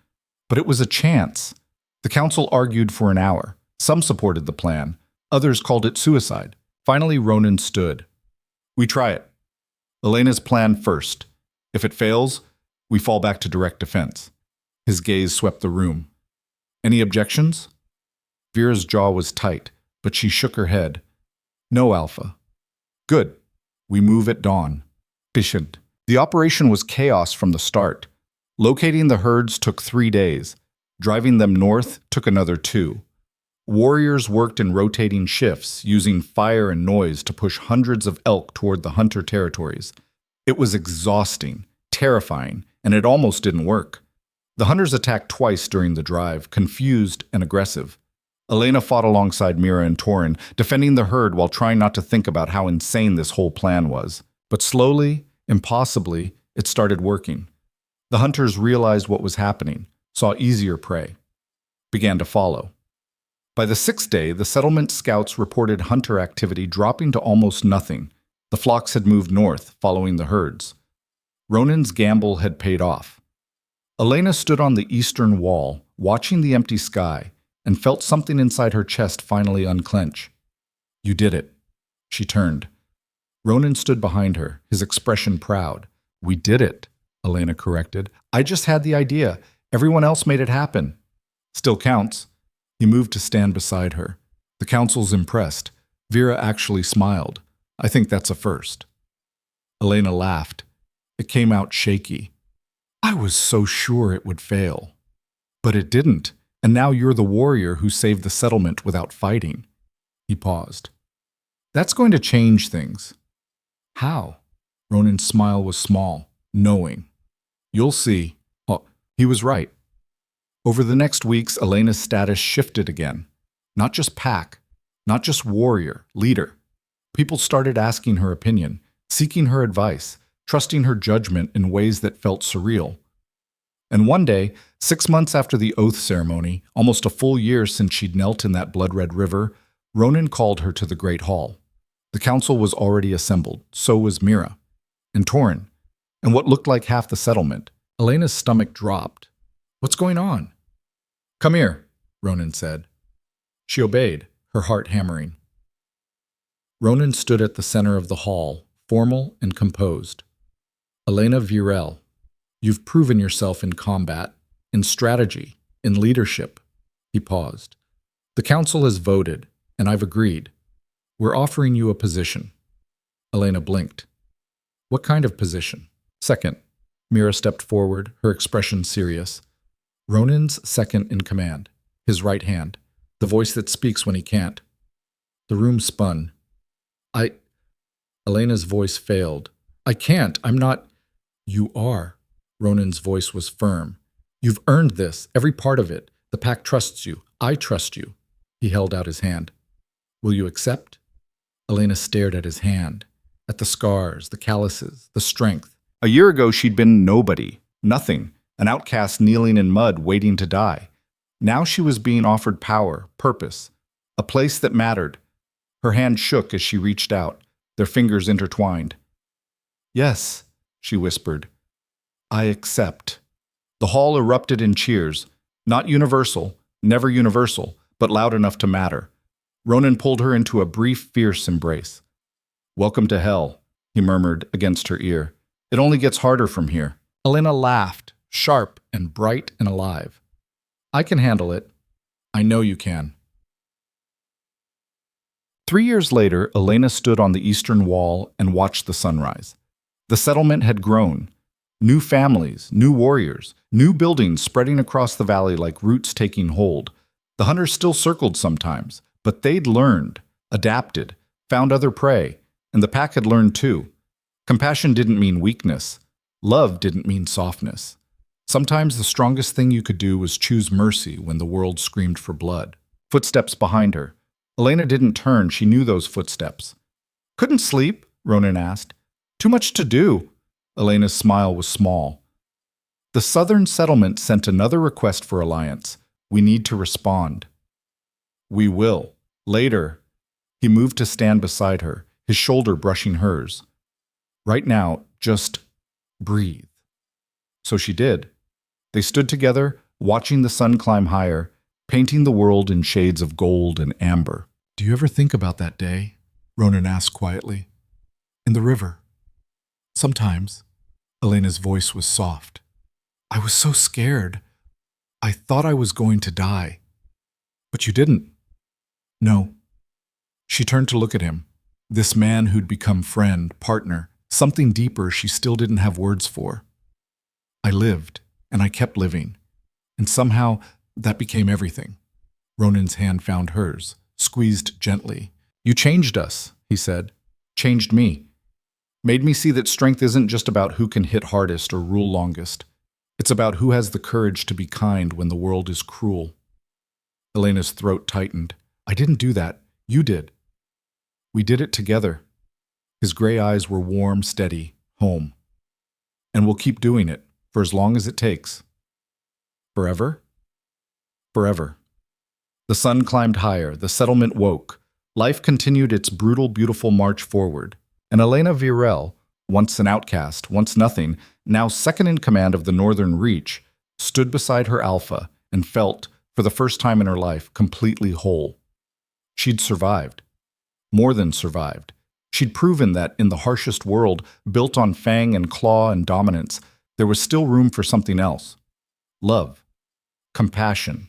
But it was a chance. The council argued for an hour. Some supported the plan. Others called it suicide. Finally, Ronan stood. We try it. Elena's plan first. If it fails, we fall back to direct defense. His gaze swept the room. Any objections? Vera's jaw was tight, but she shook her head. No, Alpha. Good. We move at dawn. Efficient. The operation was chaos from the start. Locating the herds took 3 days. Driving them north took another 2. Warriors worked in rotating shifts, using fire and noise to push hundreds of elk toward the hunter territories. It was exhausting, terrifying, and it almost didn't work. The hunters attacked twice during the drive, confused and aggressive. Elena fought alongside Mira and Torin, defending the herd while trying not to think about how insane this whole plan was. But slowly, impossibly, it started working. The hunters realized what was happening, saw easier prey, began to follow. By the 6th day, the settlement scouts reported hunter activity dropping to almost nothing. The flocks had moved north, following the herds. Ronan's gamble had paid off. Elena stood on the eastern wall, watching the empty sky. and felt something inside her chest finally unclench. You did it. She turned. Ronan stood behind her, his expression proud. We did it, Elena corrected. I just had the idea. Everyone else made it happen. Still counts. He moved to stand beside her. The council's impressed. Vera actually smiled. I think that's a first. Elena laughed. It came out shaky. I was so sure it would fail. But it didn't, and now you're the warrior who saved the settlement without fighting. He paused. That's going to change things. How? Ronan's smile was small, knowing. You'll see. Oh, he was right. Over the next weeks, Elena's status shifted again. Not just pack, not just warrior, leader. People started asking her opinion, seeking her advice, trusting her judgment in ways that felt surreal. And one day, 6 months after the oath ceremony, almost a full year since she'd knelt in that blood-red river, Ronan called her to the Great Hall. The council was already assembled, so was Mira. And Torin. And what looked like half the settlement. Elena's stomach dropped. What's going on? Come here, Ronan said. She obeyed, her heart hammering. Ronan stood at the center of the hall, formal and composed. Elena Virel, you've proven yourself in combat, in strategy, in leadership. He paused. The council has voted, and I've agreed. We're offering you a position. Elena blinked. What kind of position? Second. Mira stepped forward, her expression serious. Ronan's second in command, his right hand, the voice that speaks when he can't. The room spun. Elena's voice failed. I can't. I'm not. You are. Ronan's voice was firm. You've earned this, every part of it. The pack trusts you. I trust you. He held out his hand. Will you accept? Elena stared at his hand, at the scars, the calluses, the strength. A year ago, she'd been nobody, nothing, an outcast kneeling in mud, waiting to die. Now she was being offered power, purpose, a place that mattered. Her hand shook as she reached out, their fingers intertwined. Yes, she whispered. I accept. The hall erupted in cheers, not universal, never universal, but loud enough to matter. Ronan pulled her into a brief, fierce embrace. Welcome to hell, he murmured against her ear. It only gets harder from here. Elena laughed, sharp and bright and alive. I can handle it. I know you can. 3 years later, Elena stood on the eastern wall and watched the sunrise. The settlement had grown. New families, new warriors, new buildings spreading across the valley like roots taking hold. The hunters still circled sometimes, but they'd learned, adapted, found other prey, and the pack had learned too. Compassion didn't mean weakness. Love didn't mean softness. Sometimes the strongest thing you could do was choose mercy when the world screamed for blood. Footsteps behind her. Elena didn't turn, she knew those footsteps. Couldn't sleep? Ronan asked. Too much to do. Elena's smile was small. The southern settlement sent another request for alliance. We need to respond. We will. Later. He moved to stand beside her, his shoulder brushing hers. Right now, just breathe. So she did. They stood together, watching the sun climb higher, painting the world in shades of gold and amber. Do you ever think about that day? Ronan asked quietly. In the river. Sometimes. Elena's voice was soft. I was so scared. I thought I was going to die. But you didn't. No. She turned to look at him. This man who'd become friend, partner, something deeper she still didn't have words for. I lived, and I kept living. And somehow, that became everything. Ronan's hand found hers, squeezed gently. You changed us, he said. Changed me. Made me see that strength isn't just about who can hit hardest or rule longest. It's about who has the courage to be kind when the world is cruel. Elena's throat tightened. I didn't do that. You did. We did it together. His gray eyes were warm, steady, home. And we'll keep doing it, for as long as it takes. Forever? Forever. The sun climbed higher, the settlement woke. Life continued its brutal, beautiful march forward. And Elena Virel, once an outcast, once nothing, now second in command of the northern reach, stood beside her alpha and felt, for the first time in her life, completely whole. She'd survived. More than survived. She'd proven that in the harshest world, built on fang and claw and dominance, there was still room for something else. Love. Compassion.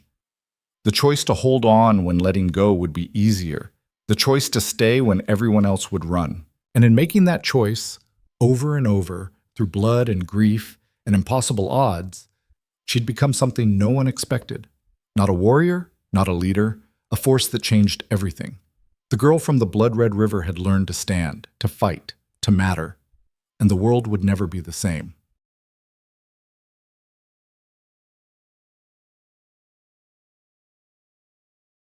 The choice to hold on when letting go would be easier. The choice to stay when everyone else would run. And in making that choice, over and over, through blood and grief and impossible odds, she'd become something no one expected. Not a warrior, not a leader, a force that changed everything. The girl from the blood-red river had learned to stand, to fight, to matter, and the world would never be the same.